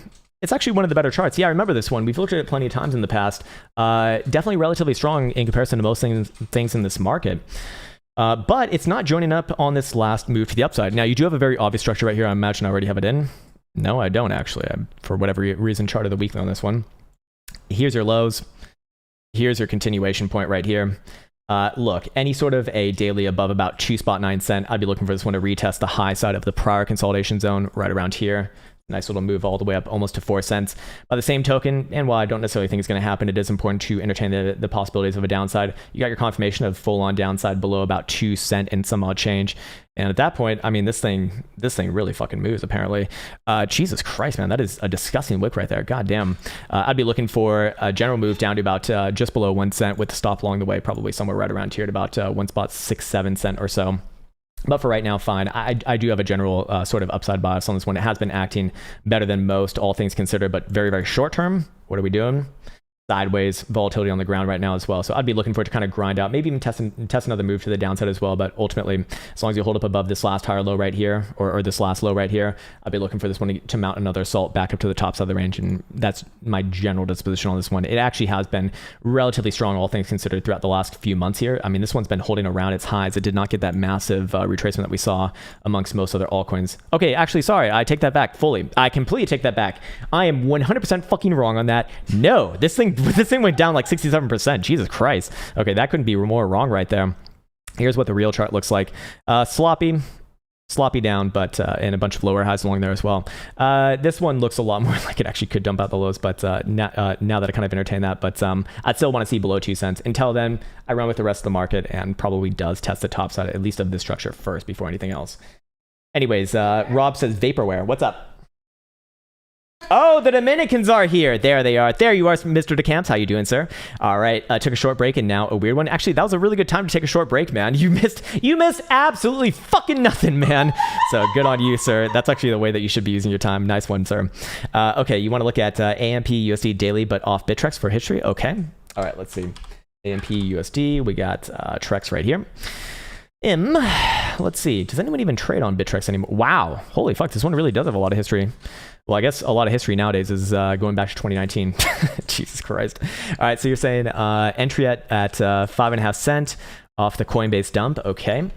It's actually one of the better charts. Yeah, I remember this one. We've looked at it plenty of times in the past. Definitely relatively strong in comparison to most things in this market. But it's not joining up on this last move to the upside. Now, you do have a very obvious structure right here. I imagine I already have it in. No, I don't actually. For whatever reason, charted the weekly on this one. Here's your lows. Here's your continuation point right here. Look, any sort of a daily above about 2.9 cent, I'd be looking for this one to retest the high side of the prior consolidation zone right around here. Nice little move all the way up almost to 4 cents. By the same token, and while I don't necessarily think it's going to happen, it is important to entertain the possibilities of a downside. You got your confirmation of full-on downside below about 2 cent and some odd change. And at that point, I mean, this thing really fucking moves, apparently. Jesus Christ, man, that is a disgusting wick right there. God damn. I'd be looking for a general move down to about just below 1 cent with the stop along the way, probably somewhere right around here at about 1.67 cent or so. But for right now, fine. I do have a general sort of upside bias on this one. It has been acting better than most, all things considered, but very, very short term. What are we doing? Sideways volatility on the ground right now as well. So I'd be looking for it to kind of grind out, maybe even test another move to the downside as well. But ultimately, as long as you hold up above this last higher low right here, or this last low right here, I'd be looking for this one to mount another assault back up to the top side of the range. And that's my general disposition on this one. It actually has been relatively strong, all things considered, throughout the last few months here. I mean, this one's been holding around its highs. It did not get that massive retracement that we saw amongst most other altcoins. Okay, actually, sorry, I take that back fully. I completely take that back. I am 100% fucking wrong on that. No, this thing went down like 67%. Jesus Christ. Okay, that couldn't be more wrong right there. Here's what the real chart looks like. Sloppy down, but and a bunch of lower highs along there as well. This one looks a lot more like it actually could dump out the lows, but now that I kind of entertain that, but I'd still want to see below 2 cents. Until then, I run with the rest of the market and probably does test the top side, at least of this structure first before anything else. Anyways, Rob says vaporware. What's up? Oh, the Dominicans are here. There they are. There you are, Mr. DeCamps. How you doing, sir? All right. Took a short break and now a weird one. Actually, that was a really good time to take a short break, man. You missed absolutely fucking nothing, man. So good on you, sir. That's actually the way that you should be using your time. Nice one, sir. Okay, you want to look at AMP USD daily, but off Bittrex for history. Okay. All right, let's see. AMP USD. We got Trex right here. Let's see. Does anyone even trade on Bittrex anymore? Wow. Holy fuck. This one really does have a lot of history. Well, I guess a lot of history nowadays is going back to 2019. Jesus Christ. All right. So you're saying entry at 5.5 cents off the Coinbase dump. Okay.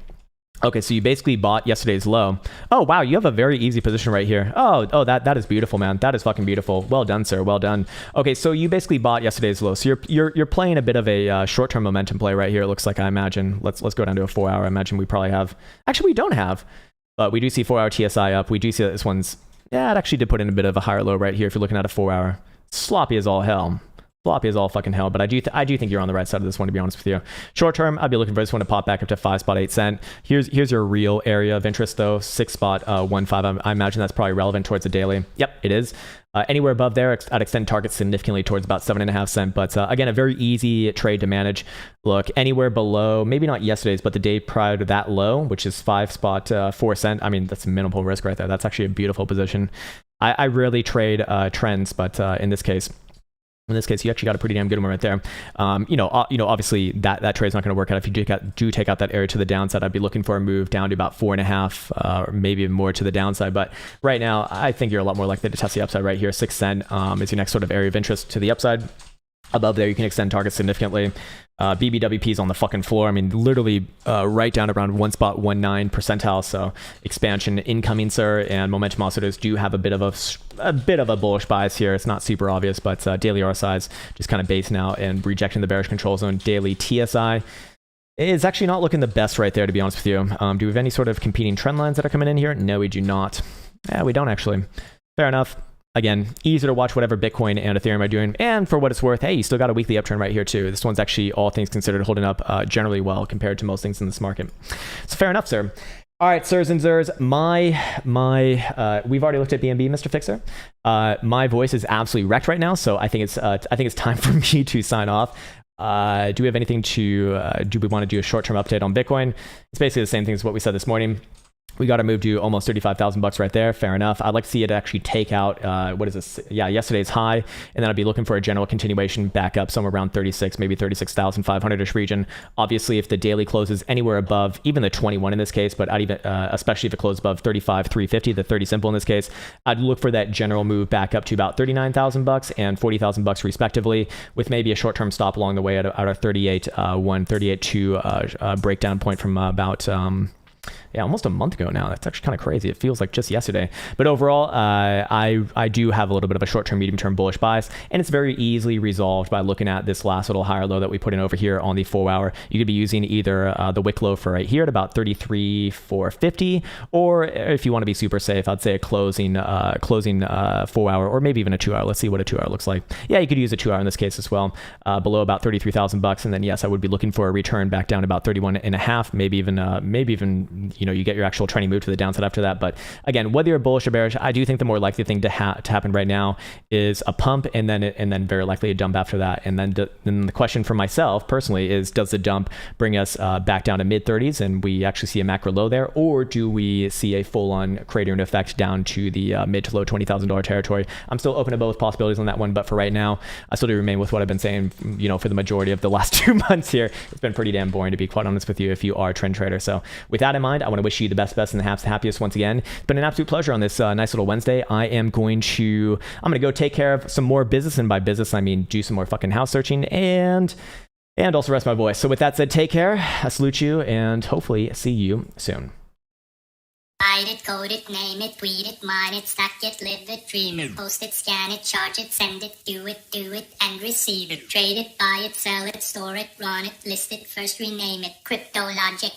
Okay, so you basically bought yesterday's low. Oh, wow, you have a very easy position right here. Oh, that is beautiful, man. That is fucking beautiful. Well done, sir. Well done. Okay, so you basically bought yesterday's low. So you're playing a bit of a short-term momentum play right here. It looks like, I imagine. Let's go down to a 4-hour. I imagine we probably have. Actually, we don't have, but we do see 4-hour TSI up. We do see that this one's. Yeah, it actually did put in a bit of a higher low right here. If you're looking at a 4-hour, sloppy as all hell. Floppy as all fucking hell, but I do think you're on the right side of this one, to be honest with you. Short term, I'd be looking for this one to pop back up to 5.8 cents. Here's your real area of interest though, 6.15. I imagine that's probably relevant towards the daily. Yep, it is. Anywhere above there, I'd extend targets significantly towards about 7.5 cents. But again, a very easy trade to manage. Look, anywhere below, maybe not yesterday's, but the day prior to that low, which is 5.4 cents. I mean, that's minimal risk right there. That's actually a beautiful position. I rarely trade trends, but in this case, you actually got a pretty damn good one right there. Obviously that trade's not going to work out if you do take out that area to the downside. I'd be looking for a move down to about 4.5, or maybe even more to the downside. But right now, I think you're a lot more likely to test the upside right here. 6 cents is your next sort of area of interest to the upside. Above there, you can extend targets significantly. BBWP's on the fucking floor. I mean, literally right down around 1.19 percentile. So expansion incoming, sir. And momentum oscillators do have a bit of a bullish bias here. It's not super obvious, but daily RSI's just kind of base now and rejecting the bearish control zone. Daily TSI is actually not looking the best right there, to be honest with you. Do we have any sort of competing trend lines that are coming in here? No, we do not. Yeah, we don't actually. Fair enough. Again, easier to watch whatever Bitcoin and Ethereum are doing. And for what it's worth, hey, you still got a weekly uptrend right here too. This one's actually, all things considered, holding up generally well compared to most things in this market. So fair enough, sir. All right, sirs and zers, we've already looked at BNB, Mr. Fixer. My voice is absolutely wrecked right now, so I think it's time for me to sign off. Do we have anything do we want to do a short-term update on Bitcoin? It's basically the same thing as what we said this morning. We got to move to almost $35,000 right there. Fair enough. I'd like to see it actually take out, what is this? Yeah, yesterday's high. And then I'd be looking for a general continuation back up somewhere around 36, maybe 36,500-ish region. Obviously, if the daily closes anywhere above, even the 21 in this case, but I'd even, especially if it closed above 35,350, the 30 simple in this case, I'd look for that general move back up to about $39,000 and $40,000 respectively, with maybe a short-term stop along the way at our 38.1, breakdown point from about... almost a month ago now. That's actually kind of crazy. It feels like just yesterday. But overall, I do have a little bit of a short-term, medium-term bullish bias, and it's very easily resolved by looking at this last little higher low that we put in over here on the 4-hour. You could be using either the wick low for right here at about 33,450, or if you want to be super safe, I'd say a closing 4-hour, or maybe even a 2-hour. Let's see what a 2-hour looks like. Yeah, you could use a 2-hour in this case as well, below about $33,000, and then yes, I would be looking for a return back down to about 31.5, maybe even you get your actual trending move to the downside after that. But again, whether you're bullish or bearish, I do think the more likely thing to happen right now is a pump, and then very likely a dump after that. And then the question for myself personally is, does the dump bring us back down to mid 30s and we actually see a macro low there, or do we see a full-on cratering effect down to the mid to low $20,000 territory? I'm still open to both possibilities on that one, but for right now, I still do remain with what I've been saying, for the majority of the last 2 months here. It's been pretty damn boring, to be quite honest with you, if you are a trend trader. So with that in mind, I want to wish you the best and the happiest once again. It's been an absolute pleasure on this nice little Wednesday. I'm going to go take care of some more business, and by business I mean do some more fucking house searching and also rest my voice. So with that said, take care. I salute you, and hopefully see you soon. Write it, code it, name it, tweet it, mine it, stack it, live it, dream it, post it, scan it, charge it, send it, do it, and receive it. Trade it, buy it, sell it, store it, run it, list it, first rename it. Crypto logic.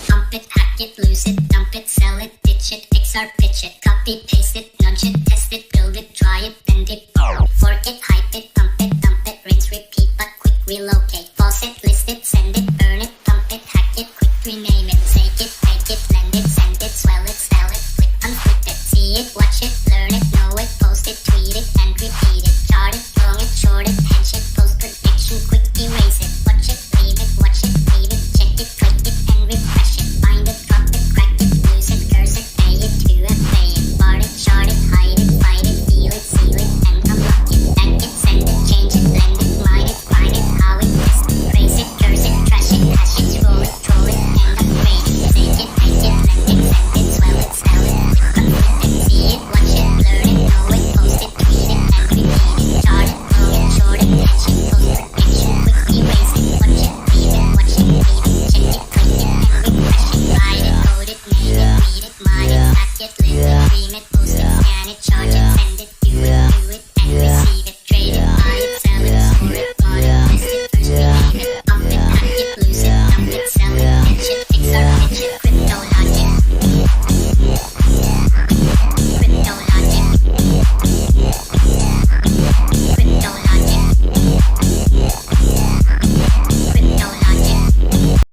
Pump it, hack it, lose it, dump it, sell it, ditch it, XR, pitch it, copy, paste it, nudge it, test it, build it, try it, bend it, fork it, hype it, pump it, dump it, rinse, repeat, but quick relocate. Pause it, list it, send it,